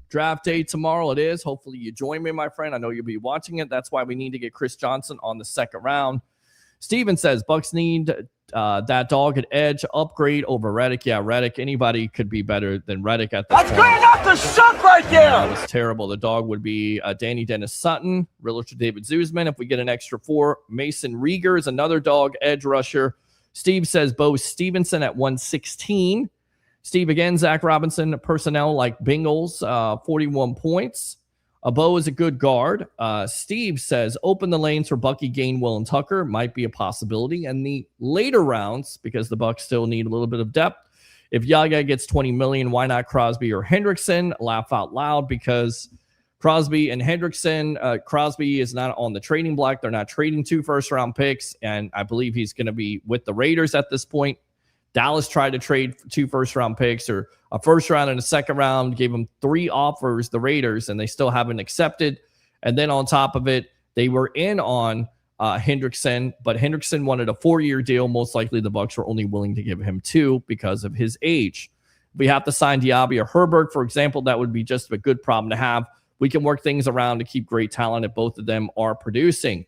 Speaker 3: Draft day tomorrow it is. Hopefully you join me, my friend. I know you'll be watching it. That's why we need to get Chris Johnson on the second round. Steven says, Bucs need that dog at edge upgrade over Reddick. Yeah, Reddick. Anybody could be better than Reddick at this point.
Speaker 2: That's good enough to suck right there.
Speaker 3: That was terrible. The dog would be Danny Dennis Sutton, Realtor David Zuzman. If we get an extra 4, Mason Rieger is another dog edge rusher. Steve says Bo Stevenson at 116. Steve again, Zach Robinson, personnel like Bengals, 41 points. Bo is a good guard. Steve says, open the lanes for Bucky, Gainwell, and Tucker. Might be a possibility. And the later rounds, because the Bucs still need a little bit of depth. If Yaya gets $20 million, why not Crosby or Hendrickson? Laugh out loud, because Crosby and Hendrickson, Crosby is not on the trading block. They're not trading 2 first-round picks, and I believe he's going to be with the Raiders at this point. Dallas tried to trade 2 first-round picks or a first round and a second round, gave them 3 offers, the Raiders, and they still haven't accepted. And then on top of it, they were in on Hendrickson, but Hendrickson wanted a 4-year deal. Most likely the Bucs were only willing to give him 2 because of his age. If we have to sign Diaby or Herberg, for example, that would be just a good problem to have. we can work things around to keep great talent if both of them are producing.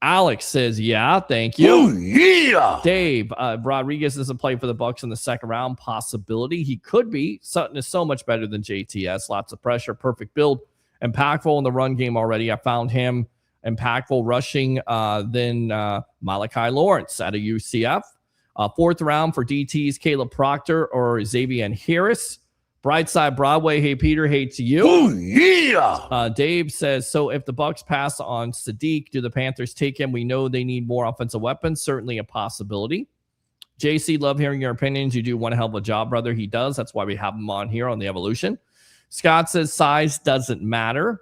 Speaker 3: Alex says, yeah, thank you.
Speaker 2: Oh, yeah.
Speaker 3: Dave, Rodriguez doesn't play for the Bucs in the second round. Possibility. He could be. Sutton is so much better than JTS. Lots of pressure, perfect build, impactful in the run game already. I found him impactful rushing than Malachi Lawrence out of UCF. Fourth round for DTs, Caleb Proctor or Xavier Harris. Brightside Broadway, hey Peter, hey to you.
Speaker 2: Oh, yeah.
Speaker 3: Dave says, so if the Bucs pass on Sadiq, do the Panthers take him? We know they need more offensive weapons. Certainly a possibility. JC, love hearing your opinions. You do one hell of a job, brother. He does. That's why we have him on here on the Evolution. Scott says size doesn't matter.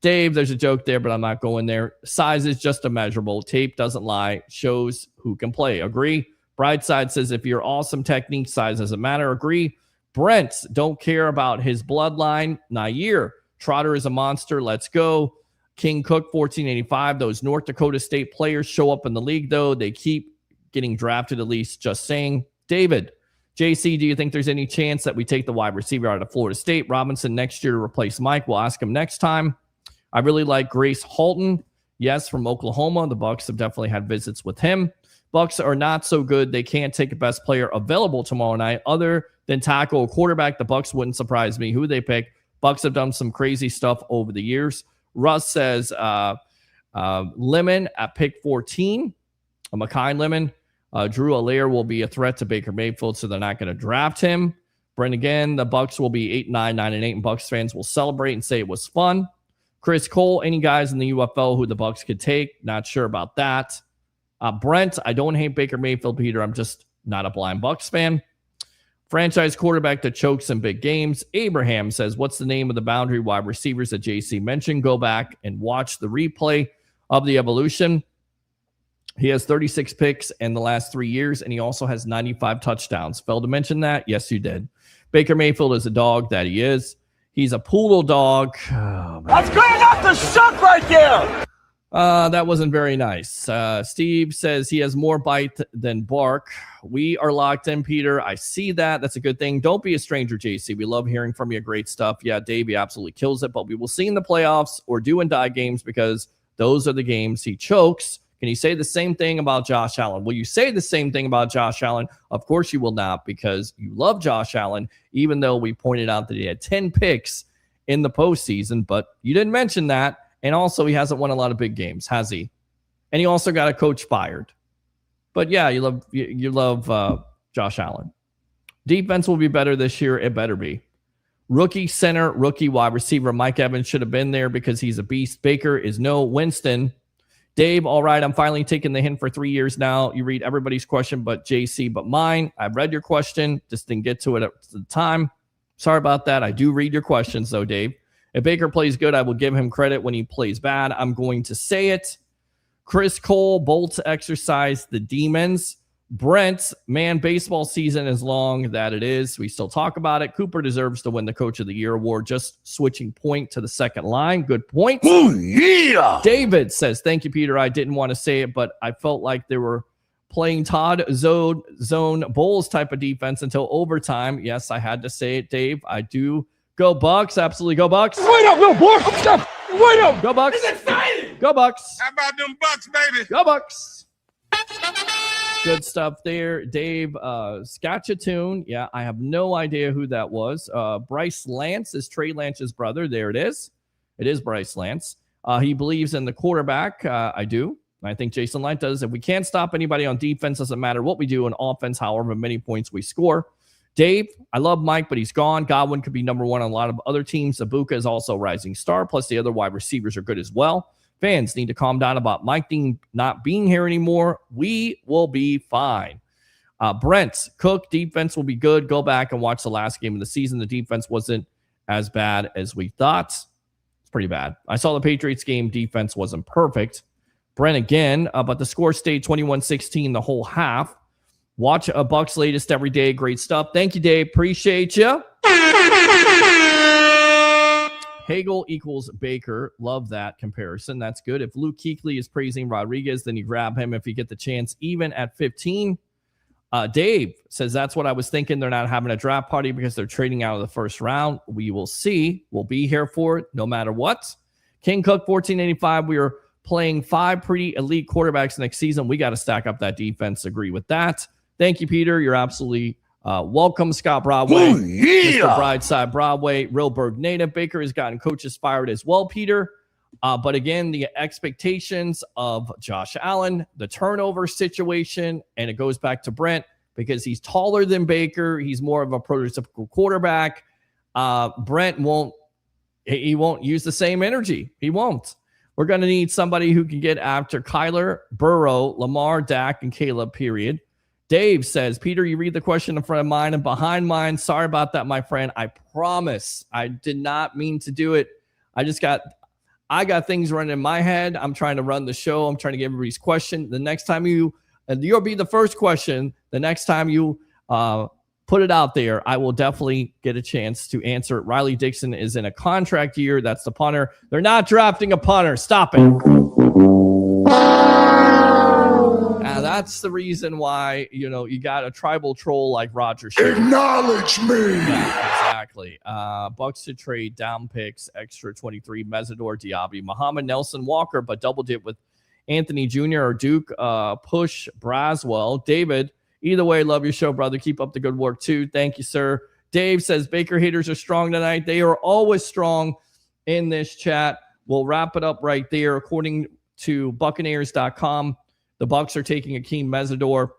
Speaker 3: Dave, there's a joke there, but I'm not going there. Size is just a measurable. Tape doesn't lie. Shows who can play. Agree. Brightside says if you're awesome technique, size doesn't matter. Agree. Brent, don't care about his bloodline. Nair, Trotter is a monster. Let's go. King Cook, 1485. Those North Dakota State players show up in the league, though. They keep getting drafted, at least. Just saying. David, JC, do you think there's any chance that we take the wide receiver out of Florida State? Robinson next year to replace Mike. We'll ask him next time. I really like Grace Halton. Yes, from Oklahoma. The Bucs have definitely had visits with him. Bucs are not so good. They can't take a best player available tomorrow night. Other than tackle or quarterback, the Bucs wouldn't surprise me who they pick. Bucs have done some crazy stuff over the years. Russ says Lemon at pick 14. Makai Lemon. Drew Allaire will be a threat to Baker Mayfield, so they're not going to draft him. Brent again, the Bucs will be 8-9, 9-8, and Bucs fans will celebrate and say it was fun. Chris Cole, any guys in the UFL who the Bucs could take? Not sure about that. Brent, I don't hate Baker Mayfield, Peter. I'm just not a blind Bucs fan. Franchise quarterback that chokes in big games. Abraham says, what's the name of the boundary wide receivers that JC mentioned? Go back and watch the replay of the Evolution. He has 36 picks in the last 3 years, and he also has 95 touchdowns. Failed to mention that? Yes, you did. Baker Mayfield is a dog that he is. He's a poodle dog. Oh,
Speaker 2: That's good enough to suck right there.
Speaker 3: That wasn't very nice. Steve says he has more bite than bark. We are locked in, Peter. I see that. That's a good thing. Don't be a stranger, JC. We love hearing from you. Great stuff. Yeah, Dave, he absolutely kills it, but we will see in the playoffs or do and die games because those are the games he chokes. Can you say the same thing about Josh Allen? Will you say the same thing about Josh Allen? Of course you will not, because you love Josh Allen, even though we pointed out that he had 10 picks in the postseason, but you didn't mention that. And also, he hasn't won a lot of big games, has he? And he also got a coach fired. But yeah, you love Josh Allen. Defense will be better this year. It better be. Rookie center, rookie wide receiver. Mike Evans should have been there because he's a beast. Baker is no Winston. Dave, all right, I'm finally taking the hint for 3 years now. You read everybody's question but JC, but mine. I've read your question. Just didn't get to it at the time. Sorry about that. I do read your questions, though, Dave. If Baker plays good, I will give him credit. When he plays bad, I'm going to say it. Chris Cole, Bolts exercise the demons. Brent, man, baseball season is long that it is. We still talk about it. Cooper deserves to win the Coach of the Year award. Just switching point to the second line. Good point.
Speaker 2: Oh, yeah.
Speaker 3: David says, thank you, Peter. I didn't want to say it, but I felt like they were playing Todd zone Bulls type of defense until overtime. Yes, I had to say it, Dave. I do. Go Bucs. Absolutely go Bucs.
Speaker 2: Wait up, little boy. Wait up.
Speaker 3: Go Bucs.
Speaker 2: It's exciting.
Speaker 3: Go Bucs.
Speaker 2: How about them Bucs, baby?
Speaker 3: Go Bucs. Good stuff there. Dave, Scatchatoon. Yeah, I have no idea who that was. Bryce Lance is Trey Lance's brother. There it is. It is Bryce Lance. He believes in the quarterback. I do. I think Jason Licht does. If we can't stop anybody on defense, doesn't matter what we do on offense, however many points we score. Dave, I love Mike, but he's gone. Godwin could be number one on a lot of other teams. Ibuka is also a rising star, plus the other wide receivers are good as well. Fans need to calm down about Mike not being here anymore. We will be fine. Brent, Cook, defense will be good. Go back and watch the last game of the season. The defense wasn't as bad as we thought. It's pretty bad. I saw the Patriots game. Defense wasn't perfect. Brent again, but the score stayed 21-16 the whole half. Watch a Bucs latest every day. Great stuff. Thank you, Dave. Appreciate you. Hagel equals Baker. Love that comparison. That's good. If Luke Kuechly is praising Rodriguez, then you grab him if you get the chance, even at 15. Dave says, that's what I was thinking. They're not having a draft party because they're trading out of the first round. We will see. We'll be here for it no matter what. King Cook 1485. We are playing 5 pretty elite quarterbacks next season. We got to stack up that defense. Agree with that. Thank you, Peter. You're absolutely welcome. Scott Broadway.
Speaker 2: Ooh, yeah.
Speaker 3: Mr. Brideside Broadway. Realburg native. Baker has gotten coaches fired as well, Peter. But again, the expectations of Josh Allen, the turnover situation, and it goes back to Brent because he's taller than Baker. He's more of a prototypical quarterback. Brent won't use the same energy. He won't. We're going to need somebody who can get after Kyler, Burrow, Lamar, Dak, and Caleb, period. Dave says, Peter, you read the question in front of mine and behind mine. Sorry about that, my friend. I promise I did not mean to do it. I got things running in my head. I'm trying to run the show. I'm trying to get everybody's question. The next time you'll be the first question. The next time you put it out there, I will definitely get a chance to answer it. Riley Dixon is in a contract year. That's the punter. They're not drafting a punter. Stop it. That's the reason why, you got a tribal troll like Roger.
Speaker 2: Acknowledge me.
Speaker 3: Yeah, exactly. Bucs to trade down picks, extra 23, Mesidor, Diaby, Muhammad, Nelson, Walker, but doubled it with Anthony Jr. or Duke, push Braswell. David, either way, love your show, brother. Keep up the good work, too. Thank you, sir. Dave says Baker haters are strong tonight. They are always strong in this chat. We'll wrap it up right there. According to Buccaneers.com, the Bucs are taking Akeem Mesidor.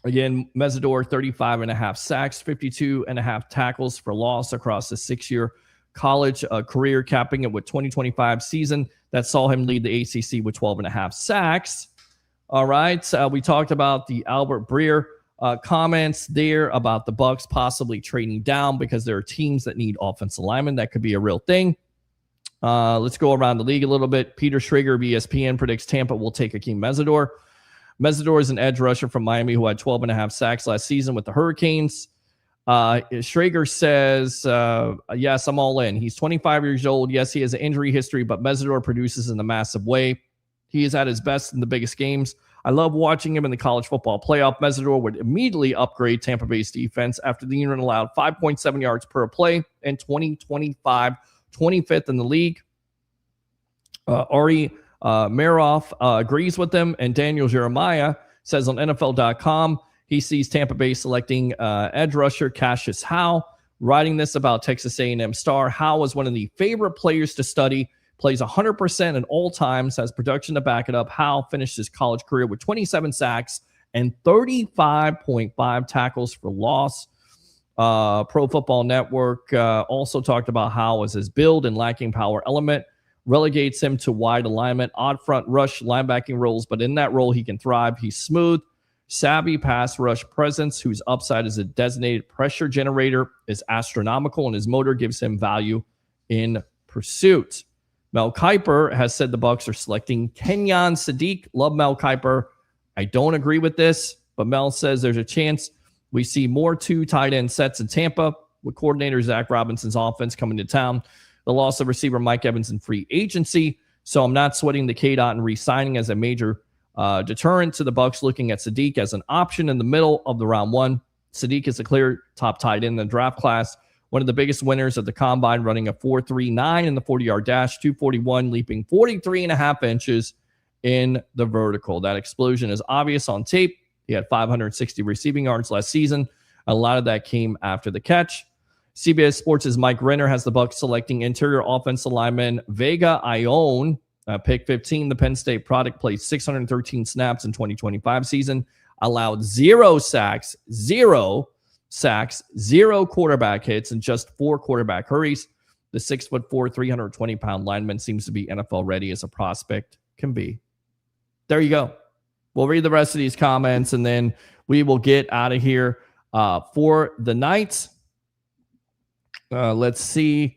Speaker 3: Again, Mesidor, 35.5 sacks, 52.5 tackles for loss across the 6-year college career, capping it with 2025 season that saw him lead the ACC with 12.5 sacks. All right. We talked about the Albert Breer comments there about the Bucs possibly trading down because there are teams that need offensive linemen. That could be a real thing. Let's go around the league a little bit. Peter Schrager of ESPN predicts Tampa will take Akeem Mesidor. Mesidor is an edge rusher from Miami who had 12.5 sacks last season with the Hurricanes. Schrager says, yes, I'm all in. He's 25 years old. Yes, he has an injury history, but Mesidor produces in a massive way. He is at his best in the biggest games. I love watching him in the college football playoff. Mesidor would immediately upgrade Tampa Bay's defense after the unit allowed 5.7 yards per play in 2025. 25th in the league. Ari Maroff agrees with them, and Daniel Jeremiah says on NFL.com he sees Tampa Bay selecting edge rusher Cassius Howe. Writing this about Texas A&M star, Howe was one of the favorite players to study, plays 100% at all times, has production to back it up. Howe finished his college career with 27 sacks and 35.5 tackles for loss. Pro Football Network also talked about how as his build and lacking power element relegates him to wide alignment, odd front rush linebacking roles, but in that role he can thrive. He's smooth, savvy pass rush presence whose upside as a designated pressure generator is astronomical, and his motor gives him value in pursuit. Mel Kiper has said the Bucs are selecting Kenyon Sadiq. Love Mel Kiper. I don't agree with this, but Mel says there's a chance we see more 2 tight end sets in Tampa with coordinator Zach Robinson's offense coming to town. The loss of receiver Mike Evans in free agency. So I'm not sweating the KDOT and re-signing as a major deterrent to the Bucs looking at Sadiq as an option in the middle of the round 1. Sadiq is a clear top tight end in the draft class. One of the biggest winners of the combine, running a 4.39 in the 40-yard dash, 241, leaping 43.5 inches in the vertical. That explosion is obvious on tape. He had 560 receiving yards last season. A lot of that came after the catch. CBS Sports' Mike Renner has the Bucs selecting interior offensive lineman Vega Ione, pick 15. The Penn State product played 613 snaps in 2025 season, allowed 0 sacks, 0 quarterback hits, and just 4 quarterback hurries. The 6'4", 320-pound lineman seems to be NFL ready as a prospect can be. There you go. We'll read the rest of these comments, and then we will get out of here for the night. Let's see.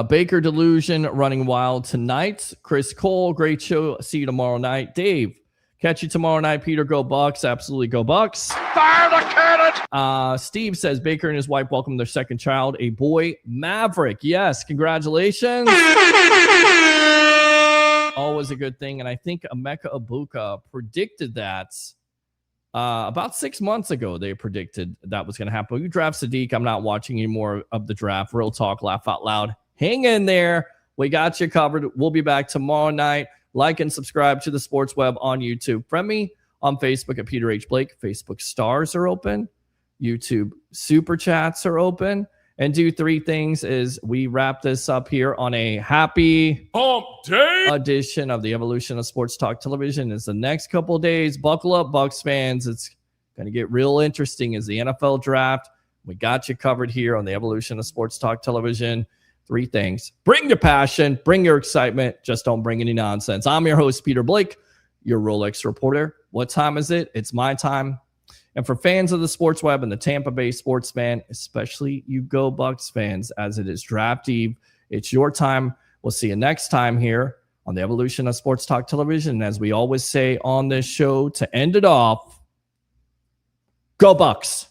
Speaker 3: Baker Delusion running wild tonight. Chris Cole, great show. See you tomorrow night. Dave, catch you tomorrow night. Peter, go Bucs. Absolutely go Bucs.
Speaker 2: Fire the cannon!
Speaker 3: Steve says Baker and his wife welcome their second child, a boy, Maverick. Yes, congratulations. Always a good thing. And I think Emeka Ibuka predicted that About 6 months ago, they predicted that was going to happen. You draft Sadiq. I'm not watching any more of the draft. Real talk, laugh out loud. Hang in there. We got you covered. We'll be back tomorrow night. Like and subscribe to the Sports Web on YouTube. Friend me on Facebook at Peter H. Blake. Facebook stars are open. YouTube super chats are open. And do 3 things as we wrap this up here on a happy
Speaker 1: Hump Day
Speaker 3: edition of the Evolution of Sports Talk Television. It's the next couple of days. Buckle up, Bucs fans. It's going to get real interesting as the NFL draft. We got you covered here on the Evolution of Sports Talk Television. 3 things. Bring your passion. Bring your excitement. Just don't bring any nonsense. I'm your host, Peter Blake, your Rolex reporter. What time is it? It's my time. And for fans of the Sports Web and the Tampa Bay sports fan, especially you Go Bucs fans, as it is draft eve, it's your time. We'll see you next time here on the Evolution of Sports Talk Television. And as we always say on this show to end it off, Go Bucs.